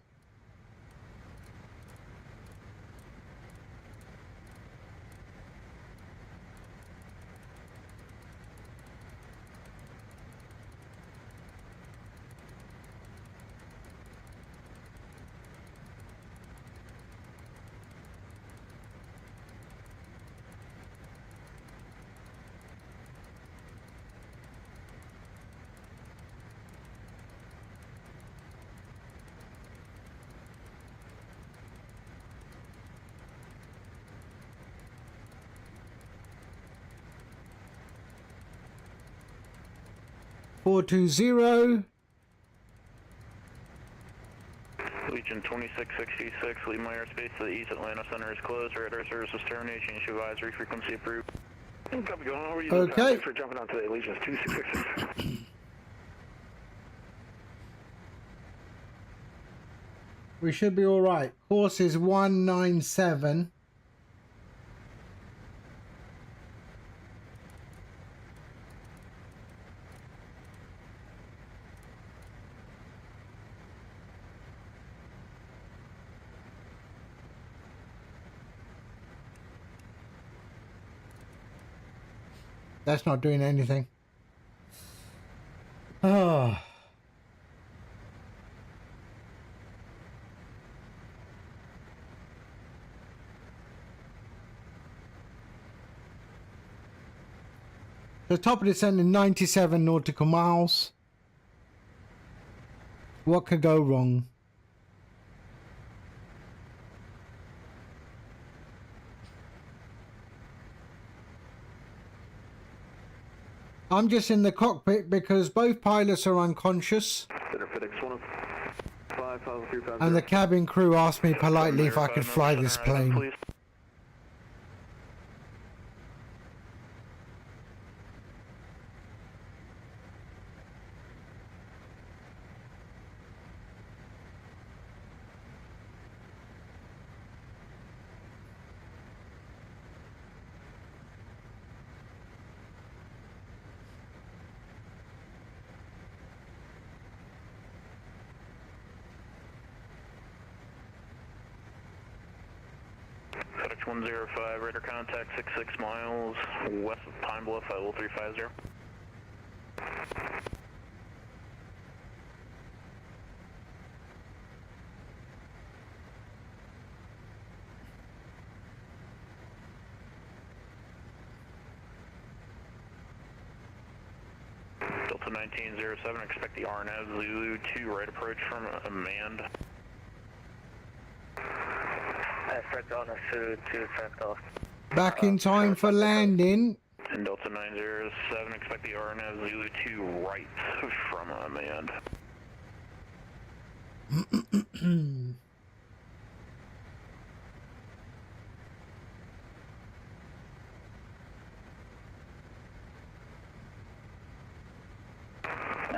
Legion 2666, leave my airspace to the east. Atlanta Center is closed. Radar service is termination. Issue advisory frequency approved. Copy, going on. How are you? Okay. Thanks for jumping on today, Legion 2666. We should be all right. Course is 197. That's not doing anything. Oh. The top of descent in 97 nautical miles. What could go wrong? I'm just in the cockpit because both pilots are unconscious. And the cabin crew asked me politely if I could fly this plane. FedEx 105, radar contact 66 miles west of Pine Bluff, level 350. Delta 1907, expect the RNAV Zulu 2 right approach from Amand. Expect on a Zulu 2 set off. Back in time for landing. And Delta 907, expect the RNAV Zulu 2 right from Amand.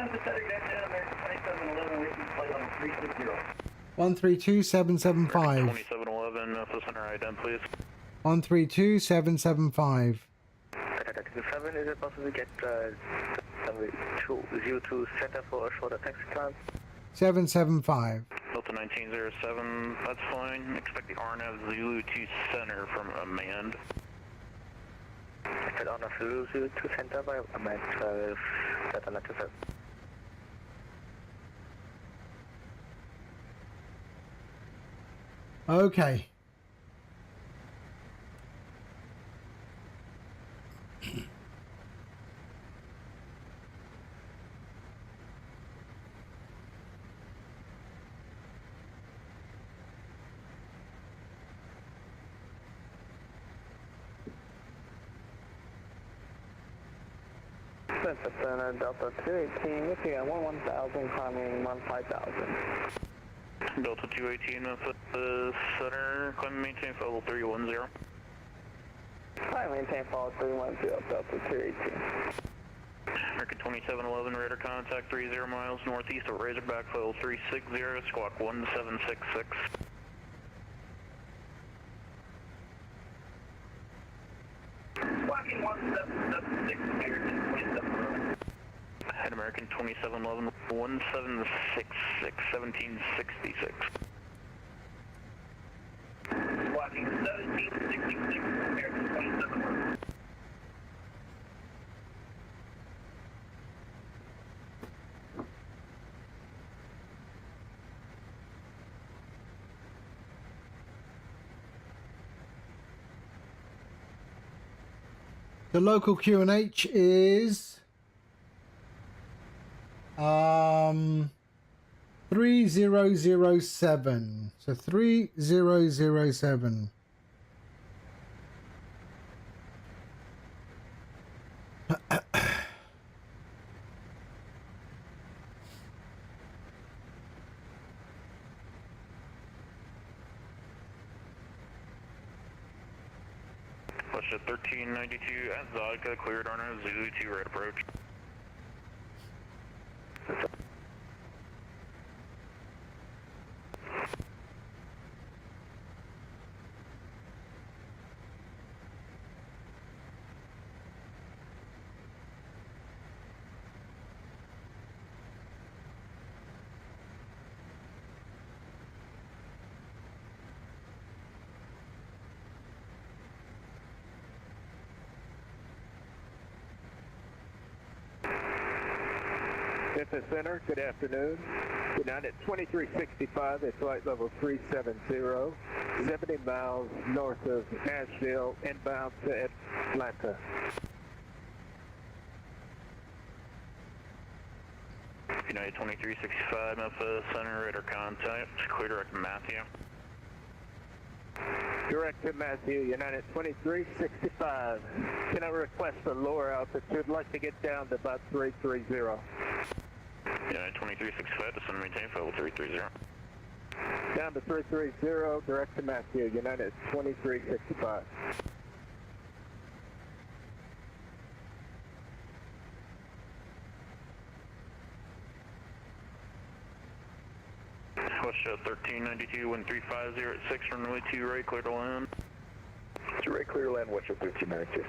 Pathetic down American 2711, we can flight on 360. 132775. 2711, Alpha Center ident, please. 132775. 7, is it possible to get ZU2 center for a shorter taxi climb? 775. Delta 1907, that's fine. Expect the RNAV Zulu 2 center from Amand. Expect on a Zulu 2 center by Amand 12, Delta 97. Okay. Center Delta 218, looking at 1000, climbing 5000. Delta 218, the center, climb and maintain for level 310. Climb maintain follow 310, Delta 218. American 2711, radar contact 30 miles northeast of Razorback, level 360, squawk 1766. Squawking 1776, American 2711. Head American 2711, 1766, 1766. Squawking 1766, American 2711. The local QNH is 3007. So 3007. Russia 1392 at Zodka, cleared on a Zulu 2 right approach. Memphis Center, good afternoon. United 2365 at flight level 370, 70 miles north of Nashville, inbound to Atlanta. United 2365, Memphis Center, radar contact, clear direct to Matthew. Direct to Matthew, United 2365. Can I request a lower altitude? Like to get down to about 330. United 2365, descend and maintain for level 330. Down to 330, direct to Matthew, United 2365. West 1392, wind 350 at 6, runway 2 right, clear to land. 2 right, clear to land, West 1392.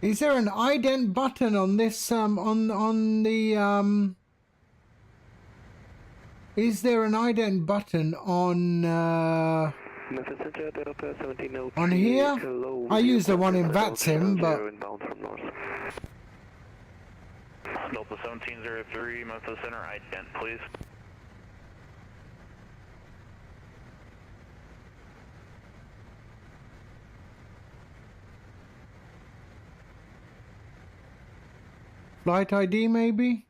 Is there an ident button on this on the is there an ident button on here? I use the one in VATSIM, but Delta 1703, Memphis Center, ident, please. Flight ID maybe?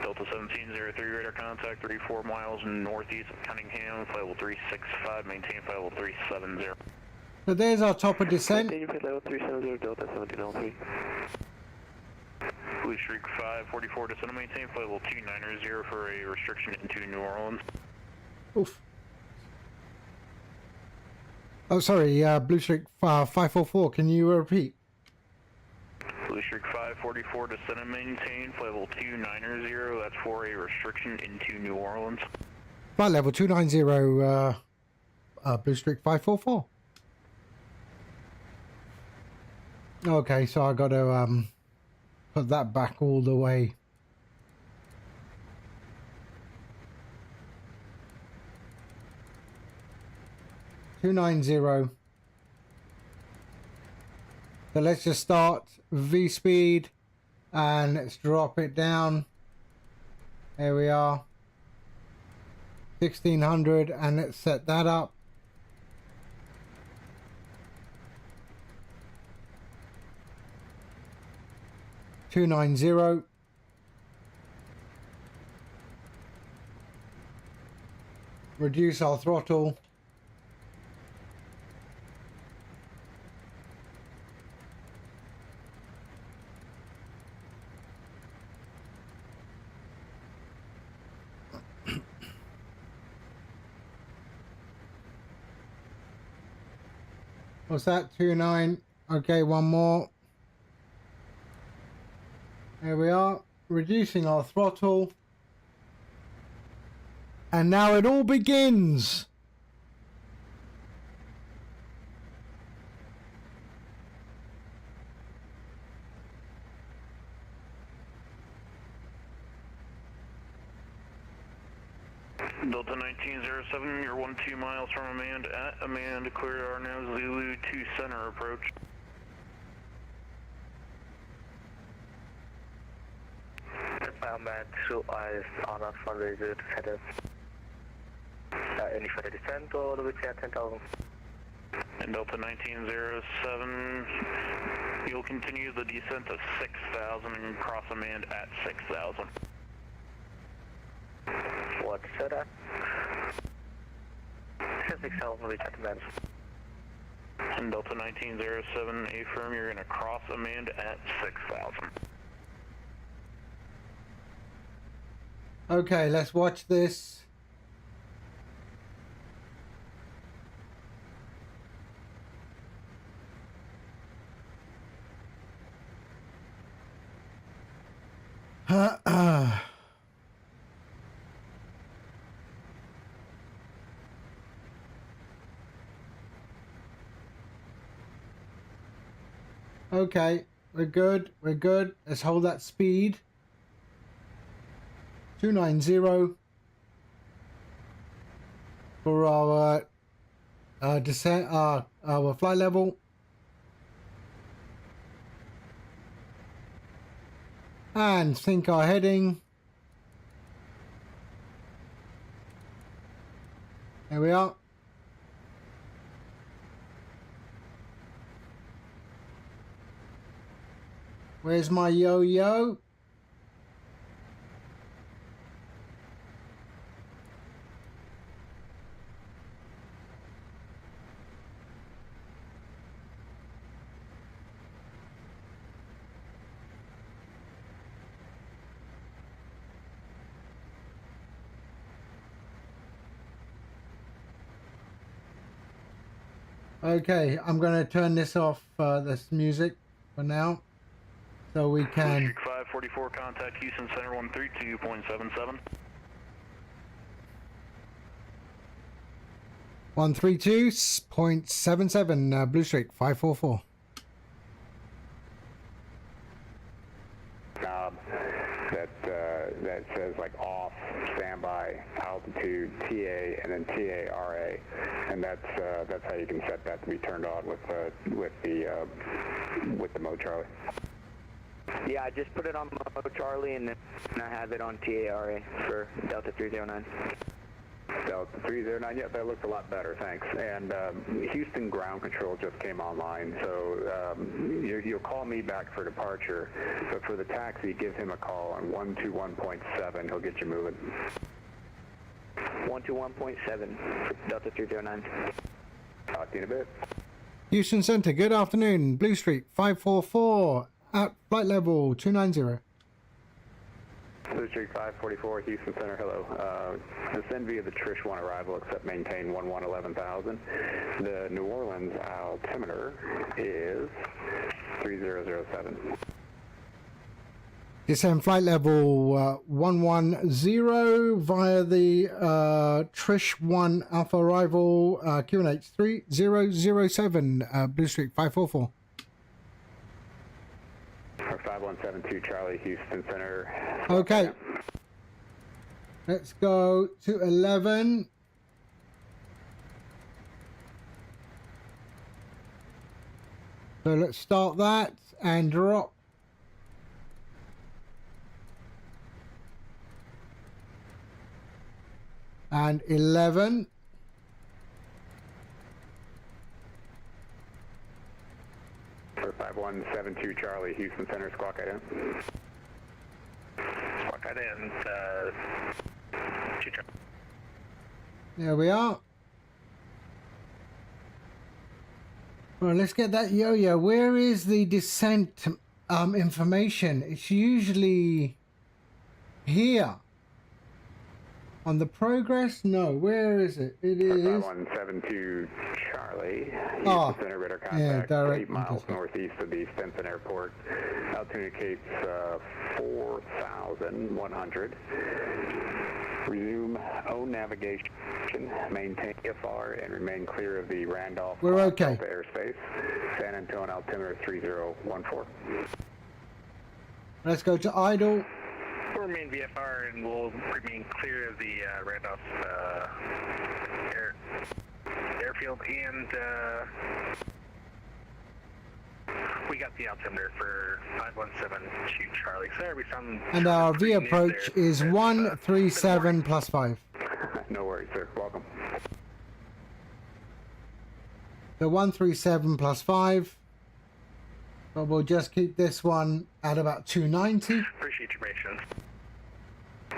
Delta 1703, radar contact 34 miles northeast of Cunningham, flight level 365, maintain flight level 370. So there's our top of descent. Maintain flight level 370, Delta 1703. Blue Streak 544, descend and maintain flight level 290 for a restriction into New Orleans. Oof. Oh, sorry, Blue Streak 544, can you repeat? Blue Streak 544, descend and maintain, flight level 290, that's for a restriction into New Orleans. Flight level 290, Blue Streak 544. Okay, so I gotta, put that back all the way. $290. So let's just start V speed and let's drop it down. There we are. 1600 and let's set that up. $290. Reduce our throttle. What's that? 29. Okay, one more. There we are. Reducing our throttle. And now it all begins. Delta 1907, you're 12 miles from Amanda at Amanda, clear our now Zulu 2 center approach. Amanda 2 eyes on a fundraiser header. Any further descent or the within 10,000? And Delta 1907, you'll continue the descent of 6,000 and cross Amanda at 6,000. What's that? 6,000 reach at Amanda. And Delta 1907, affirm you're going to cross Amanda at 6,000. Okay, let's watch this. Okay, we're good. We're good. Let's hold that speed. 290 for our descent, our flight level. And sync our heading. There we are. Where's my yo-yo? Okay, I'm going to turn this off, this music for now, so we can... 544, contact Houston Center 132.77. 132.77, Blue Streak 544. That says like off, standby, altitude, TA, and then TARA, and that's how you can set that to be turned on with the mode Charlie. Yeah, I just put it on mode Charlie, and then I have it on TARA for Delta 309. Delta Delta 309. Yeah, that looks a lot better, thanks. And Houston ground control just came online, so you'll call me back for departure, but for the taxi, give him a call on 121.7. He'll get you moving. 121.7, Delta 309. Talk to you in a bit. Houston Center, good afternoon. Blue Street 544 at flight level 290. Blue Street 544, Houston Center, hello. Descend via the Trish 1 arrival, except maintain 11,000. The New Orleans altimeter is 3007. Descend flight level 110 via the Trish 1 Alpha arrival, QNH 3007, Blue Street 544. 5172 Charlie, Houston Center. Okay. Let's go to 11. So let's start that and drop. And 11. For 5172 Charlie, Houston Center, squawk in. Squawk in, There we are. Well, let's get that yo-yo. Where is the descent information? It's usually here. On the progress? No, where is it? It is 5172 Charlie, Houston Center, radar contact, 8 miles northeast of the Stinson Airport. Altitude indicates 4,100. Resume O navigation, maintain FR, and remain clear of the Randolph Delta airspace. San Antonio altimeter 3014. Let's go to idle. We'll remain VFR and we'll remain clear of the Randolph airfield, and we got the altimeter for 5172 Charlie. So we found. And our V approach is 137 plus 5. No worries, sir. Welcome. So 137 plus 5. But we'll just keep this one at about 290. Appreciate your patience.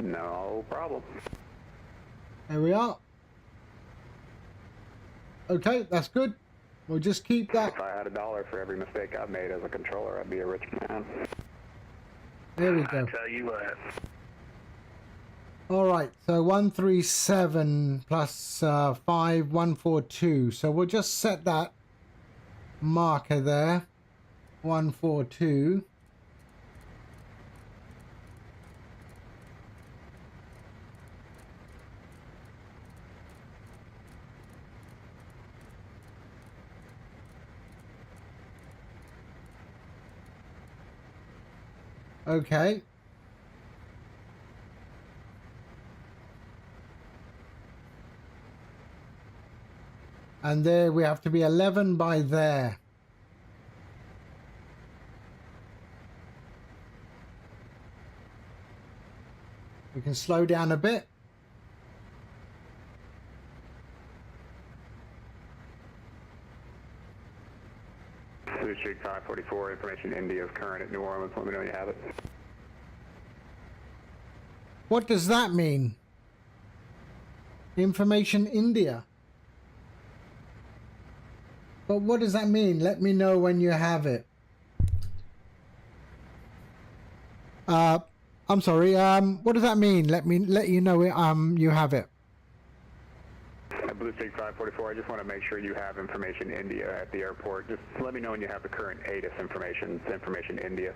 No problem. There we are. Okay, that's good. We'll just keep that. If I had $1 for every mistake I've made as a controller, I'd be a rich man. There we go. I tell you what. All right, so 137 plus 5, 142. So we'll just set that marker there. 142. Okay. And there we have to be 11 by there. We can slow down a bit. Blue Street 544, information India is current at New Orleans. Let me know you have it. What does that mean? Information India. But what does that mean? Let me know when you have it. I'm sorry. What does that mean? Let you know you have it. Blue Street 544, I just want to make sure you have information India at the airport. Just let me know when you have the current ATIS information. It's information India.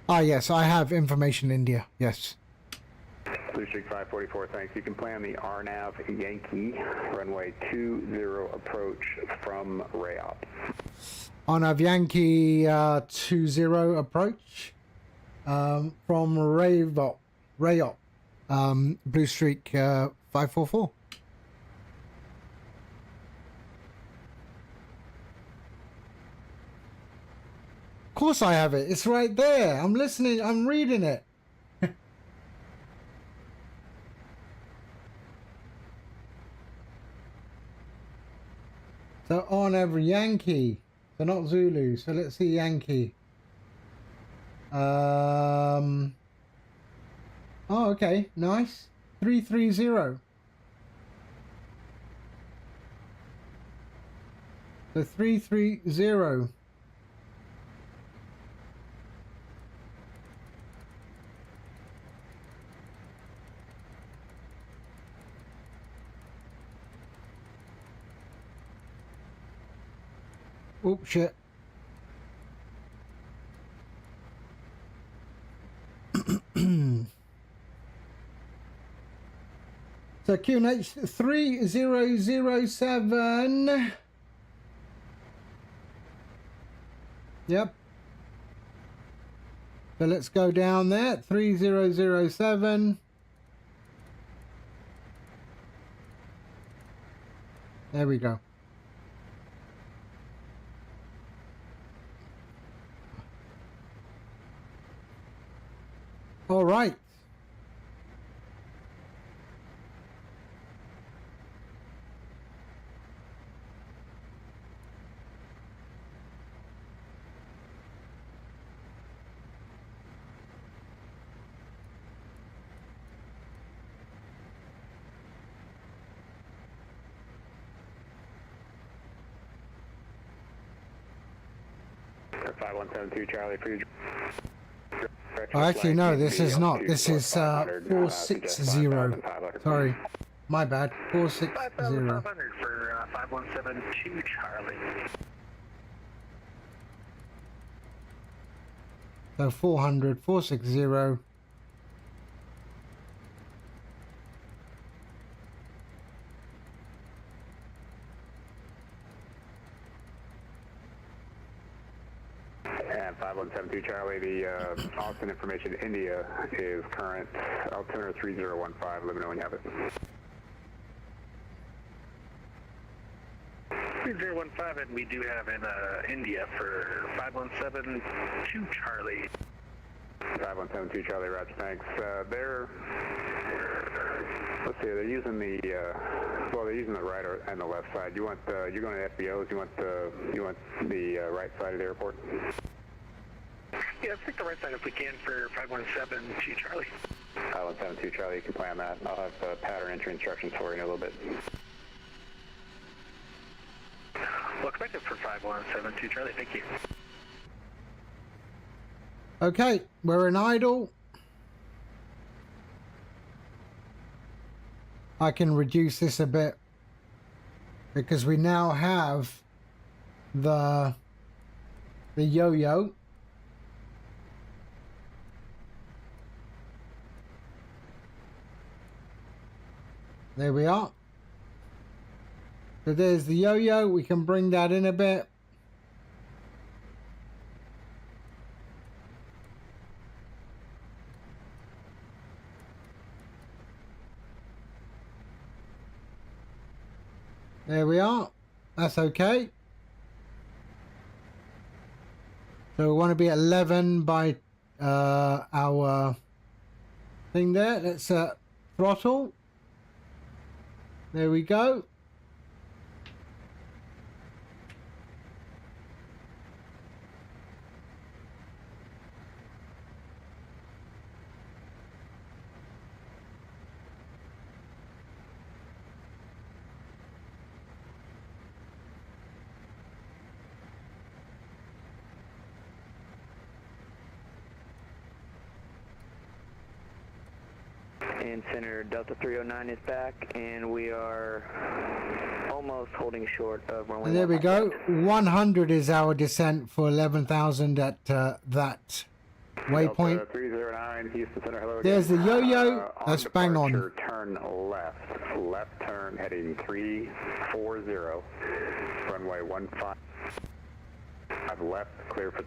Ah, yes, I have information India. Yes. Blue Street 544, thanks. You can plan the RNAV Yankee runway 20 approach from Rayop. RNAV Yankee 20 approach from Rayop. Blue Street 544. Of course I have it. It's right there. I'm listening. I'm reading it. So on every Yankee. So not Zulu. So let's see Yankee. Oh, okay. Nice. 330. So 330. Oh, shit. So QNH 3007. Yep. So let's go down there. 3007. There we go. All right. Air 5172 Charlie for you. Oh, actually, no, this is not. This is 460. Sorry. My bad. 460. 5,500 for 5172 Charlie. So 400, 460. And 5172 Charlie, the Austin information India is current. Altimeter 3015. Let me know when you have it. 3015, and we do have in India for 5172 Charlie. 5172 Charlie, Roger, thanks. Let's see, they're using the, well, they're using the right and the left side. You want, you're going to FBOs, you want the right side of the airport? Yeah, let's take the right side if we can for 5172 Charlie. 5172 Charlie, you can plan that. I'll have pattern entry instructions for you in a little bit. Well, expected for 5172 Charlie, thank you. Okay, we're in idle. I can reduce this a bit because we now have the yo-yo. There we are. So there's the yo-yo. We can bring that in a bit. There we are. That's okay. So we want to be at 11 by our thing there. Let's throttle. There we go. And center Delta 309 is back, and we are almost holding short of runway. And there we go. 100 is our descent for 11,000 at that waypoint. Delta 309, Houston Center, hello again. There's the yo-yo. That's bang on. Turn left turn heading 340, runway 15. Left, clear for.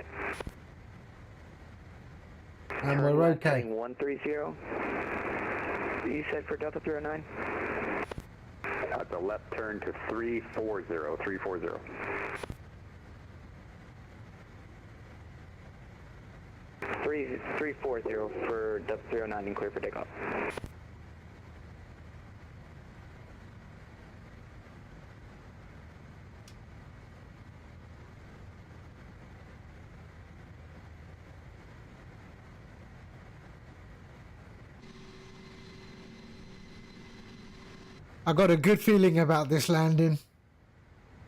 And we're okay. 130. You said for Delta 309? That's a left turn to 340, 340. Three 340 for Delta 309 and clear for takeoff. I got a good feeling about this landing.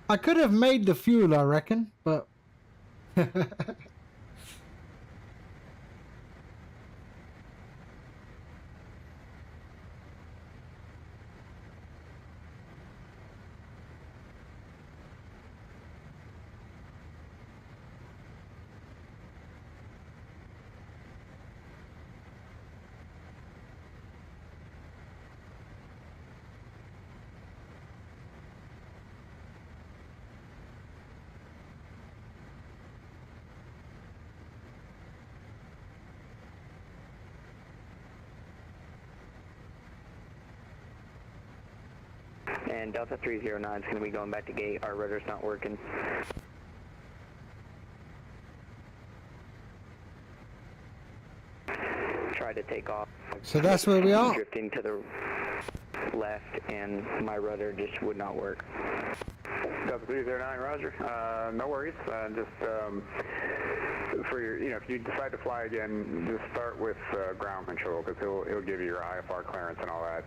I could have made the fuel, I reckon, but... And Delta 309 is going to be going back to gate. Our rudder's not working. Try to take off. So that's where we are? Drifting to the left, and my rudder just would not work. Delta 309, Roger. No worries. Just for your, if you decide to fly again, just start with ground control, because he'll give you your IFR clearance and all that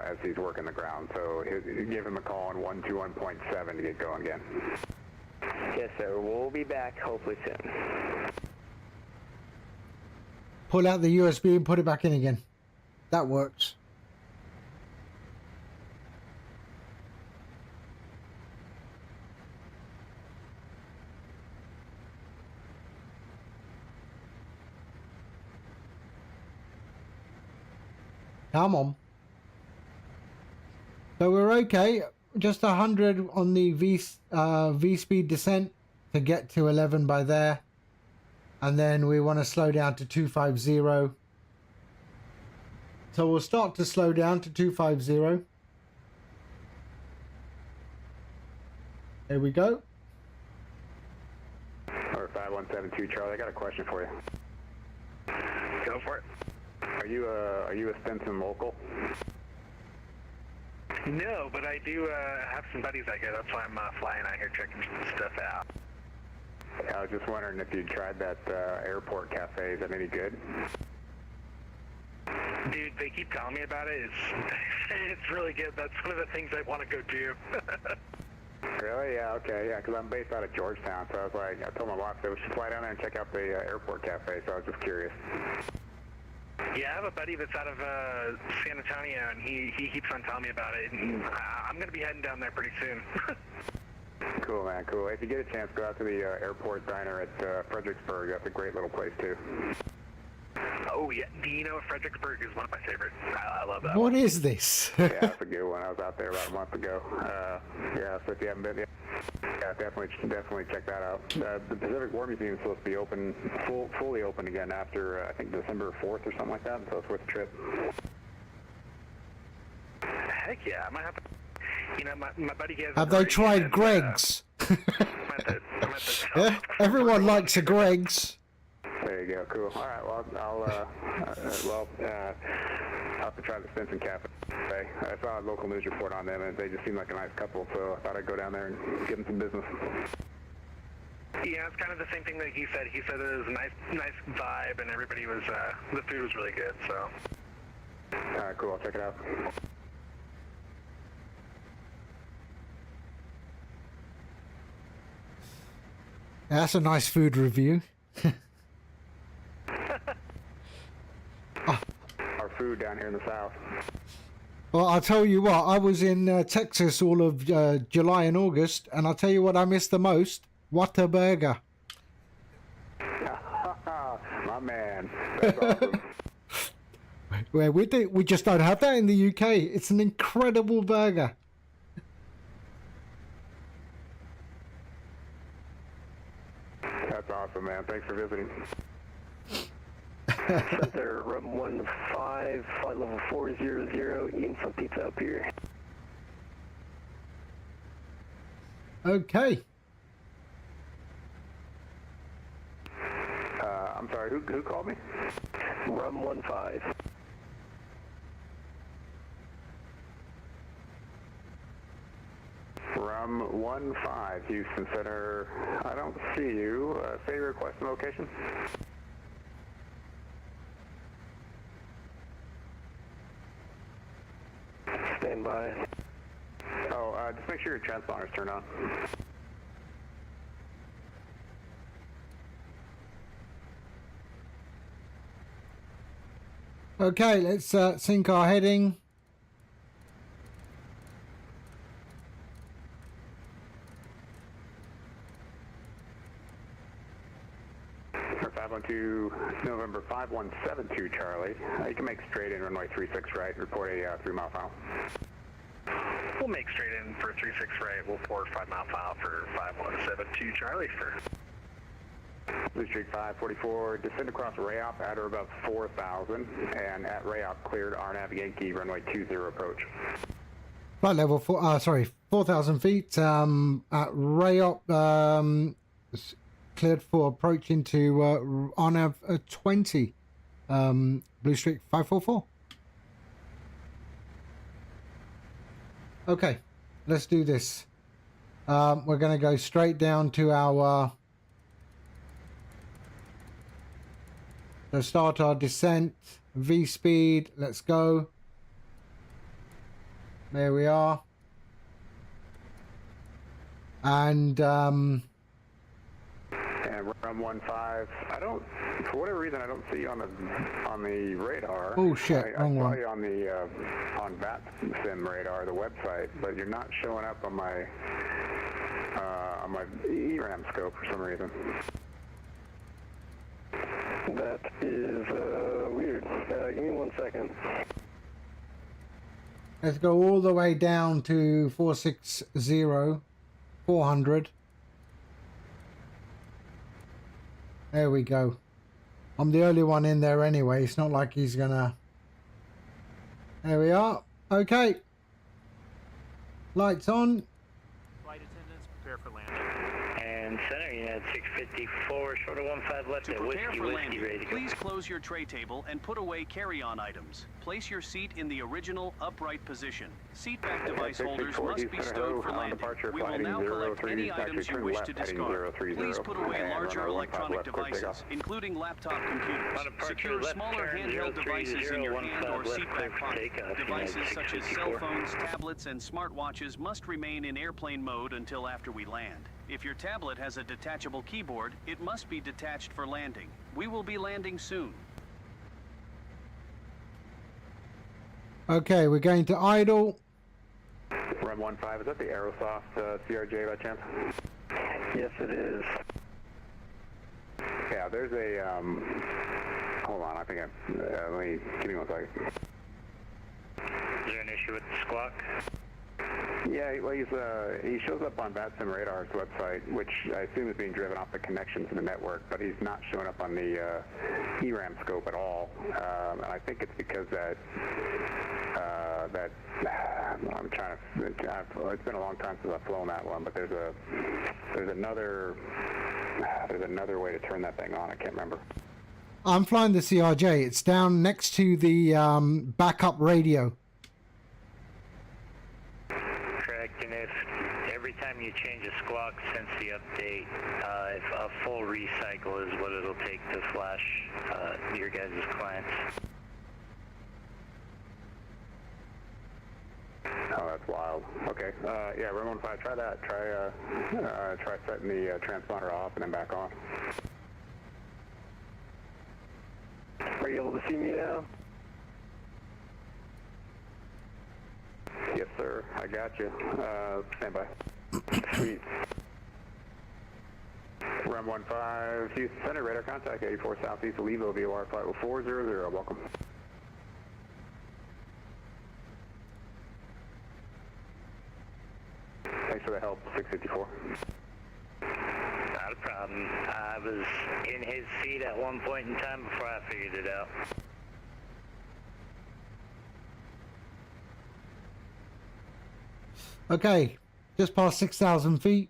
as he's working the ground. So give him a call on 121.7 to get going again. Yes, sir. We'll be back hopefully soon. Pull out the USB and put it back in again. That works. Come on. So we're okay. Just 100 on the V speed descent to get to 11 by there. And then we want to slow down to 250. So we'll start to slow down to 250. There we go. Or 5172 Charlie, I got a question for you. Go for it. Are you a Stinson local? No, but I do have some buddies out here. That's why I'm flying out here checking stuff out. I was just wondering if you tried that airport cafe. Is that any good? Dude, they keep telling me about it. It's really good. That's one of the things I want to go do. Really? Yeah, okay, yeah, because I'm based out of Georgetown, so I was like, I told my wife that we should fly down there and check out the airport cafe, so I was just curious. Yeah, I have a buddy that's out of San Antonio, and he keeps on telling me about it, and I'm going to be heading down there pretty soon. Cool, man, cool. If you get a chance, go out to the airport diner at Fredericksburg. That's a great little place, too. Oh, yeah. Do you know Fredericksburg is one of my favorites? I love that What one. is this? Yeah, that's a good one. I was out there about a month ago. Yeah, so if you haven't been yet, yeah, definitely check that out. The Pacific War Museum is supposed to be open, fully open again after, I think, December 4th or something like that, so it's worth the trip. Heck yeah. I might have to... my buddy has... Have they tried Greg's? Yeah, everyone likes a Greg's. There you go, cool. All right, well, I'll have to try the Stinson Cafe. I saw a local news report on them, and they just seem like a nice couple, so I thought I'd go down there and give them some business. Yeah, it's kind of the same thing that he said. He said it was a nice vibe, and everybody was, the food was really good, so. All right, cool, I'll check it out. That's a nice food review. Our food down here in the south. Well, I'll tell you what, I was in Texas all of July and August, and I'll tell you what I missed the most. Whataburger. My man. That's awesome. Well, we just don't have that in the UK. It's an incredible burger. That's awesome, man. Thanks for visiting. Center, Rum 15, flight level 400, eating some pizza up here. Okay. I'm sorry, who called me? Rum 15. Rum 15, Houston Center. I don't see you. Say your request and location. Stand by. Oh, just make sure your transponder's turned on. Okay, let's sync our heading. For 512 November 5172 Charlie, you can make straight in runway 36 right, report a 3 mile file. We'll make straight in for 36 right. We'll port 5 mile file for 5172 Charlie for. Blue Streak 544, descend across Rayop at or above 4,000, and at Rayop cleared RNAV Yankee runway 20 approach. Flight level 4,000 feet. At Rayop, cleared for approach into RNAV 20. Blue Streak 544. Okay, let's do this. We're going to go straight down to our... So start our descent, V-speed, let's go. There we are. And run 15. I don't, for whatever reason, I don't see you on the radar. Oh shit! I saw you on the on VATSIM radar, the website, but you're not showing up on my ERAM scope for some reason. That is weird. Give me 1 second. Let's go all the way down to 460, 400. There we go. I'm the only one in there anyway. It's not like he's gonna... There we are. Okay. Lights on. Flight attendants, prepare for landing. And center, United 654, short of 15 left at Whiskey ready to go. Please close your tray table and put away carry-on items. Place your seat in the original upright position. Seat back device holders must be stowed for landing. We will now collect any items you wish to discard. Please put away larger electronic devices, including laptop computers. Secure smaller handheld devices in your hand or seat back pocket. Devices such as cell phones, tablets, and smartwatches must remain in airplane mode until after we land. If your tablet has a detachable keyboard, it must be detached for landing. We will be landing soon. Okay, we're going to idle. Run 15, is that the Aerosoft CRJ by chance? Yes, it is. Yeah, there's a, hold on, I think give me 1 second. Is there an issue with the squawk? Yeah, well, he shows up on VATSIM Radar's website, which I assume is being driven off the connection to the network, but he's not showing up on the ERAM scope at all. And I think it's because I'm trying to, it's been a long time since I've flown that one, but there's another way to turn that thing on. I can't remember. I'm flying the CRJ. It's down next to the backup radio. Correct, and if every time you change a squawk since the update, if a full recycle is what it'll take to flash your guys' clients. Oh, that's wild. Okay, yeah, Run 15, try that. Try setting the transponder off and then back on. Are you able to see me now? Yes, sir. I got you. Stand by. Sweet. Run 15, Houston Center, radar contact 84 Southeast, Levo, VOR flight 400. Welcome. Thanks for the help, 654. Not a problem. I was in his seat at one point in time before I figured it out. Okay, just past 6,000 feet.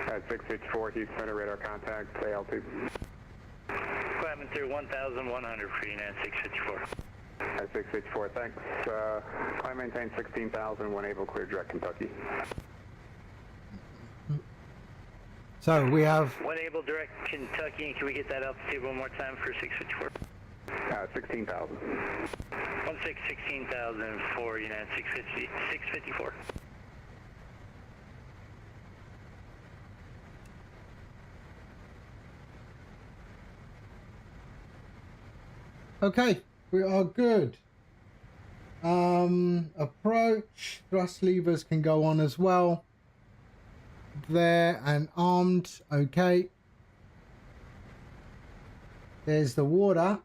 At 654, Houston Center, radar contact, AL2. Delta 1100 for United 654. At 654, thanks. Climb maintain 16,000 when able, clear direct Kentucky. So we have... When able, direct Kentucky, can we get that altitude one more time for 654? 16,000. 16,000 for United 654. Okay, we are good. Approach, thrust levers can go on as well. There and armed, okay. There's the water.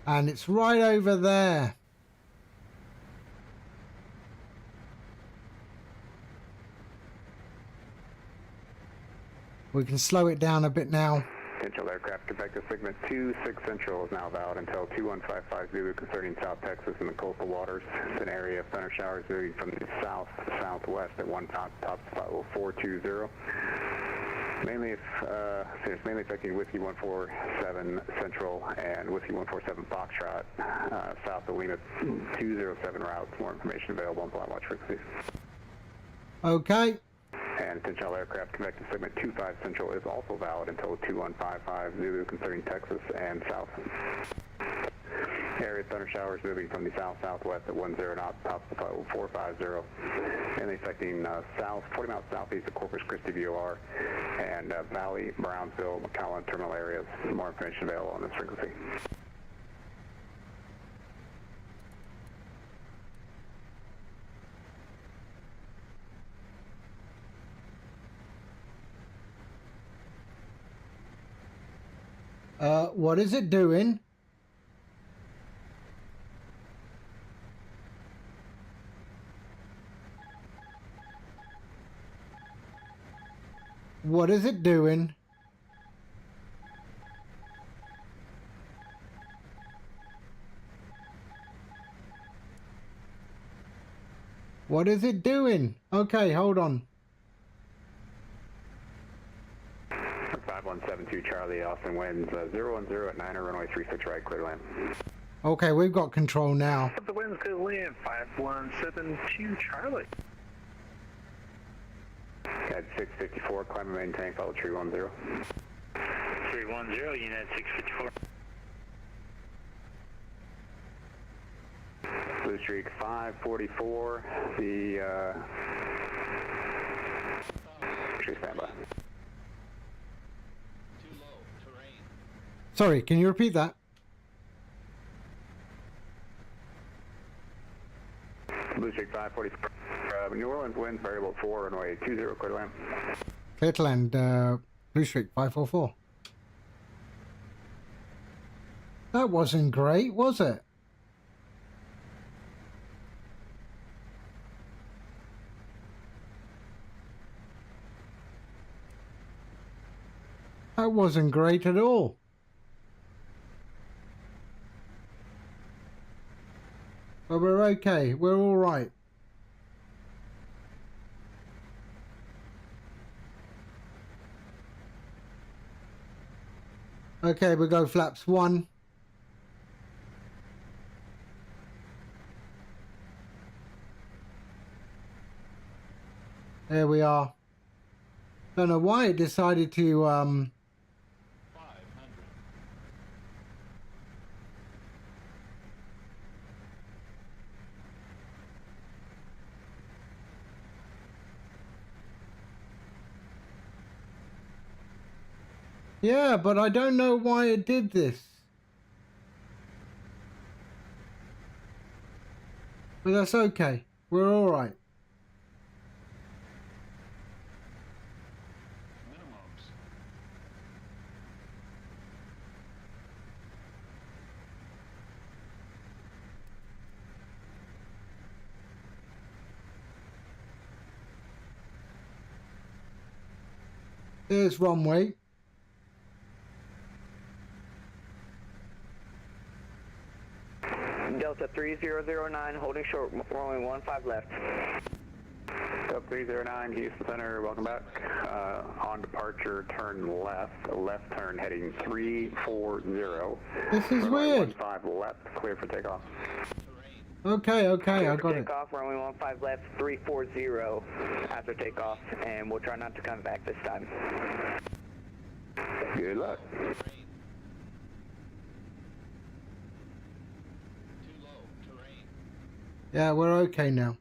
And it's right over there. We can slow it down a bit now. Potential aircraft Quebec to segment 26 Central is now valid until 2155 Zulu concerning South Texas and the coastal waters. It's an area of thunder showers moving from the south-southwest at one top spot 420. Mainly affecting Whiskey 147 Central and Whiskey 147 Foxtrot, south of Lima 207 routes. More information available on flight watch frequencies. Okay. And intentional aircraft Quebec to segment 25 Central is also valid until 2155 Zulu concerning Texas and south. Area thunder showers moving from the south-southwest at 10 knots, top of 450. Mainly affecting 40 miles southeast of Corpus Christi VOR and Valley, Brownsville, McAllen terminal areas. More information available on this frequency. What is it doing? What is it doing? What is it doing? Okay, hold on. 5172 Charlie, Austin winds 010 at 9 runway 36 right, clear land. Okay, we've got control now. The wind's good land, 5172 Charlie. At 654, climb and maintain, follow 310. 310, United 654. Blue Streak 544, the standby. Sorry, can you repeat that? Blue Streak 544. New Orleans winds variable 4 runway 20 clear to land. Clear to land, Blue Streak 544. That wasn't great, was it? That wasn't great at all. But we're okay. We're all right. Okay, we go flaps 1. There we are. Don't know why it decided to 500. Yeah, but I don't know why it did this. But that's okay. We're all right. Minimums. There's runway. Delta 3009, holding short, rolling 15 left. Delta 309, Houston Center, welcome back. On departure, turn left, left turn heading 340. This is weird. 15 left, clear for takeoff. Okay, okay, I got it. Takeoff, runway 15 left, 340 after takeoff, and we'll try not to come back this time. Good luck. Yeah, we're okay now.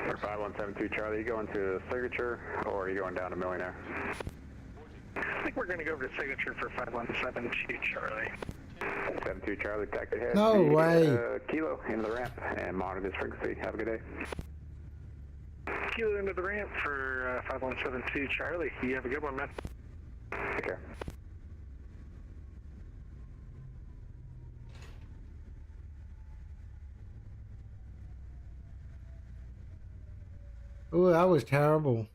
Air 5172 Charlie, you going to signature or are you going down to millionaire? I think we're going to go over to signature for 5172 Charlie. 72 Charlie, taxi ahead. No way. Kilo into the ramp and monitor this frequency. Have a good day. Kilo into the ramp for 5172 Charlie. You have a good one, man. Take care. Oh, that was terrible.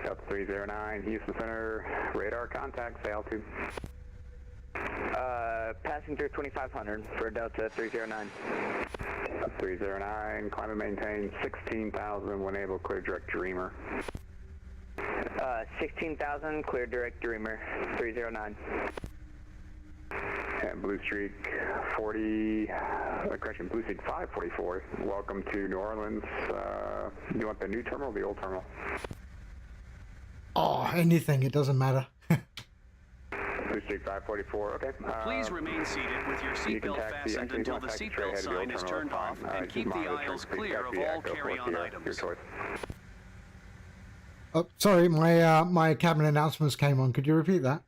Delta 309, Houston Center, radar contact, say altitude. Passing through 2500 for Delta 309. 309, climb and maintain 16,000 when able, clear direct Dreamer. 16,000, clear direct Dreamer, 309. And Blue Streak 40, correction, Blue Streak 544, welcome to New Orleans. Do you want the new terminal or the old terminal? Oh, anything, it doesn't matter. Blue Streak 544, okay. Please remain seated with your seatbelt fastened until the seatbelt sign is turned off, and keep the aisles clear of all carry-on items. Oh, sorry, my cabin announcements came on. Could you repeat that?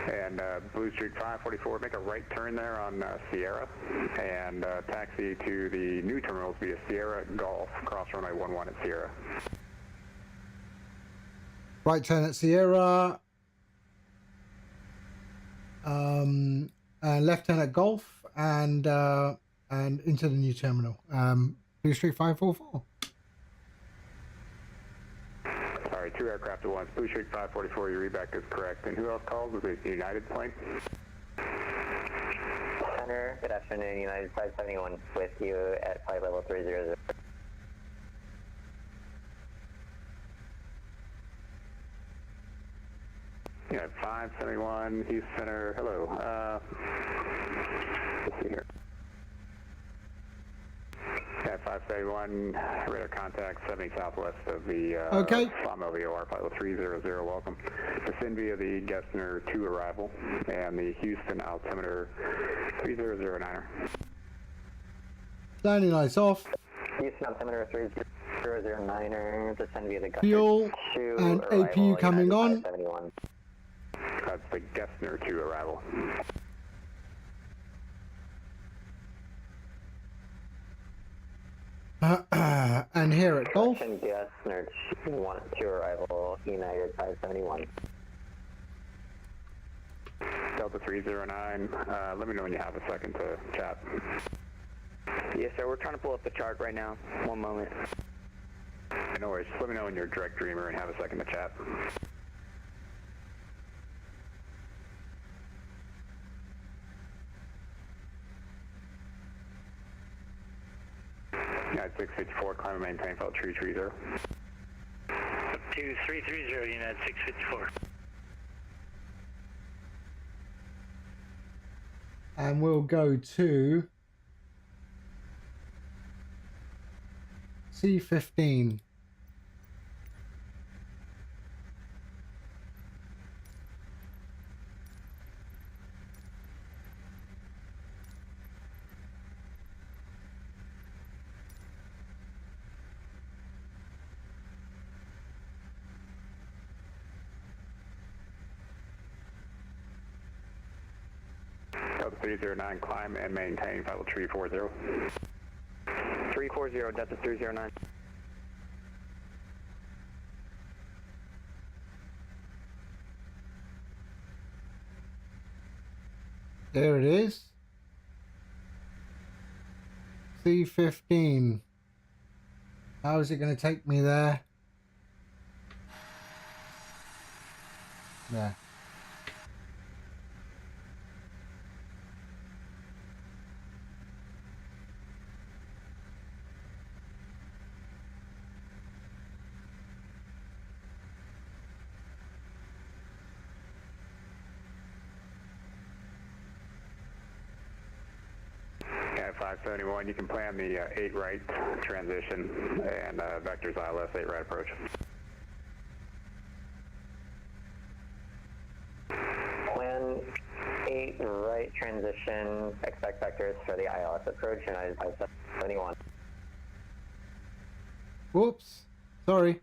And Blue Streak 544, make a right turn there on Sierra, and taxi to the new terminals via Sierra Golf, cross runway 11 at Sierra. Right turn at Sierra. Left turn at Golf, and into the new terminal. Blue Streak 544. Sorry, 2 aircraft at once. Blue Streak 544, your reback is correct. And who else called? Was it United plane? Center, good afternoon, United 571 with you at flight level 300. Yeah, 571, Houston Center, hello. Let's see here. Yeah, 571, radar contact 70 southwest of the Flamo VOR, pilot 300, welcome. Descend via the Gessner 2 arrival and the Houston altimeter 3009er. Landing lights off. Houston altimeter 3009er, descend via the Gessner Fuel 2 and arrival, APU coming on. 571. That's the Gessner 2 arrival. And here at Golf. Gessner 2 arrival, United 571. Delta 309, let me know when you have a second to chat. Yes, sir, we're trying to pull up the chart right now. One moment. No worries, just let me know when you're direct Dreamer and have a second to chat. United 654, climb and maintain, flight 330. 2330, United 654. and we'll go to C-15. Delta 309, climb and maintain flight level 340. 340, Delta 309. There it is. C-15. How is it going to take me there? There. Yeah, 571, you can plan the 8 right transition and vectors ILS 8 right approach. Plan 8 right transition, expect vectors for the ILS approach, United 571. Whoops. Sorry.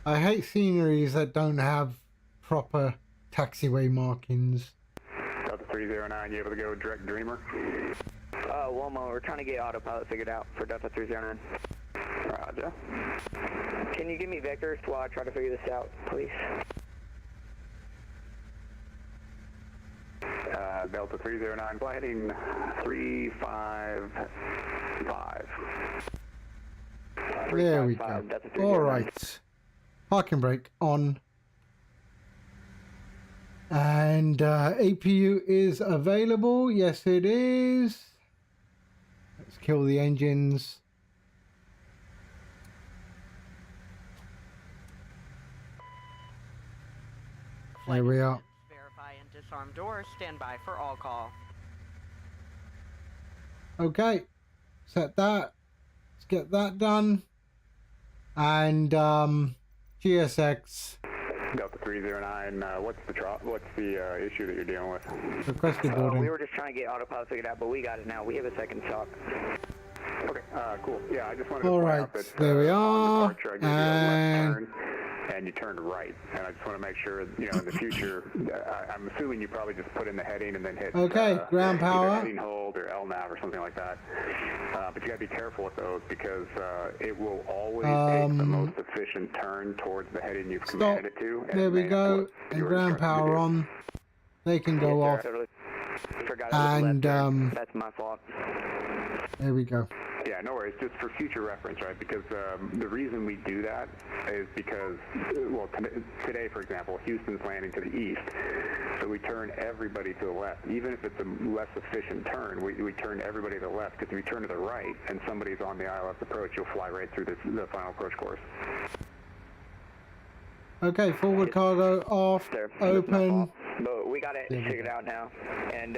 I hate sceneries that don't have proper taxiway markings. Delta 309, you able to go direct Dreamer? One moment, we're trying to get autopilot figured out for Delta 309. Roger. Can you give me vectors while I try to figure this out, please? Delta 309, flight heading 355. There we go. All right. Parking brake on. And APU is available. Yes, it is. Let's kill the engines. There we are. Verify and disarm doors. Stand by for all call. Okay. Set that. Let's get that done. And GSX. Delta 309, what's the issue that you're dealing with? Requested boarding. We were just trying to get autopilot figured out, but we got it now. We have a second stop. Okay, cool. Yeah, I just wanted to All point right, out that there we are. departure, I gave you a left turn, and you turned right. And I just want to make sure, you know, in the future, I'm assuming you probably just put in the heading and then hit ground power. either heading hold or LNAV or something like that. But you got to be careful with those because it will always take the most efficient turn towards the heading you've commanded it to. And there we go. And ground power on. They can go off. And that's my fault. There we go. Yeah, no worries. Just for future reference, right? Because the reason we do that is because, well, today, for example, Houston's landing to the east, so we turn everybody to the left. Even if it's a less efficient turn, we turn everybody to the left, because if you turn to the right and somebody's on the ILS approach, you'll fly right through the final approach course. Okay, forward cargo off, open. But we got it figured out now, and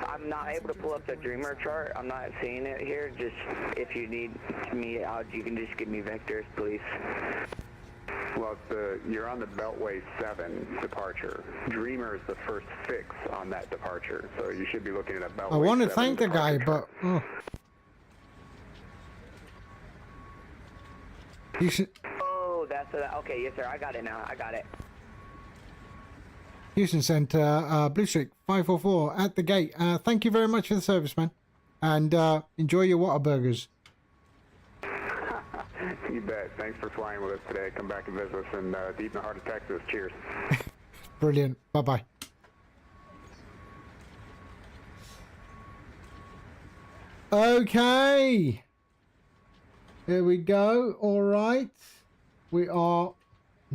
I'm not able to pull up the Dreamer chart. I'm not seeing it here. Just if you need me out, you can just give me vectors, please. Well, you're on the Beltway 7 departure. Dreamer is the first fix on that departure, so you should be looking at a Beltway 7 I want to thank the guy, but you should. Oh, that's okay. Yes, sir. I got it now. I got it. Houston Center, Blue Streak 544 at the gate. Thank you very much for the service, man. And enjoy your Whataburgers. You bet. Thanks for flying with us today. Come back and visit us in deep in the heart of Texas. Cheers. Brilliant. Bye-bye. Okay. Here we go. All right. We are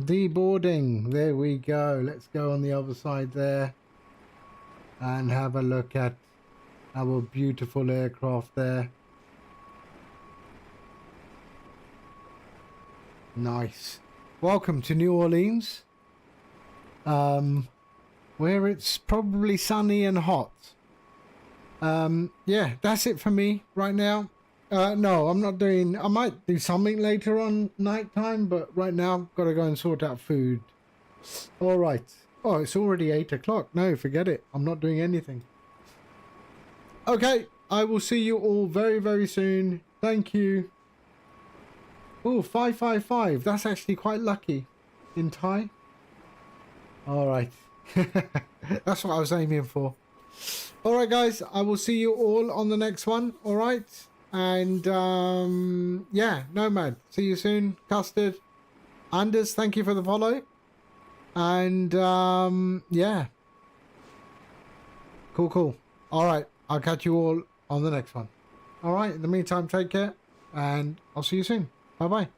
deboarding. There we go. Let's go on the other side there and have a look at our beautiful aircraft there. Nice. Welcome to New Orleans. where it's probably sunny and hot. Yeah, that's it for me right now. No, I'm not doing... I might do something later on nighttime, but right now I've got to go and sort out food. All right. Oh, it's already 8 o'clock. No, forget it. I'm not doing anything. Okay, I will see you all very, very soon. Thank you. Oh, 555. That's actually quite lucky in Thai. All right. That's what I was aiming for. All right, guys. I will see you all on the next one. All right. And, yeah, Nomad. See you soon. Custard. Anders, thank you for the follow. And, yeah. Cool. All right. I'll catch you all on the next one. All right. In the meantime, take care. And I'll see you soon. Bye-bye.